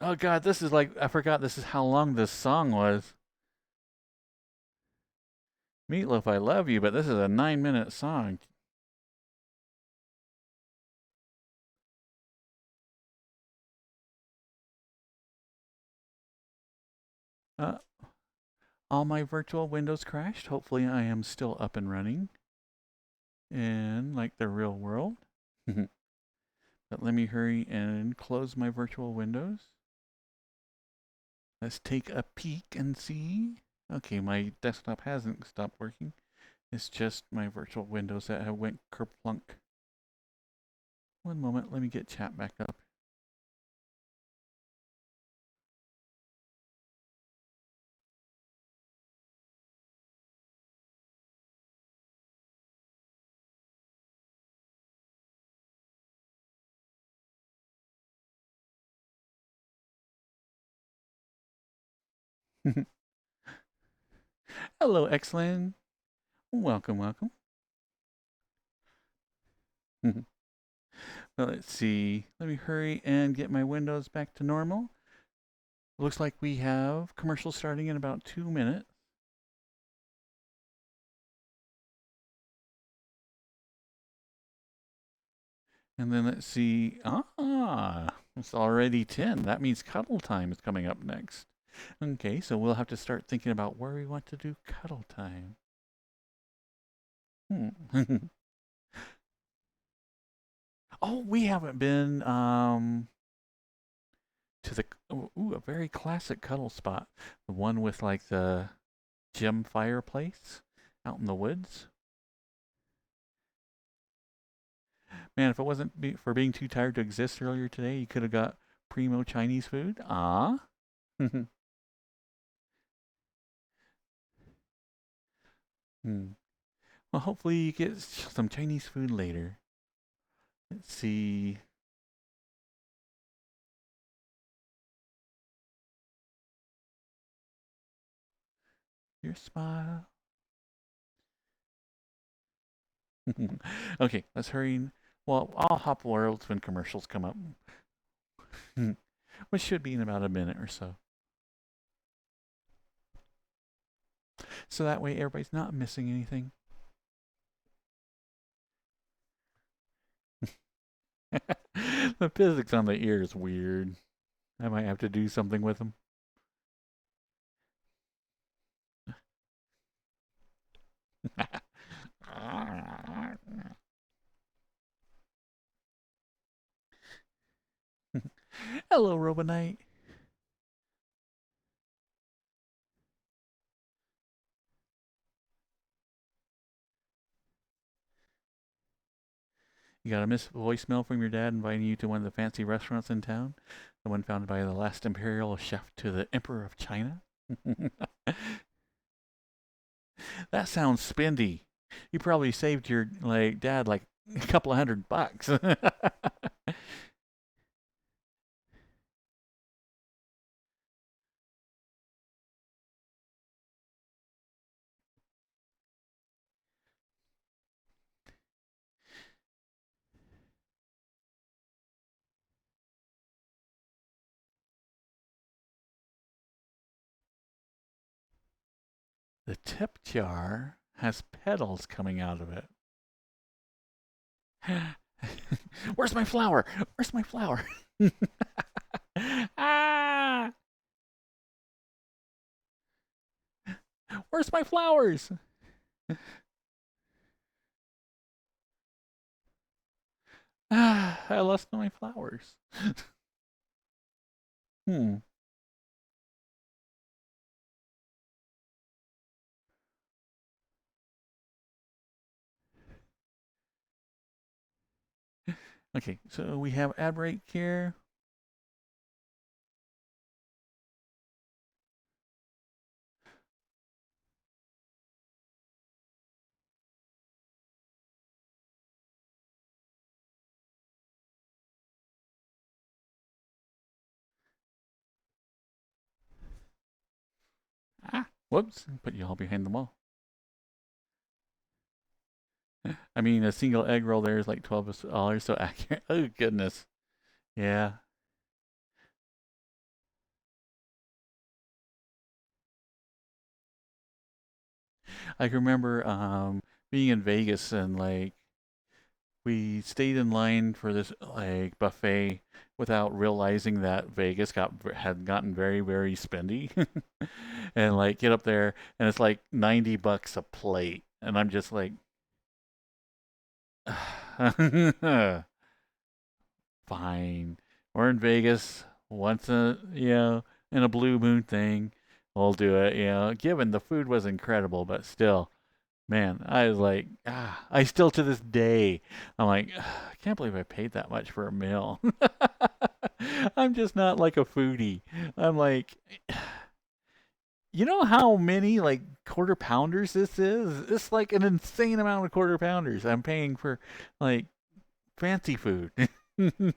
A: Oh God, this is like I forgot this is how long this song was. Meatloaf, I love you, but this is a 9-minute song. Uh, all my virtual windows crashed. Hopefully, I am still up and running in like the real world. But let me hurry and close my virtual windows. Let's take a peek and see. Okay, my desktop hasn't stopped working. It's just my virtual windows that have went kerplunk. One moment, let me get chat back up. Hello, Xlin. Welcome, welcome. Well, let's see. Let me hurry and get my windows back to normal. Looks like we have commercials starting in about 2 minutes. And then let's see. It's already 10. That means cuddle time is coming up next. Okay, so we'll have to start thinking about where we want to do cuddle time. Oh, we haven't been to the a very classic cuddle spot. The one with like the gem fireplace out in the woods. Man, if it wasn't for being too tired to exist earlier today, you could have got primo Chinese food. Ah. Hmm. Well, hopefully you get some Chinese food later. Let's see. Your smile. Okay, let's hurry. Well, I'll hop worlds when commercials come up, which should be in about a minute or so. So that way everybody's not missing anything. The physics on the ear is weird. I might have to do something with them. Hello, Robonite. You got a missed voicemail from your dad inviting you to one of the fancy restaurants in town? The one founded by the last imperial chef to the Emperor of China? That sounds spendy. You probably saved your dad like a couple of $100. The tip jar has petals coming out of it. Where's my flower? Where's my flower? Ah! Where's my flowers? Ah, I lost my flowers. Hmm. Okay, so we have ad break here. Ah, whoops, put you all behind the wall. I mean, a single egg roll there is like $12, so accurate. Oh, goodness. Yeah. I can remember being in Vegas and like we stayed in line for this like buffet without realizing that Vegas had gotten very very spendy, and like get up there and it's like $90 a plate, and I'm just like, fine, we're in Vegas once in a blue moon thing, we'll do it. Given the food was incredible, but still. Man, I was like, I still to this day, I'm like, I can't believe I paid that much for a meal. I'm just not like a foodie. I'm like, you know how many like quarter pounders this is? It's like an insane amount of quarter pounders I'm paying for like fancy food. You're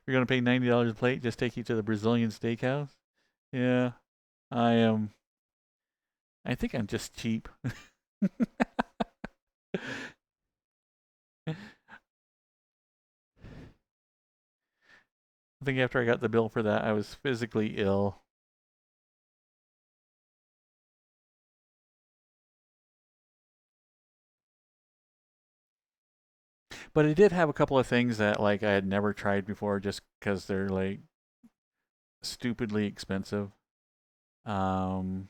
A: gonna pay $90 a plate, just take you to the Brazilian steakhouse? Yeah, I am. I think I'm just cheap. I think after I got the bill for that, I was physically ill. But it did have a couple of things that like I had never tried before, just because they're like stupidly expensive. Um,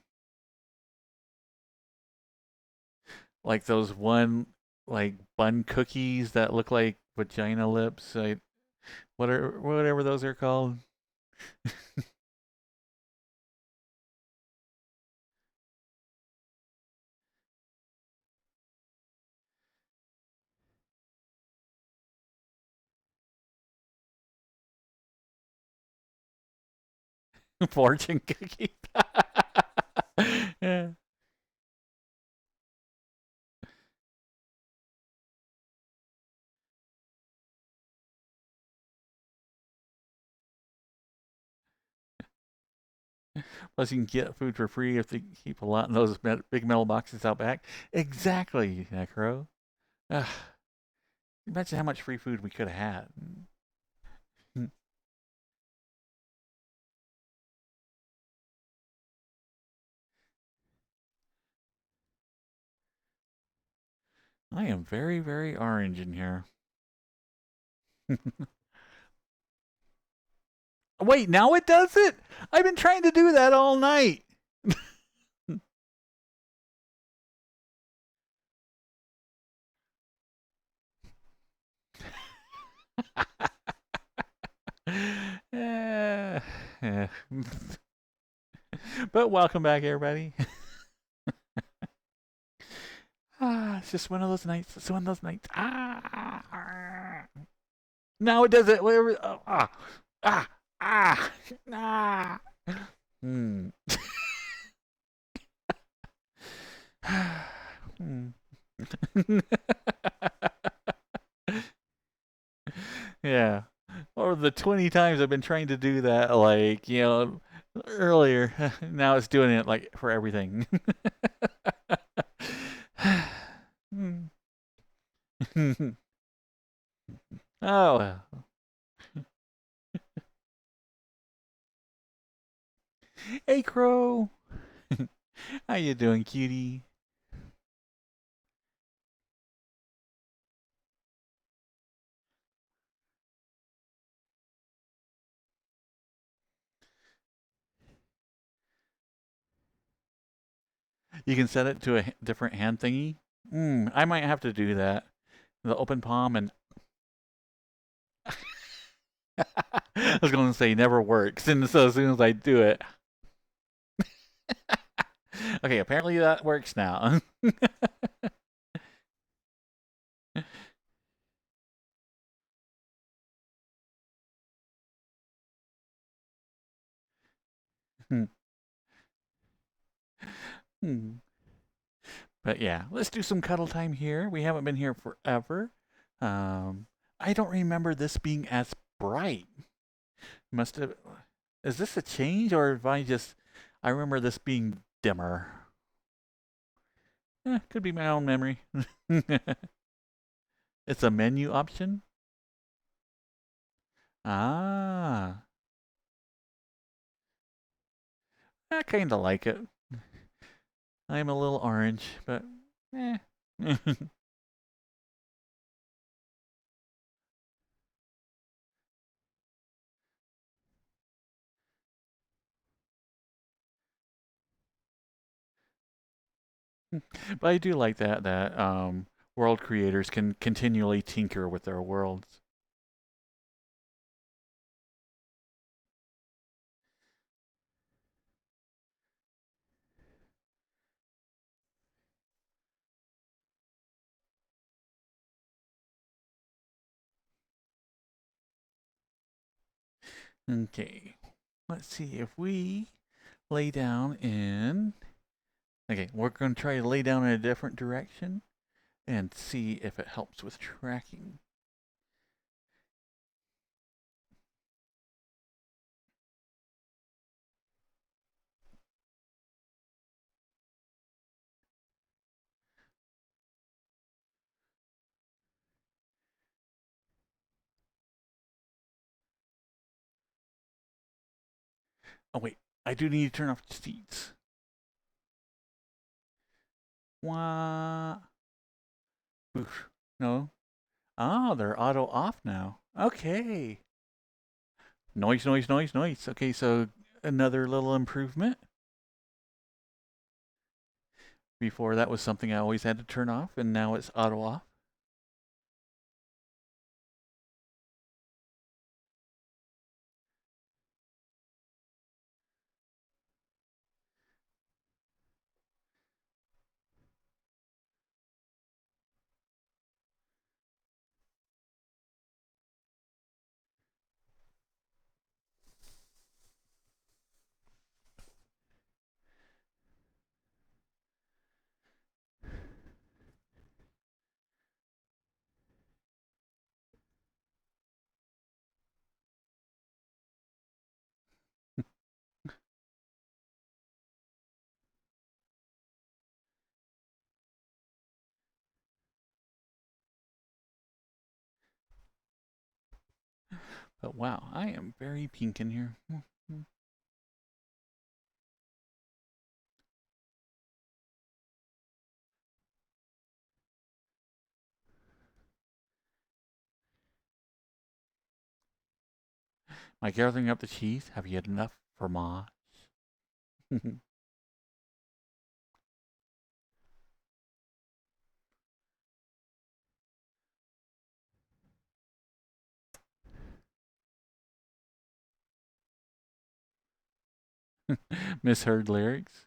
A: like those one like bun cookies that look like vagina lips. Whatever those are called. Fortune cookies. Yeah. Plus, you can get food for free if they keep a lot in those big metal boxes out back. Exactly, Necro. Ugh, imagine how much free food we could have had. I am very, very orange in here. Wait, now it does it? I've been trying to do that all night. Eh, eh. But welcome back, everybody. It's just one of those nights. It's one of those nights. Now it does it. Whatever. Ah, ah, ah. Hmm. Hmm. Yeah. Or the 20 times I've been trying to do that, like, earlier. Now it's doing it, like, for everything. Oh, well. Hey, Crow. How you doing, cutie? You can set it to a different hand thingy. I might have to do that. The open palm and I was going to say never works, and so as soon as I do it, okay, apparently that works now. Hmm. But yeah, let's do some cuddle time here. We haven't been here forever. Um, I don't remember this being as bright. Must have. Is this a change, or if I just? I remember this being dimmer. Could be my own memory. It's a menu option. Ah, I kind of like it. I'm a little orange, but eh. But I do like that world creators can continually tinker with their worlds. Okay, let's see if we lay down in. Okay, we're going to try to lay down in a different direction and see if it helps with tracking. Oh wait, I do need to turn off the seats. Wah. Oof. No. Oh, they're auto off now. Okay. Noise, noise, noise, noise. Okay, so another little improvement. Before that was something I always had to turn off, and now it's auto off. But wow, I am very pink in here. Am I gathering up the cheese? Have you had enough fromage? Misheard lyrics?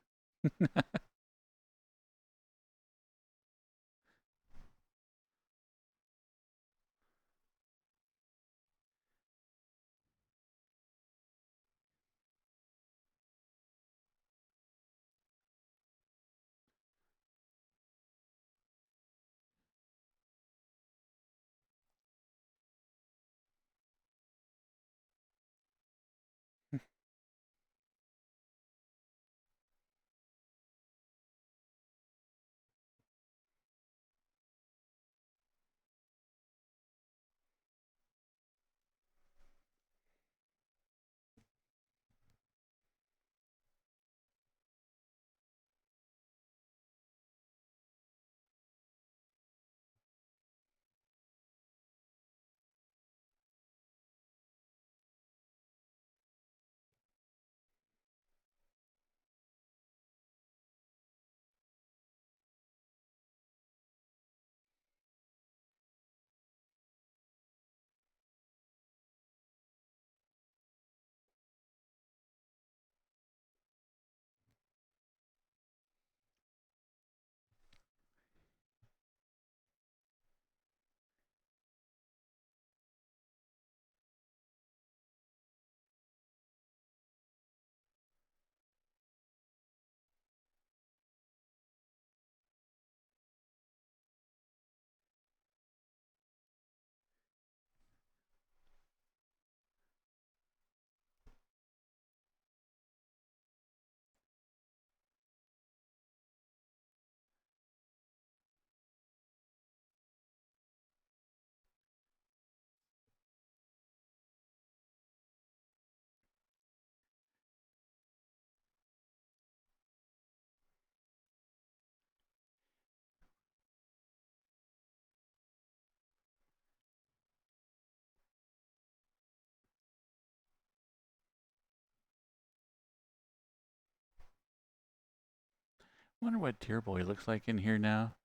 A: Wonder what Deer Boy looks like in here now.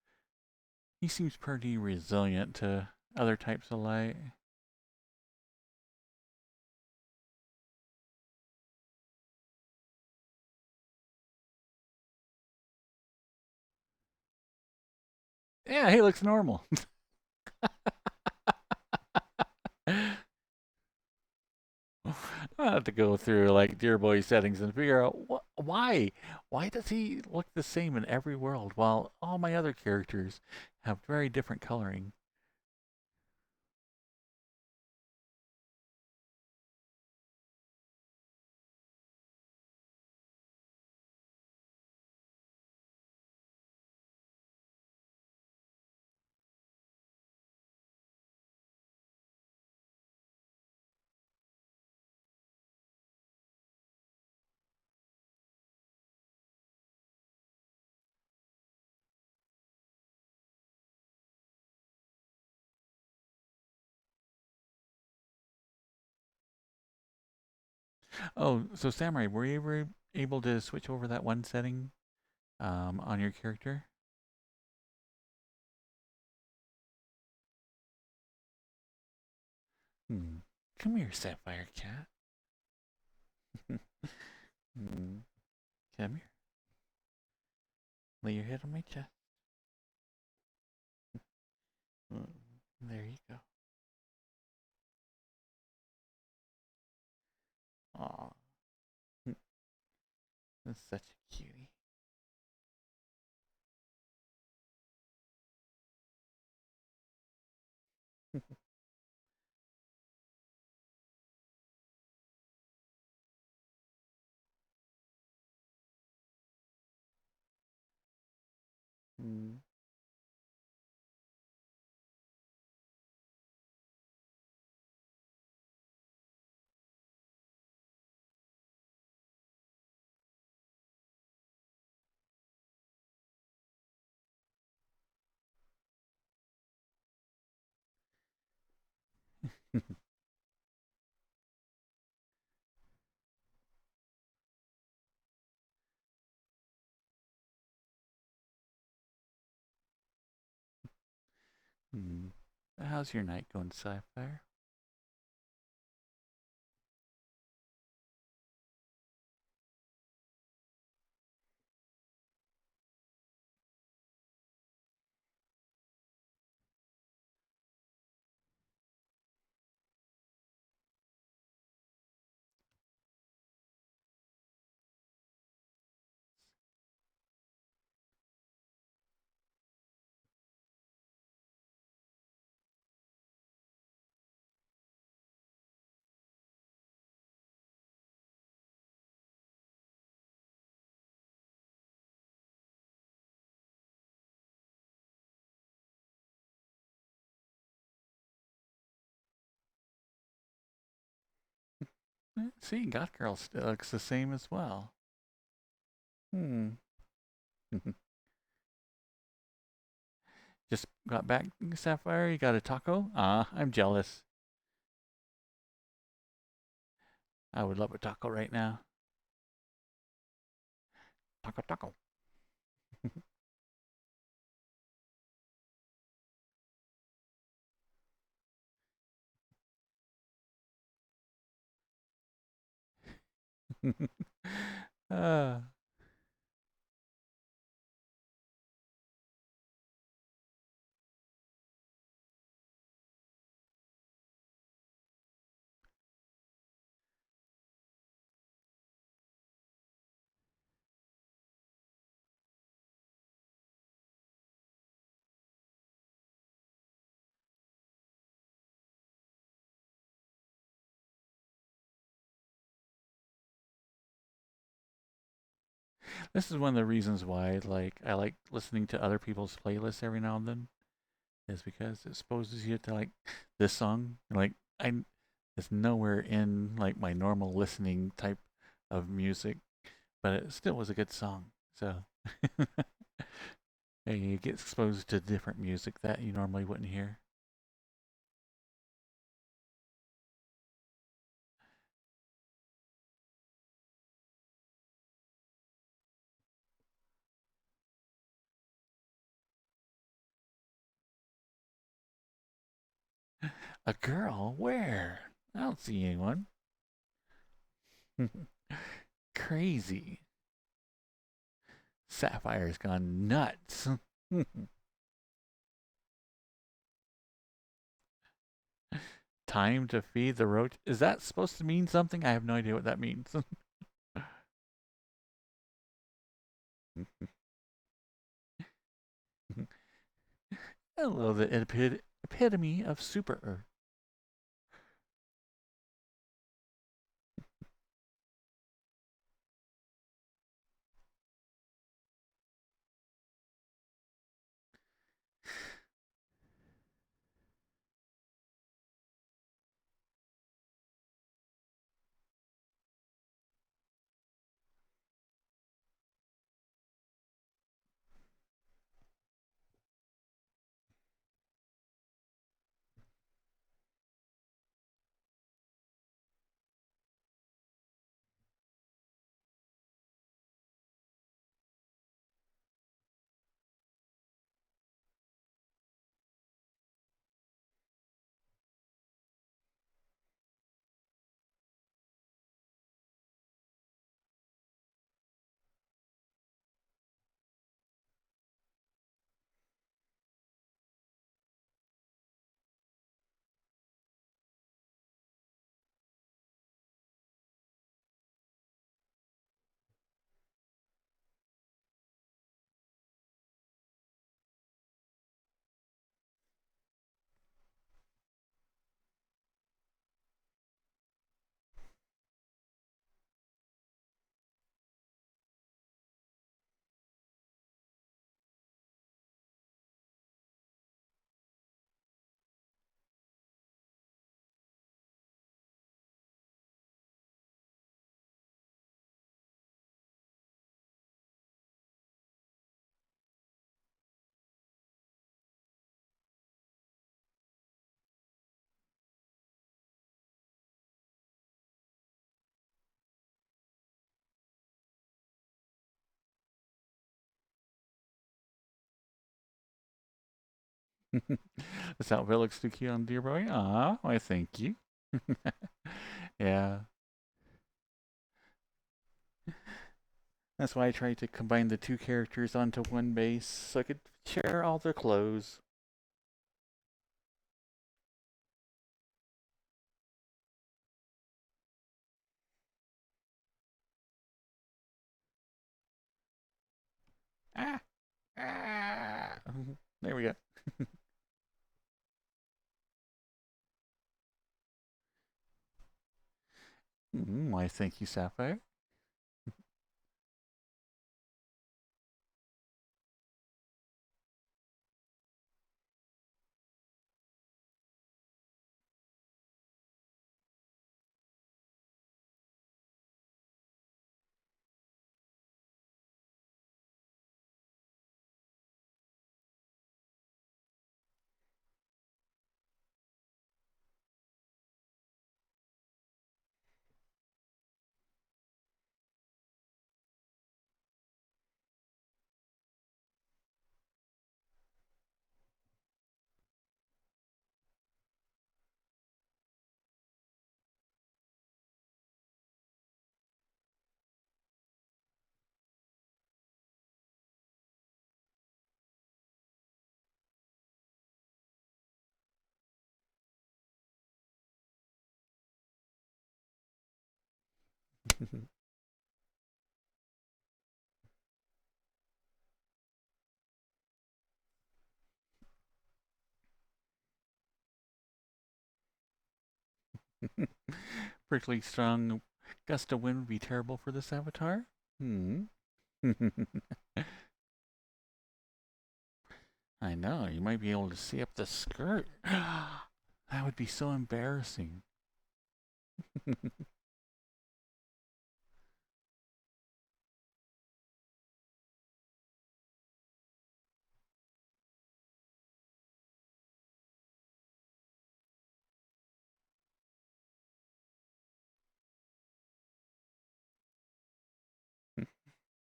A: He seems pretty resilient to other types of light. Yeah, he looks normal. I have to go through like Deer Boy settings and figure out why. Why does he look the same in every world while all my other characters have very different coloring? Oh, so Samurai, were you ever able to switch over that one setting on your character? Hmm. Come here, Sapphire Cat. Hmm. Come here. Lay your head on my chest. Mm, there you go. Aw, that's such a cutie. Mm. Mm. How's your night going, Sapphire? See, God Girl still looks the same as well. Hmm. Just got back, Sapphire. You got a taco? Ah, I'm jealous. I would love a taco right now. Taco, taco. uh, this is one of the reasons why, like, I like listening to other people's playlists every now and then, is because it exposes you to like this song. Like, I, it's nowhere in like my normal listening type of music, but it still was a good song. So you get exposed to different music that you normally wouldn't hear. A girl? Where? I don't see anyone. Crazy. Sapphire's gone nuts. Time to feed the roach. Is that supposed to mean something? I have no idea what that means. Hello, the epitome of Super Earth. This outfit looks too cute on Dear Boy. Ah, why thank you. Yeah. That's why I tried to combine the two characters onto one base so I could share all their clothes. Ah! Ah! There we go. Why thank you, Sapphire. Prickly strong gust of wind would be terrible for this avatar. I know, you might be able to see up the skirt. That would be so embarrassing.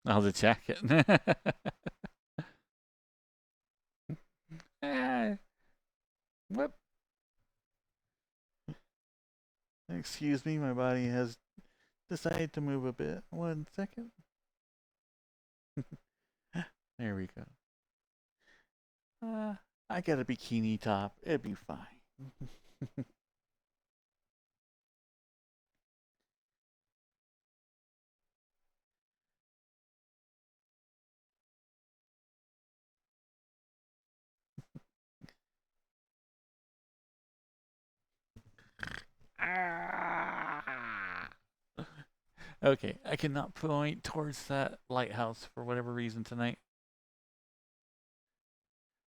A: Oh, the jacket. Ah, whoop. Excuse me, my body has decided to move a bit. 1 second. There we go. I got a bikini top. It'd be fine. Okay, I cannot point towards that lighthouse for whatever reason tonight.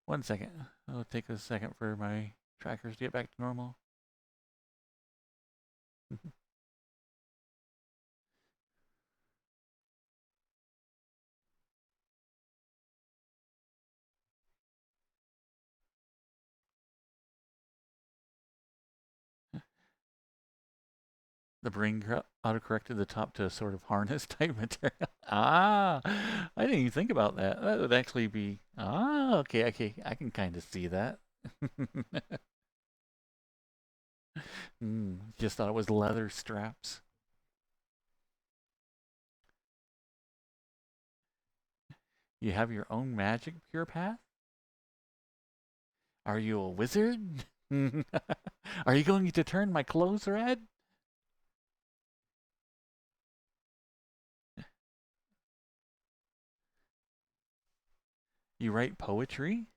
A: 1 second. It'll take a second for my trackers to get back to normal. The brain autocorrected the top to a sort of harness type material. I didn't even think about that. That would actually be okay. Okay, I can kind of see that. Just thought it was leather straps. You have your own magic pure path? Are you a wizard? Are you going to turn my clothes red? You write poetry?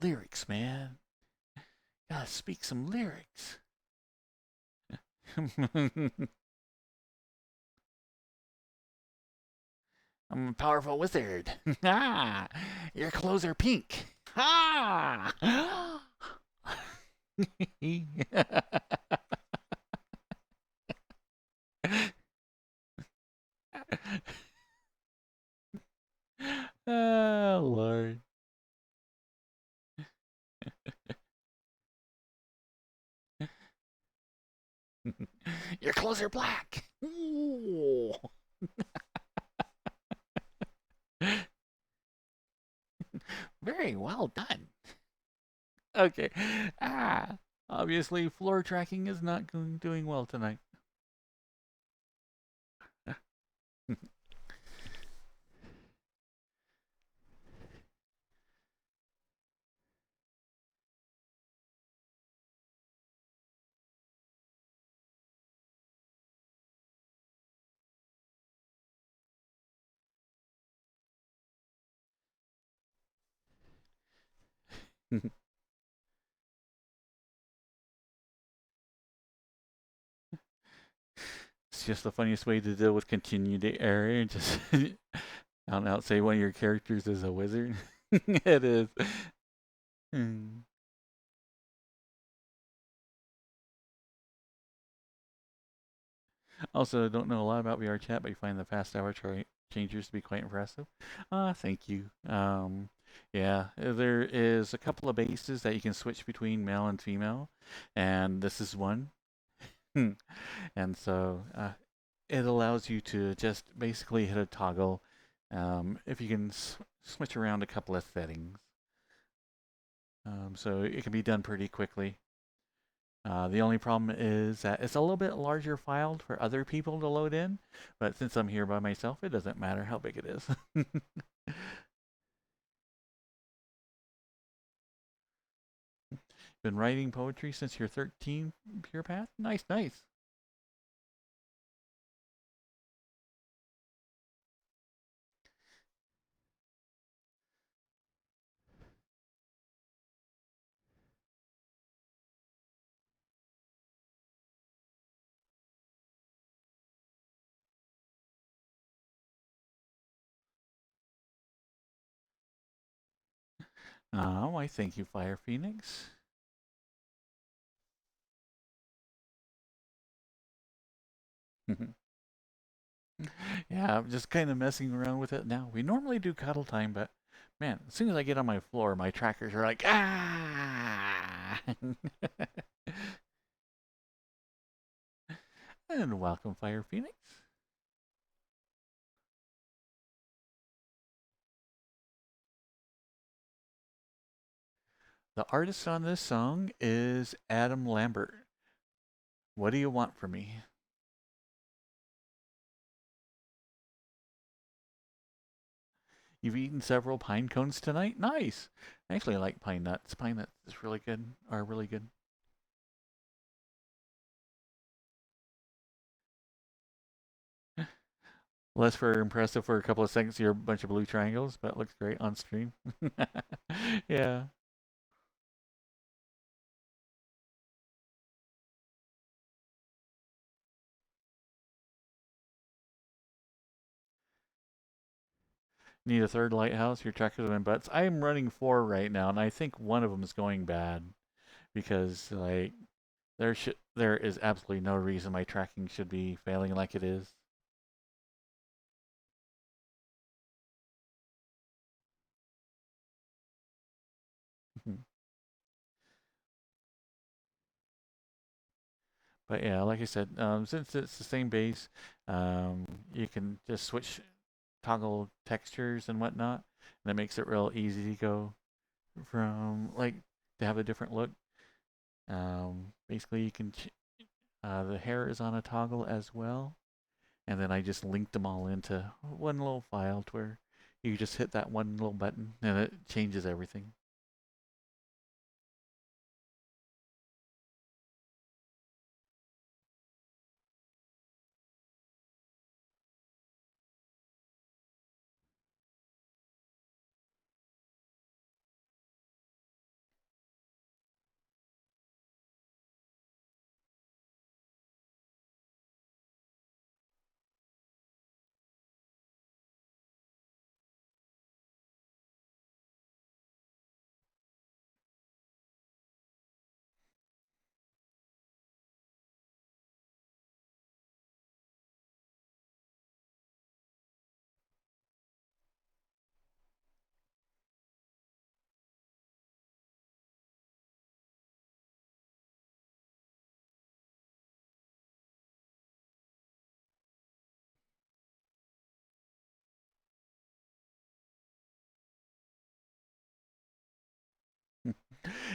A: Lyrics, man. Gotta speak some lyrics. I'm a powerful wizard. Ah, your clothes are pink. Ah! Oh, Lord. Your clothes are black. Ooh. Very well done. Okay. Obviously, floor tracking is not doing well tonight. It's just the funniest way to deal with continued error. Just out and out say one of your characters is a wizard. It is. Also, I don't know a lot about VRChat, but you find the fast avatar changers to be quite impressive. Thank you. Yeah, there is a couple of bases that you can switch between male and female, and this is one. And so it allows you to just basically hit a toggle if you can switch around a couple of settings. So it can be done pretty quickly. The only problem is that it's a little bit larger file for other people to load in, but since I'm here by myself, it doesn't matter how big it is. Been writing poetry since you're 13, Pure Path? Nice, nice. Why thank you, Fire Phoenix. Yeah, I'm just kind of messing around with it now. We normally do cuddle time, but man, as soon as I get on my floor, my trackers are like, ah! And welcome, Fire Phoenix. The artist on this song is Adam Lambert. What do you want from me? You've eaten several pine cones tonight? Nice. Actually, I like pine nuts. Pine nuts is really good. Are really good. Less for impressive for a couple of seconds. You're a bunch of blue triangles, but it looks great on stream. Yeah. Need a third lighthouse. Your trackers have been butts. I am running four right now, and I think one of them is going bad because like there is absolutely no reason my tracking should be failing like it is. But yeah, like I said, since it's the same base, you can just switch toggle textures and whatnot, and it makes it real easy to go from like to have a different look. Basically, you can the hair is on a toggle as well, and then I just linked them all into one little file to where you just hit that one little button and it changes everything.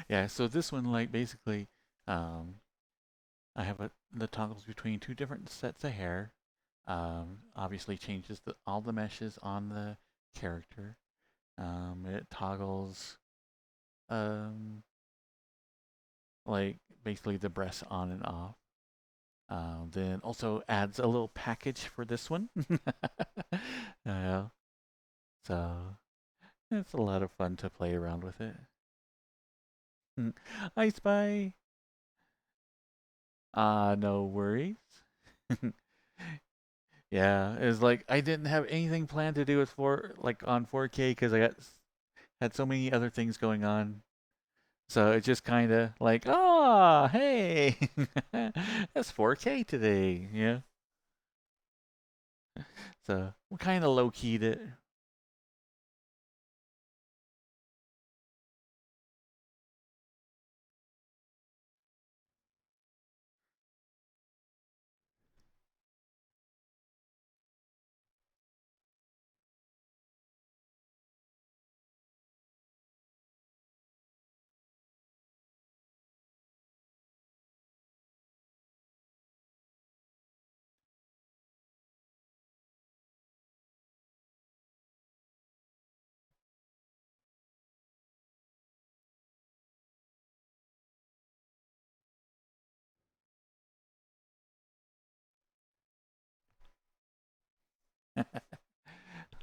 A: Yeah, so this one like basically um, I have the toggles between two different sets of hair. Obviously changes all the meshes on the character. It toggles um, like basically the breasts on and off. Then also adds a little package for this one. uh, so it's a lot of fun to play around with it. I spy. No worries. Yeah, it's like I didn't have anything planned to do with like on 4K because had so many other things going on. So it's just kind of like, oh, hey, it's 4K today. Yeah. So we kind of low keyed it.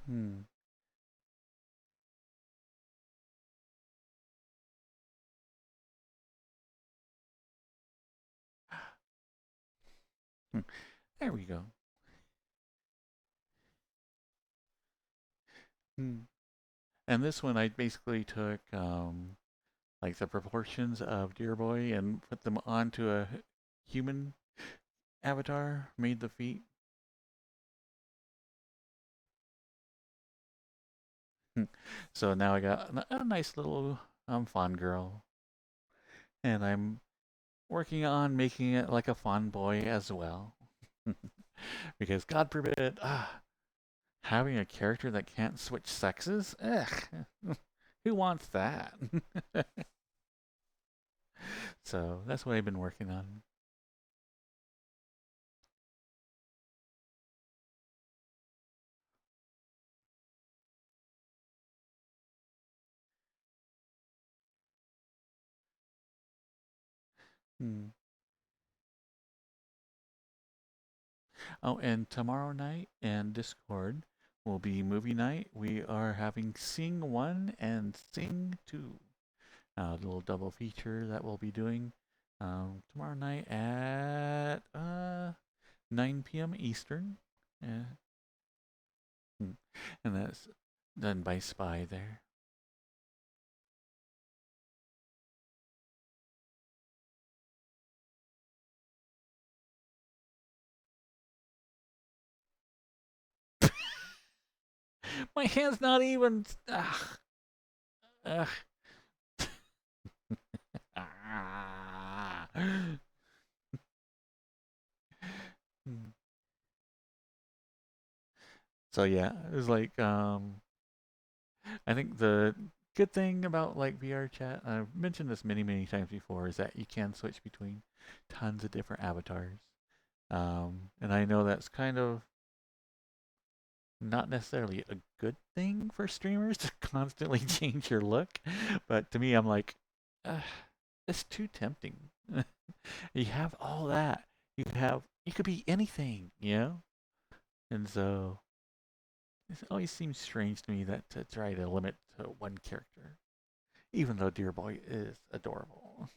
A: Hmm. Hmm. There we go. Hmm. And this one, I basically took like the proportions of Deer Boy and put them onto a human avatar, made the feet. So now I got a nice little fawn girl, and I'm working on making it like a fawn boy as well. Because God forbid, having a character that can't switch sexes? Ugh. Who wants that? So that's what I've been working on. Hmm. Oh, and tomorrow night in Discord will be movie night. We are having Sing 1 and Sing 2. A little double feature that we'll be doing tomorrow night at 9 p.m. Eastern. Yeah. And that's done by Spy there. My hand's not even. Ugh, ugh. Ah. So yeah, it was like I think the good thing about like VR chat, I've mentioned this many times before, is that you can switch between tons of different avatars. And I know that's kind of not necessarily a good thing for streamers to constantly change your look, but to me, I'm like, it's too tempting. You have all that. You could be anything, you know? And so it always seems strange to me that to try to limit to one character, even though Dear Boy is adorable.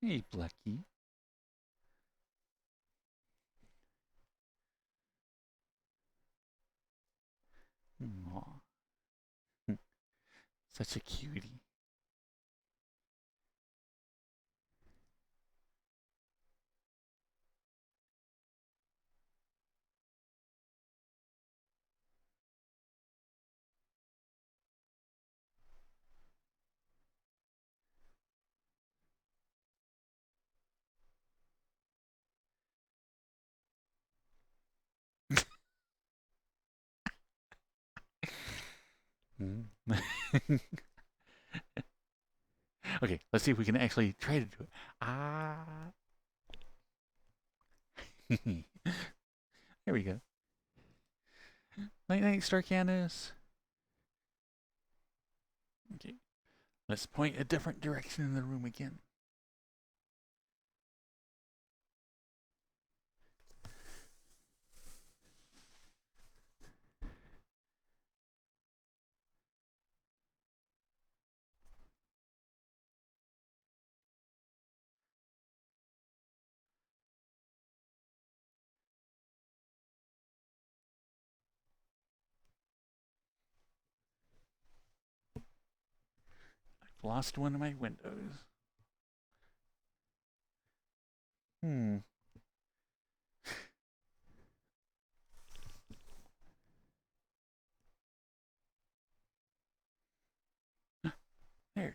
A: Hey, Blucky. Aw, such a cutie. Okay, let's see if we can actually try to do it. Ah. There we go. Night night, Starcanus. Okay, let's point a different direction in the room again. I've lost one of my windows. Hmm. There it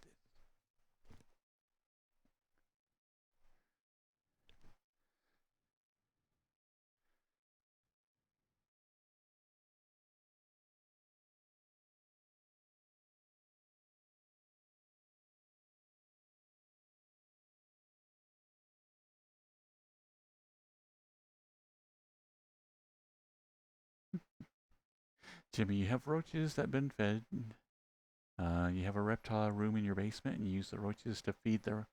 A: is. Jimmy, you have roaches that have been fed. You have a reptile room in your basement and you use the roaches to feed the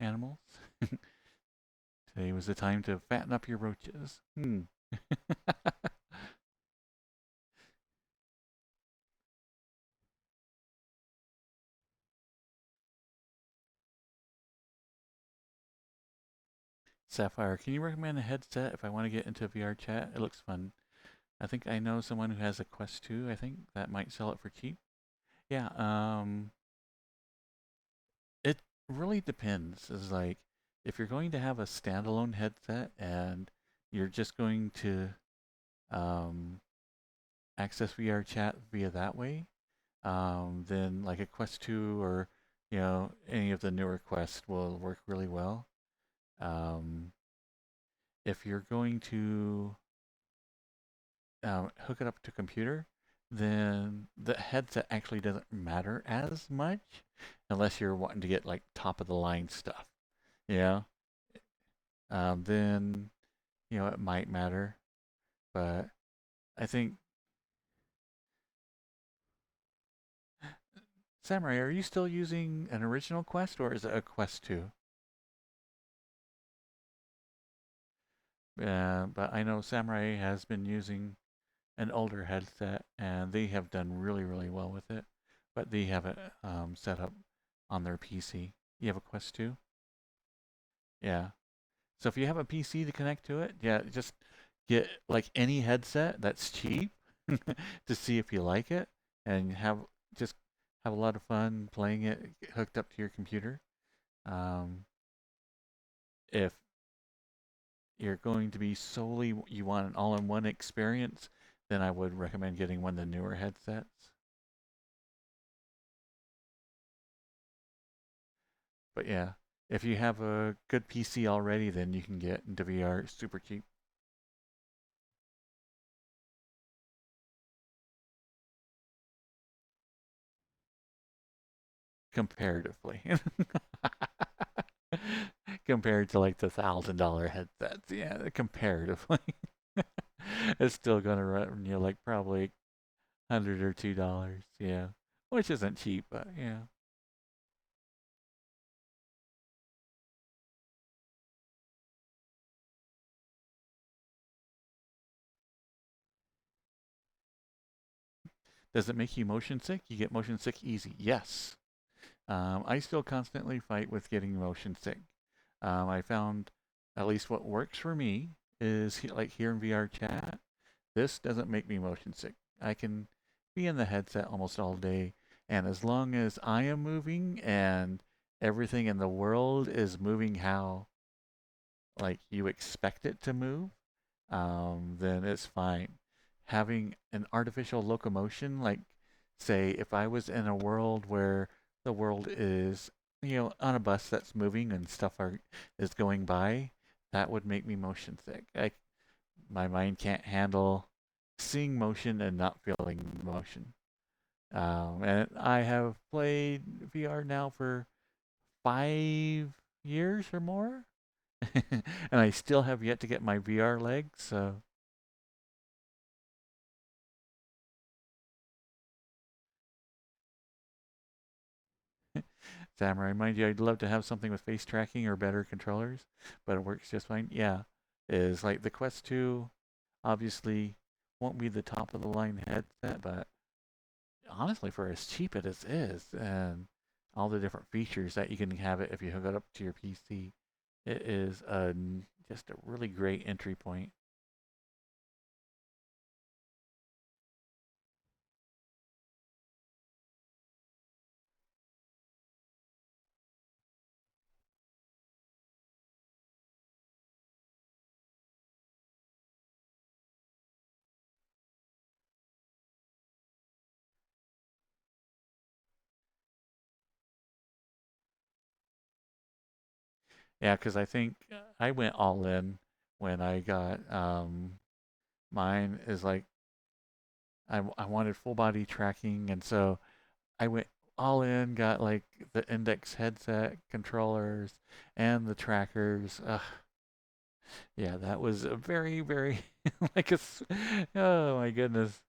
A: animals. Today was the time to fatten up your roaches. Sapphire, can you recommend a headset if I want to get into VR chat? It looks fun. I think I know someone who has a Quest 2, I think, that might sell it for cheap. Yeah, it really depends. It's like if you're going to have a standalone headset and you're just going to um, access VR chat via that way, then like a Quest 2 or any of the newer Quests will work really well. Um, if you're going to hook it up to a computer, then the headset actually doesn't matter as much unless you're wanting to get like top of the line stuff. Yeah. Then it might matter, but I think Samurai, are you still using an original Quest or is it a Quest 2? But I know Samurai has been using an older headset and they have done really, really well with it, but they have it set up on their PC. You have a Quest 2? Yeah. So if you have a PC to connect to it, yeah, just get like any headset that's cheap to see if you like it and just have a lot of fun playing it hooked up to your computer. Um, if you're going to be solely you want an all-in-one experience, then I would recommend getting one of the newer headsets. But yeah, if you have a good PC already, then you can get into VR super cheap comparatively. Compared to like the $1,000 headsets, yeah, comparatively, it's still gonna run you like probably 100 or $2, yeah, which isn't cheap, but yeah. Does it make you motion sick? You get motion sick easy. Yes. I still constantly fight with getting motion sick. I found at least what works for me is like here in VR chat. This doesn't make me motion sick. I can be in the headset almost all day, and as long as I am moving and everything in the world is moving how like you expect it to move, then it's fine. Having an artificial locomotion, like say if I was in a world where the world is, on a bus that's moving and is going by, that would make me motion sick. My mind can't handle seeing motion and not feeling motion. And I have played VR now for 5 years or more, and I still have yet to get my VR legs. So Samurai, mind you, I'd love to have something with face tracking or better controllers, but it works just fine. Yeah, is like the Quest 2 obviously won't be the top of the line headset, but honestly, for as cheap as it is and all the different features that you can have it if you hook it up to your PC, it is just a really great entry point. Yeah, because I think I went all in when I got mine. Is like I wanted full body tracking, and so I went all in, got like the index headset controllers and the trackers. Yeah, that was a very, very like oh my goodness.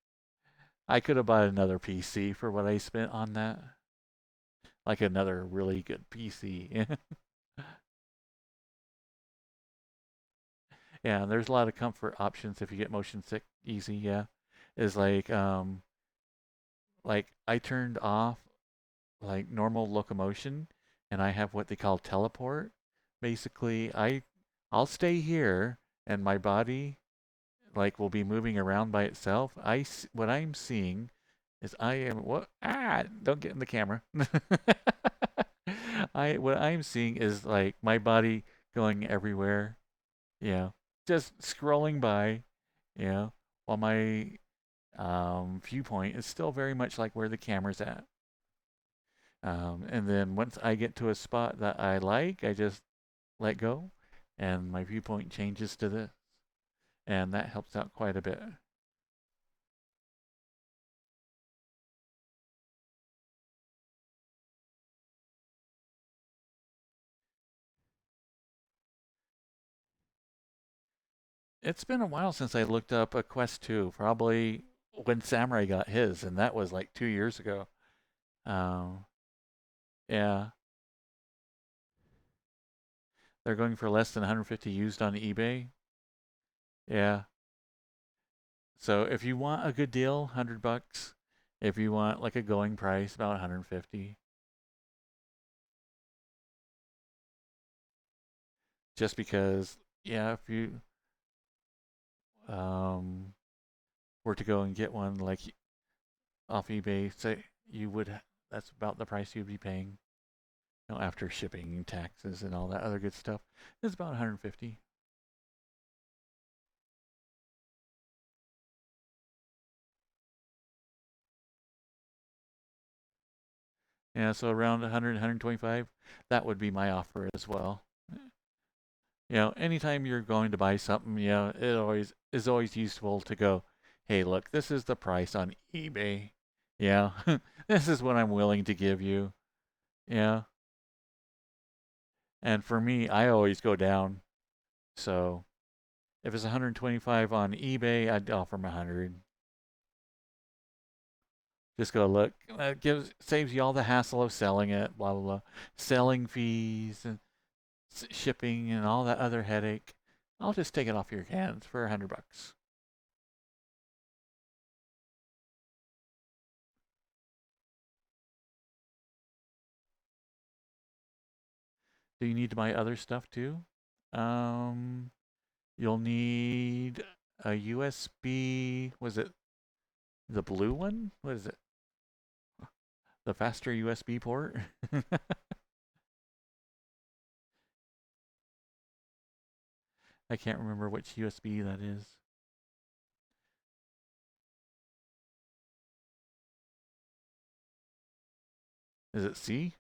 A: I could have bought another PC for what I spent on that. Like another really good PC. Yeah, there's a lot of comfort options if you get motion sick easy, yeah. Is like I turned off like normal locomotion and I have what they call teleport. Basically, I'll stay here and my body like will be moving around by itself. What I'm seeing is I am what don't get in the camera. I what I'm seeing is like my body going everywhere, you know, just scrolling by, you know, while my viewpoint is still very much like where the camera's at. And then once I get to a spot that I like, I just let go and my viewpoint changes to this. And that helps out quite a bit. It's been a while since I looked up a Quest 2, probably when Samurai got his, and that was like 2 years ago. Um, yeah, they're going for less than 150 used on eBay. Yeah. So if you want a good deal, 100 bucks. If you want like a going price, about 150. Just because, yeah, if you um, were to go and get one like off eBay, say you would, that's about the price you'd be paying, after shipping taxes and all that other good stuff. It's about 150. Yeah, so around 100, 125, that would be my offer as well. Anytime you're going to buy something, it always is always useful to go, hey, look, this is the price on eBay. Yeah, this is what I'm willing to give you. Yeah, and for me, I always go down. So if it's 125 on eBay, I'd offer them 100. Just go look. It saves you all the hassle of selling it, blah blah blah, selling fees and shipping and all that other headache. I'll just take it off your hands for 100 bucks. Do you need to buy other stuff too? Um, you'll need a USB. Was it the blue one? What is it? The faster USB port? I can't remember which USB that is. Is it C?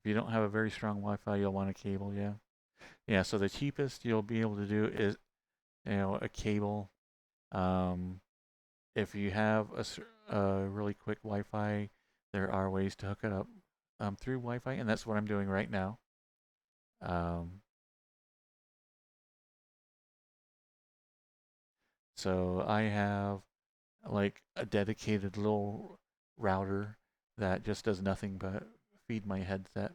A: If you don't have a very strong Wi-Fi, you'll want a cable, yeah. Yeah, so the cheapest you'll be able to do is, a cable. Um, if you have a really quick Wi-Fi, there are ways to hook it up through Wi-Fi, and that's what I'm doing right now. Um, so I have like a dedicated little router that just does nothing but feed my headset.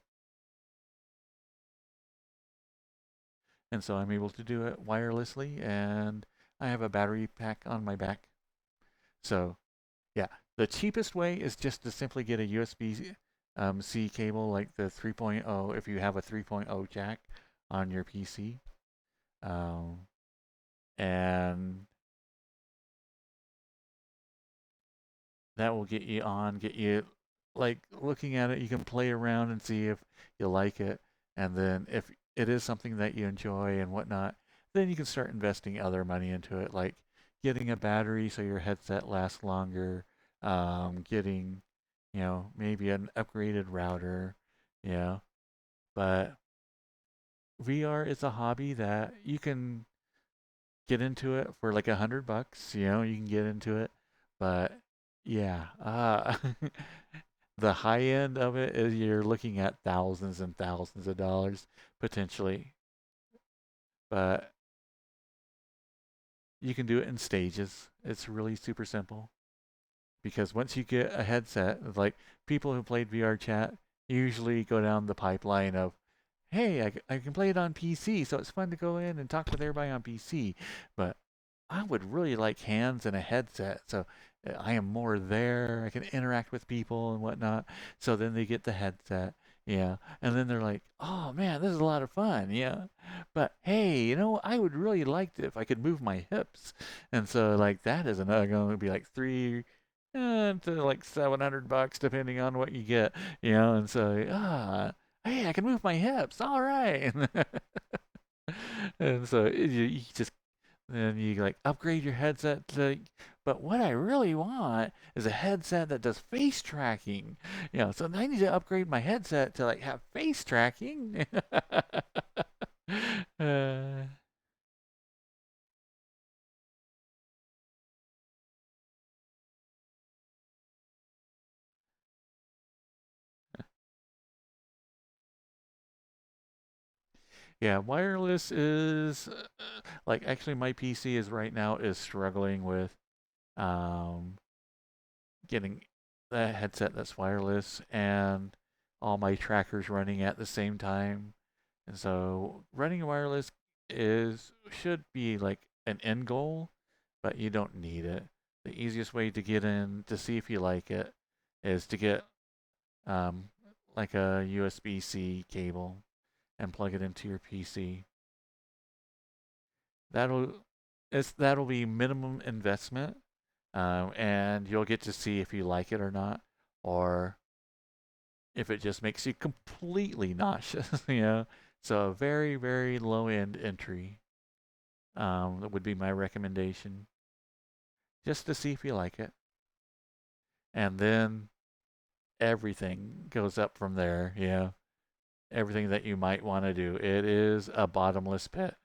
A: And so I'm able to do it wirelessly, and I have a battery pack on my back. So, yeah, the cheapest way is just to simply get a USB C cable like the 3.0 if you have a 3.0 jack on your PC. Um, and that will get you like looking at it. You can play around and see if you like it. And then if it is something that you enjoy and whatnot, then you can start investing other money into it, like getting a battery so your headset lasts longer, getting, maybe an upgraded router, you know. But VR is a hobby that you can get into it for like 100 bucks, you can get into it. But yeah, the high end of it is you're looking at thousands and thousands of dollars potentially. But you can do it in stages. It's really super simple because once you get a headset, like people who played VR chat usually go down the pipeline of, hey, I can play it on PC, so it's fun to go in and talk with everybody on PC. But I would really like hands and a headset, so I am more there. I can interact with people and whatnot. So then they get the headset, yeah, and then they're like, "Oh man, this is a lot of fun," yeah. But hey, I would really like it if I could move my hips, and so like that is another going to be like three. To like $700 depending on what you get, and so hey, I can move my hips, all right. And so you just then you like upgrade your headset to, but what I really want is a headset that does face tracking. So I need to upgrade my headset to like have face tracking. uh, yeah, wireless is like actually my PC is right now is struggling with um getting the headset that's wireless and all my trackers running at the same time. And so running wireless is should be like an end goal, but you don't need it. The easiest way to get in to see if you like it is to get um, like a USB-C cable and plug it into your PC. That'll that'll be minimum investment, and you'll get to see if you like it or not, or if it just makes you completely nauseous. So a very very low end entry. That would be my recommendation, just to see if you like it, and then everything goes up from there. Everything that you might want to do. It is a bottomless pit.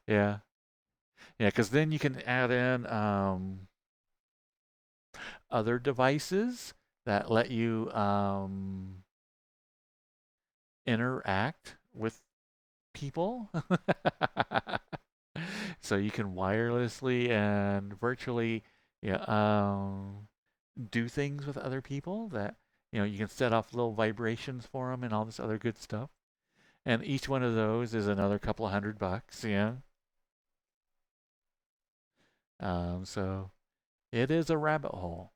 A: Yeah, yeah, because then you can add in other devices that let you interact with people. So you can wirelessly and virtually, yeah, do things with other people that you can set off little vibrations for them and all this other good stuff. And each one of those is another couple of $100. Yeah. So it is a rabbit hole.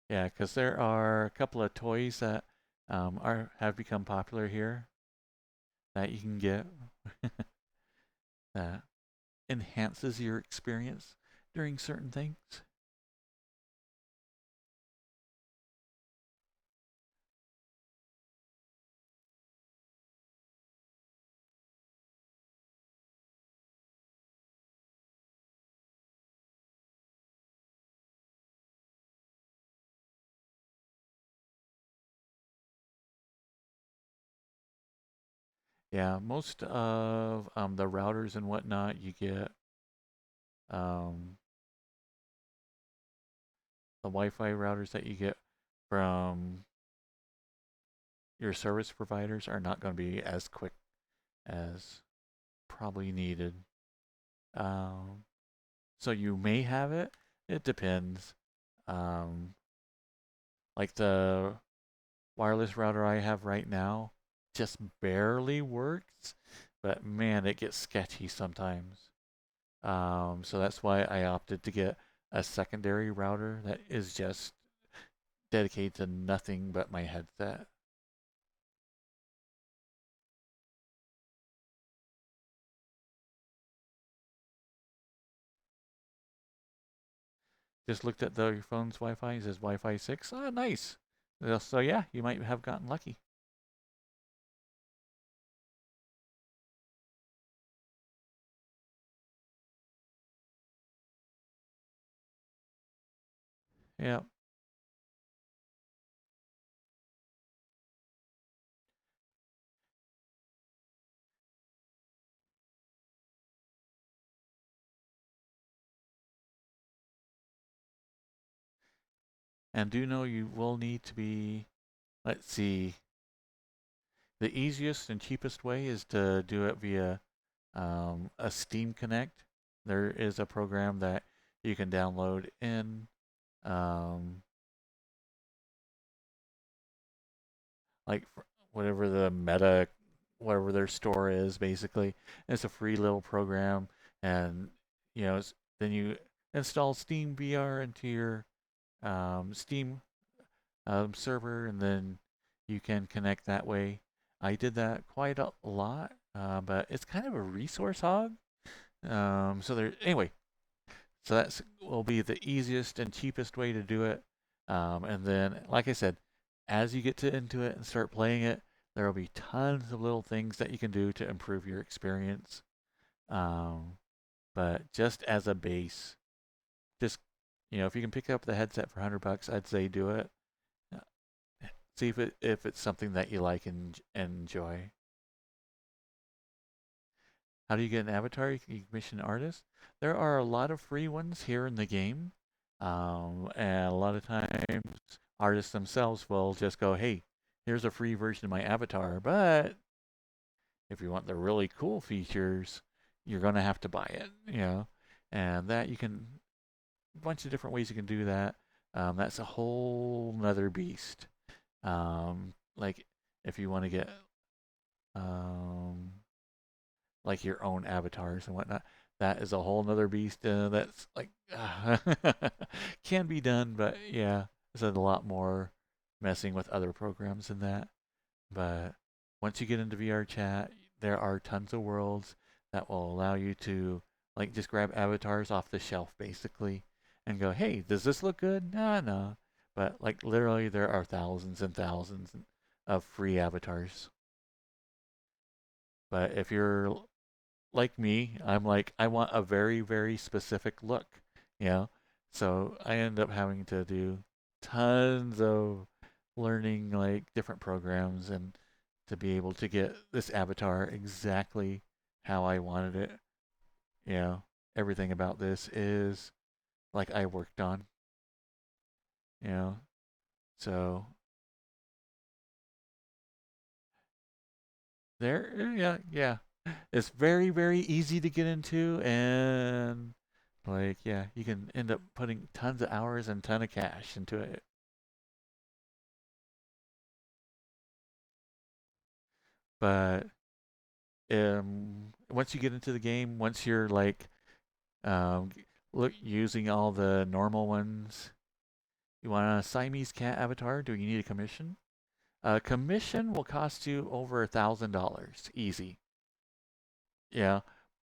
A: Yeah, because there are a couple of toys that are have become popular here that you can get that enhances your experience during certain things. Yeah, most of the routers and whatnot you get um, the Wi-Fi routers that you get from your service providers are not going to be as quick as probably needed. Um, so you may have it. It depends. Um, like the wireless router I have right now just barely works, but man, it gets sketchy sometimes. So that's why I opted to get a secondary router that is just dedicated to nothing but my headset. Just looked at your phone's Wi-Fi. It says Wi-Fi 6. Ah, nice. So yeah, you might have gotten lucky. Yeah. And do know you will need to be, let's see, the easiest and cheapest way is to do it via a Steam Connect. There is a program that you can download in um, like whatever the meta, whatever their store is, basically. It's a free little program, and then you install Steam VR into your Steam server, and then you can connect that way. I did that quite a lot, but it's kind of a resource hog. Anyway, so that's will be the easiest and cheapest way to do it. And then, like I said, as you get into it and start playing it, there will be tons of little things that you can do to improve your experience. Um, but just as a base, just if you can pick up the headset for $100, I'd say do it. Uh, See if it's something that you like and enjoy. How do you get an avatar? You can commission artists. There are a lot of free ones here in the game. And a lot of times artists themselves will just go, hey, here's a free version of my avatar. But if you want the really cool features, you're going to have to buy it. And that you can, a bunch of different ways you can do that. That's a whole nother beast. Like if you want to get um, like your own avatars and whatnot. That is a whole nother beast. That's like can be done, but yeah, there's a lot more messing with other programs than that. But once you get into VRChat, there are tons of worlds that will allow you to like just grab avatars off the shelf basically and go, hey, does this look good? Nah, no. But like literally, there are thousands and thousands of free avatars. But if you're like me, I'm like, I want a very, very specific look, you know? So I end up having to do tons of learning like different programs and to be able to get this avatar exactly how I wanted it. You know, everything about this is like I worked on, you know? So yeah, yeah. It's very, very easy to get into and like, yeah, you can end up putting tons of hours and ton of cash into it. But once you get into the game, once you're like look using all the normal ones, you want a Siamese cat avatar? Do you need a commission? A commission will cost you over $1,000, easy. Yeah,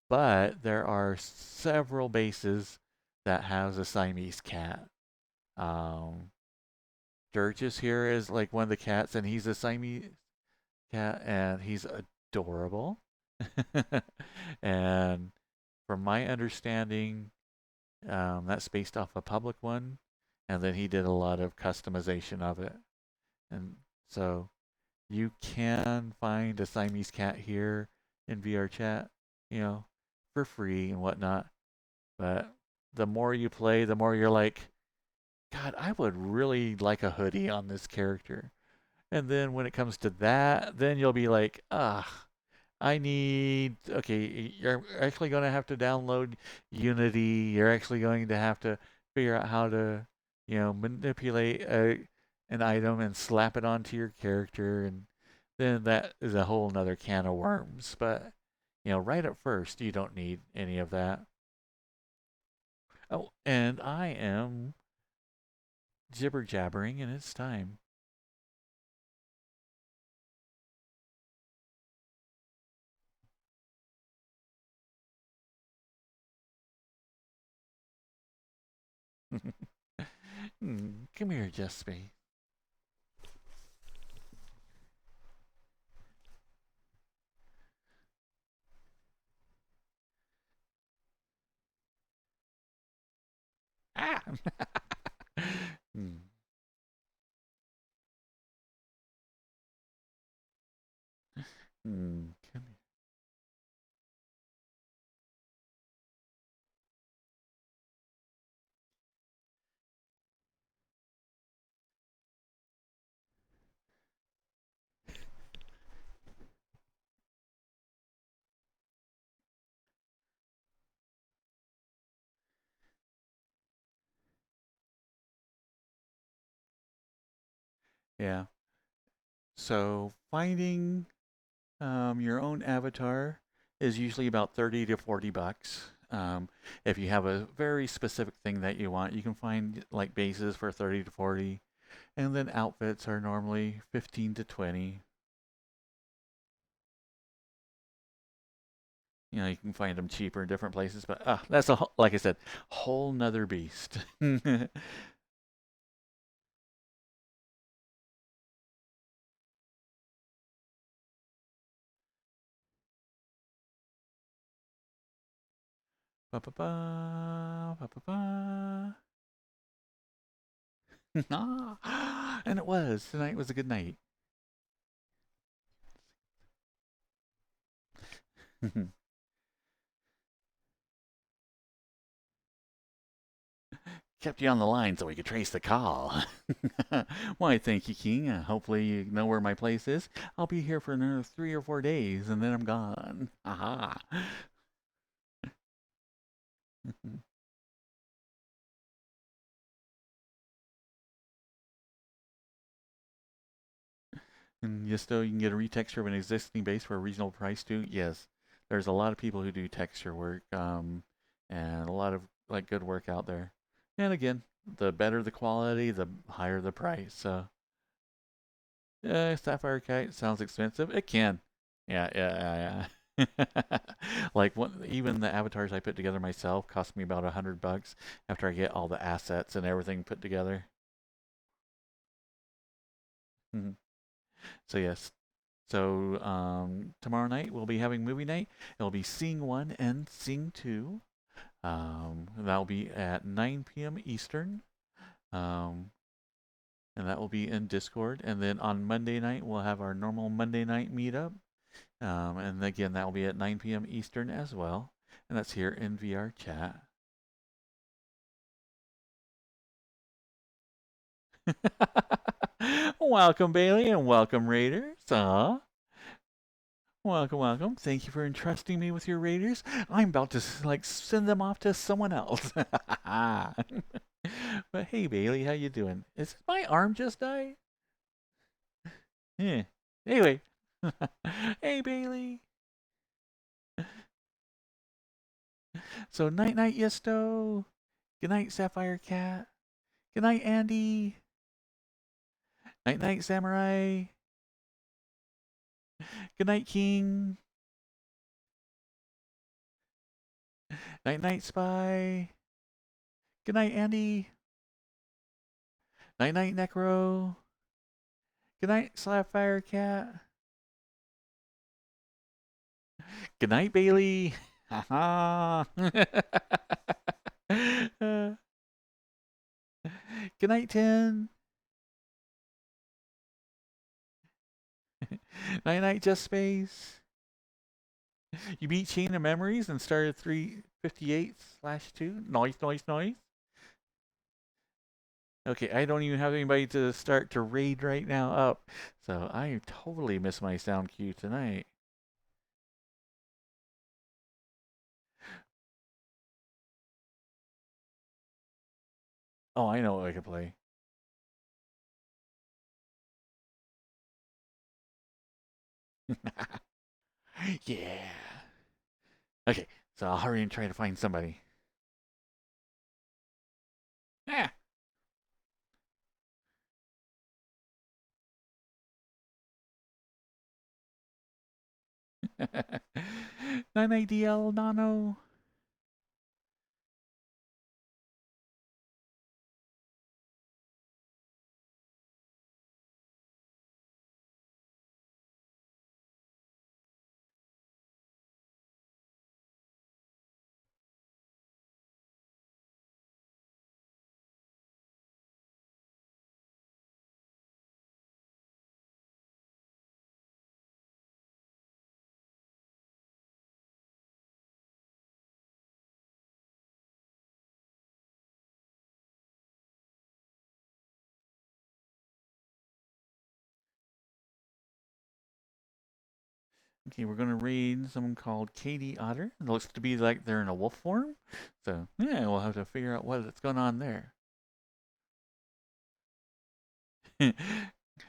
A: but there are several bases that has a Siamese cat. Um, Sturgis here is like one of the cats, and he's a Siamese cat, and he's adorable. And from my understanding, that's based off a public one, and then he did a lot of customization of it. And so you can find a Siamese cat here in VRChat, you know, for free and whatnot. But the more you play, the more you're like, God, I would really like a hoodie on this character. And then when it comes to that, then you'll be like, okay, you're actually going to have to download Unity. You're actually going to have to figure out how to, manipulate an item and slap it onto your character. And then that is a whole nother can of worms. But, right at first, you don't need any of that. Oh, and I am jibber jabbering, and it's time. Come here, Jespy. Ah! Hmm. Come here. Yeah. So finding your own avatar is usually about 30 to 40 bucks. If you have a very specific thing that you want, you can find like bases for 30 to 40, and then outfits are normally 15 to 20. You know, you can find them cheaper in different places, but that's like I said, whole nother beast. Ba ba ba ba ba ba. And it was. Tonight was a good night. Kept you on the line so we could trace the call. Why, thank you, King. Hopefully you know where my place is. I'll be here for another 3 or 4 days, and then I'm gone. Aha. And just so you can get a retexture of an existing base for a reasonable price too. Yes, there's a lot of people who do texture work, and a lot of like good work out there. And again, the better the quality, the higher the price. So, Sapphire Kite sounds expensive. It can. Yeah, yeah, yeah, yeah. Like even the avatars I put together myself cost me about $100 after I get all the assets and everything put together. Mhm. So yes. So tomorrow night we'll be having movie night. It'll be Sing 1 and Sing 2. That'll be at 9 p.m. Eastern. Um, and that will be in Discord. And then on Monday night we'll have our normal Monday night meetup. And again, that will be at 9 p.m. Eastern as well. And that's here in VRChat. Welcome, Bailey, and welcome, Raiders. Welcome, welcome. Thank you for entrusting me with your Raiders. I'm about to like send them off to someone else. But hey, Bailey, how you doing? Is my arm just die? Yeah. Anyway. Hey, Bailey. So night night, Yesto. Good night, Sapphire Cat. Good night, Andy. Night night, Samurai. Good night, King. Night night, Spy. Good night, Andy. Night night, Necro. Good night, Sapphire Cat. Good night, Bailey. Haha. Good night, Tin. Night night, Just Space. You beat Chain of Memories and started 358/2. Noise, noise, noise. Okay, I don't even have anybody to start to raid right now up. So I totally missed my sound cue tonight. Oh, I know what I can play. Yeah. Okay, so I'll hurry and try to find somebody. Yeah. Nine ADL Nano. Okay, we're gonna raid someone called Katie Otter. It looks to be like they're in a wolf form. So yeah, we'll have to figure out what's going on there.